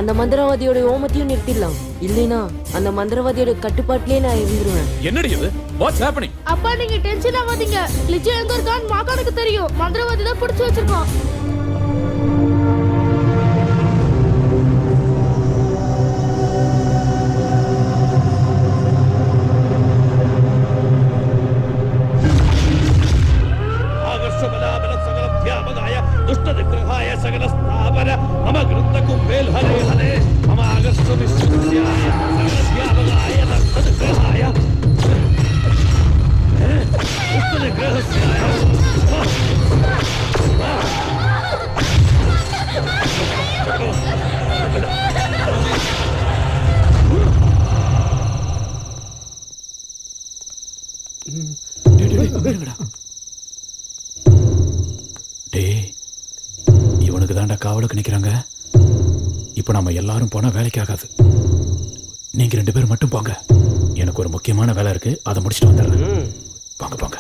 அந்த மந்திரவாதியோட ஓமத்தையும் நிறுத்திடலாம். இல்லைனா அந்த மந்திரவாதியோட கட்டுப்பாட்டிலே நான் இருந்துருவேன். என்னடி இது? What's happening? அப்பா நீங்க டென்ஷன் ஆகாதீங்க. லிஜோ எங்க இருக்கான்னு மாகானுக்கு தெரியும். மந்திரவாதி தான் பிடிச்சு வச்சிருக்கான். இவனுக்கு தாண்டா காவலுக்கு நிக்கிறாங்க. இப்ப நம்ம எல்லாரும் போனா வேலைக்கு ஆகாது. நீங்க 2 பேர் மட்டும் போங்க. எனக்கு ஒரு முக்கியமான வேலை இருக்கு, அதை முடிச்சுட்டு வந்துடுறேன். போங்க போங்க.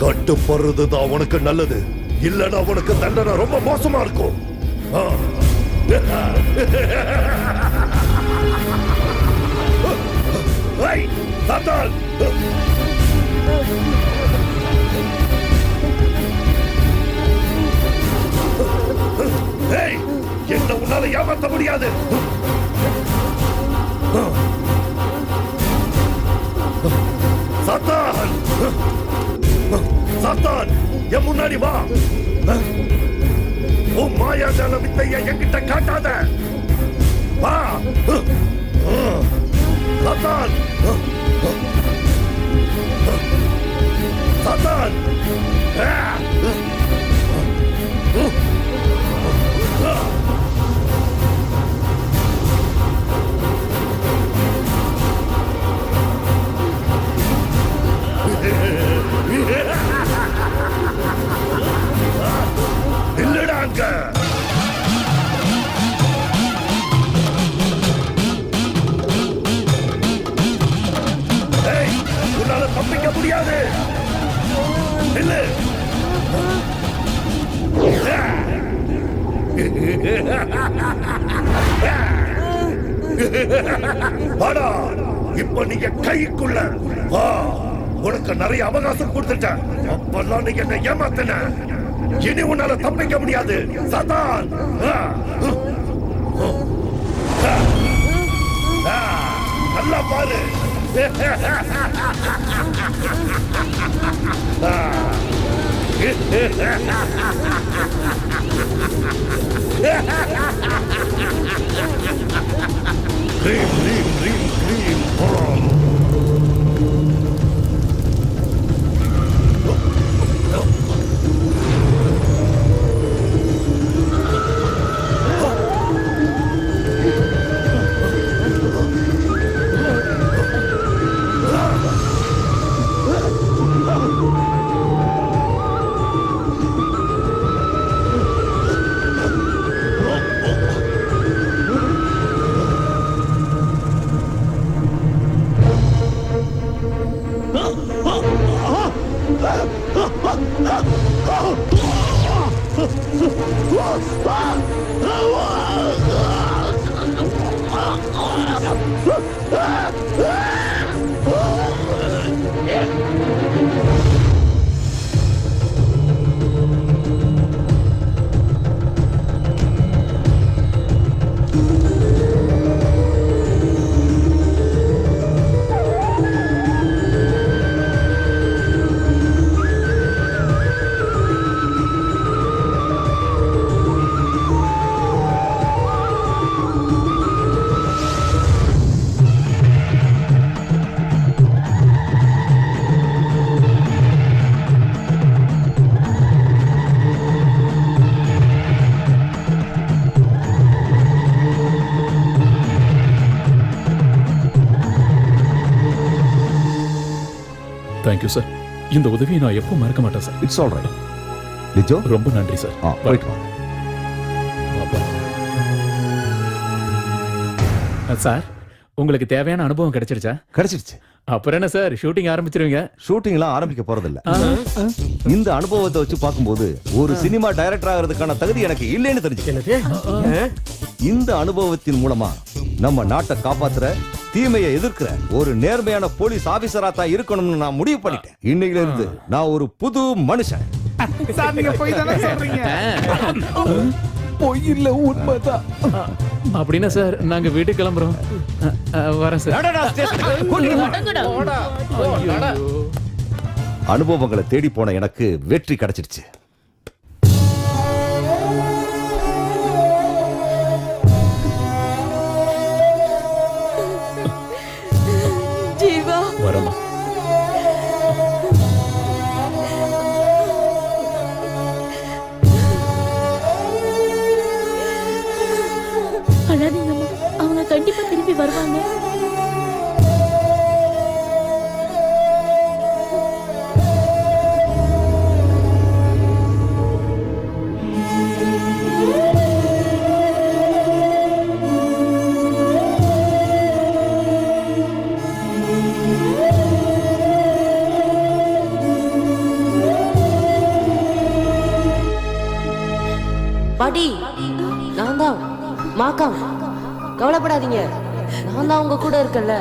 கட்டுப்படுறதுதான் உனக்கு நல்லது, இல்லனா உனக்கு தண்டனை ரொம்ப மோசமா இருக்கும். ஆ. ஏய், சாத்தான்! ஏய், என்ன உன்னால ஏமாத்த முடியாது. சாத்தான்! சாத்தான், என் முன்னாடி வா. உன் மாயாஜால வித்தைய என்கிட்ட காட்டாத. வா. சாத்தான்! சாத்தான்! இல்லடாங்க. ஏய், உன்னால தப்பிக்க முடியாது. இல்ல. வாடா, இப்ப நீங்க கைக்குள்ள வா. உனக்கு நிறைய அவகாசம் கொடுத்துட்டேன். அப்பெல்லாம் நீங்க என்ன ஏமாத்தின. இனி உன்னால தப்பிக்க முடியாது. சாத்தான்! நல்லா பாரு. Dream, dream, dream, dream. Thank you sir. இந்த உதவியை நான் எப்போ மறக்க மாட்டேன் sir. It's all right. Lijo, ரொம்ப நன்றி சார். போயிட்டு வா. சார், உங்களுக்கு தேவையான அனுபவம் கிடைச்சிருச்சா? கிடைச்சிருச்சு. அப்புறம் என்ன சார், ஷூட்டிங் ஆரம்பிச்சிருவீங்க? ஷூட்டிங்லாம் ஆரம்பிக்க போறதில்ல. இந்த அனுபவத்தை வச்சு பார்க்கும்போது ஒரு சினிமா டைரக்டர் ஆகிறதுக்கான தகுதி எனக்கு இல்லைன்னு தெரிஞ்சுக்க. இந்த அனுபவத்தின் மூலமா நம்ம நாட்டை காப்பாத்துற, தீமையை எதிர்க்கிற ஒரு நேர்மையான போலீஸ் ஆபீசரா தான் இருக்கணும்னு நான் முடிவு பண்ணிட்டேன். இன்னையில இருந்து நான் ஒரு புது மனுஷன். சார், நீங்க போய் தானே சொல்றீங்க? பொய் இல்ல, உண்மைதான். அப்படின்னா சார், நாங்க வீட்டுக்கு கிளம்புறோம். வரேன் சார். அனுபவங்களை தேடி போன எனக்கு வெற்றி கிடைச்சிருச்சு. ஜீவா, வரமா. அழாதீங்கம்மா, அவங்க கண்டிப்பா திரும்பி வருவாங்க. பாட்டி நான் தான் மாக்காம் கவலைப்படாதீங்க நான் தான் உங்க கூட இருக்கேன்ல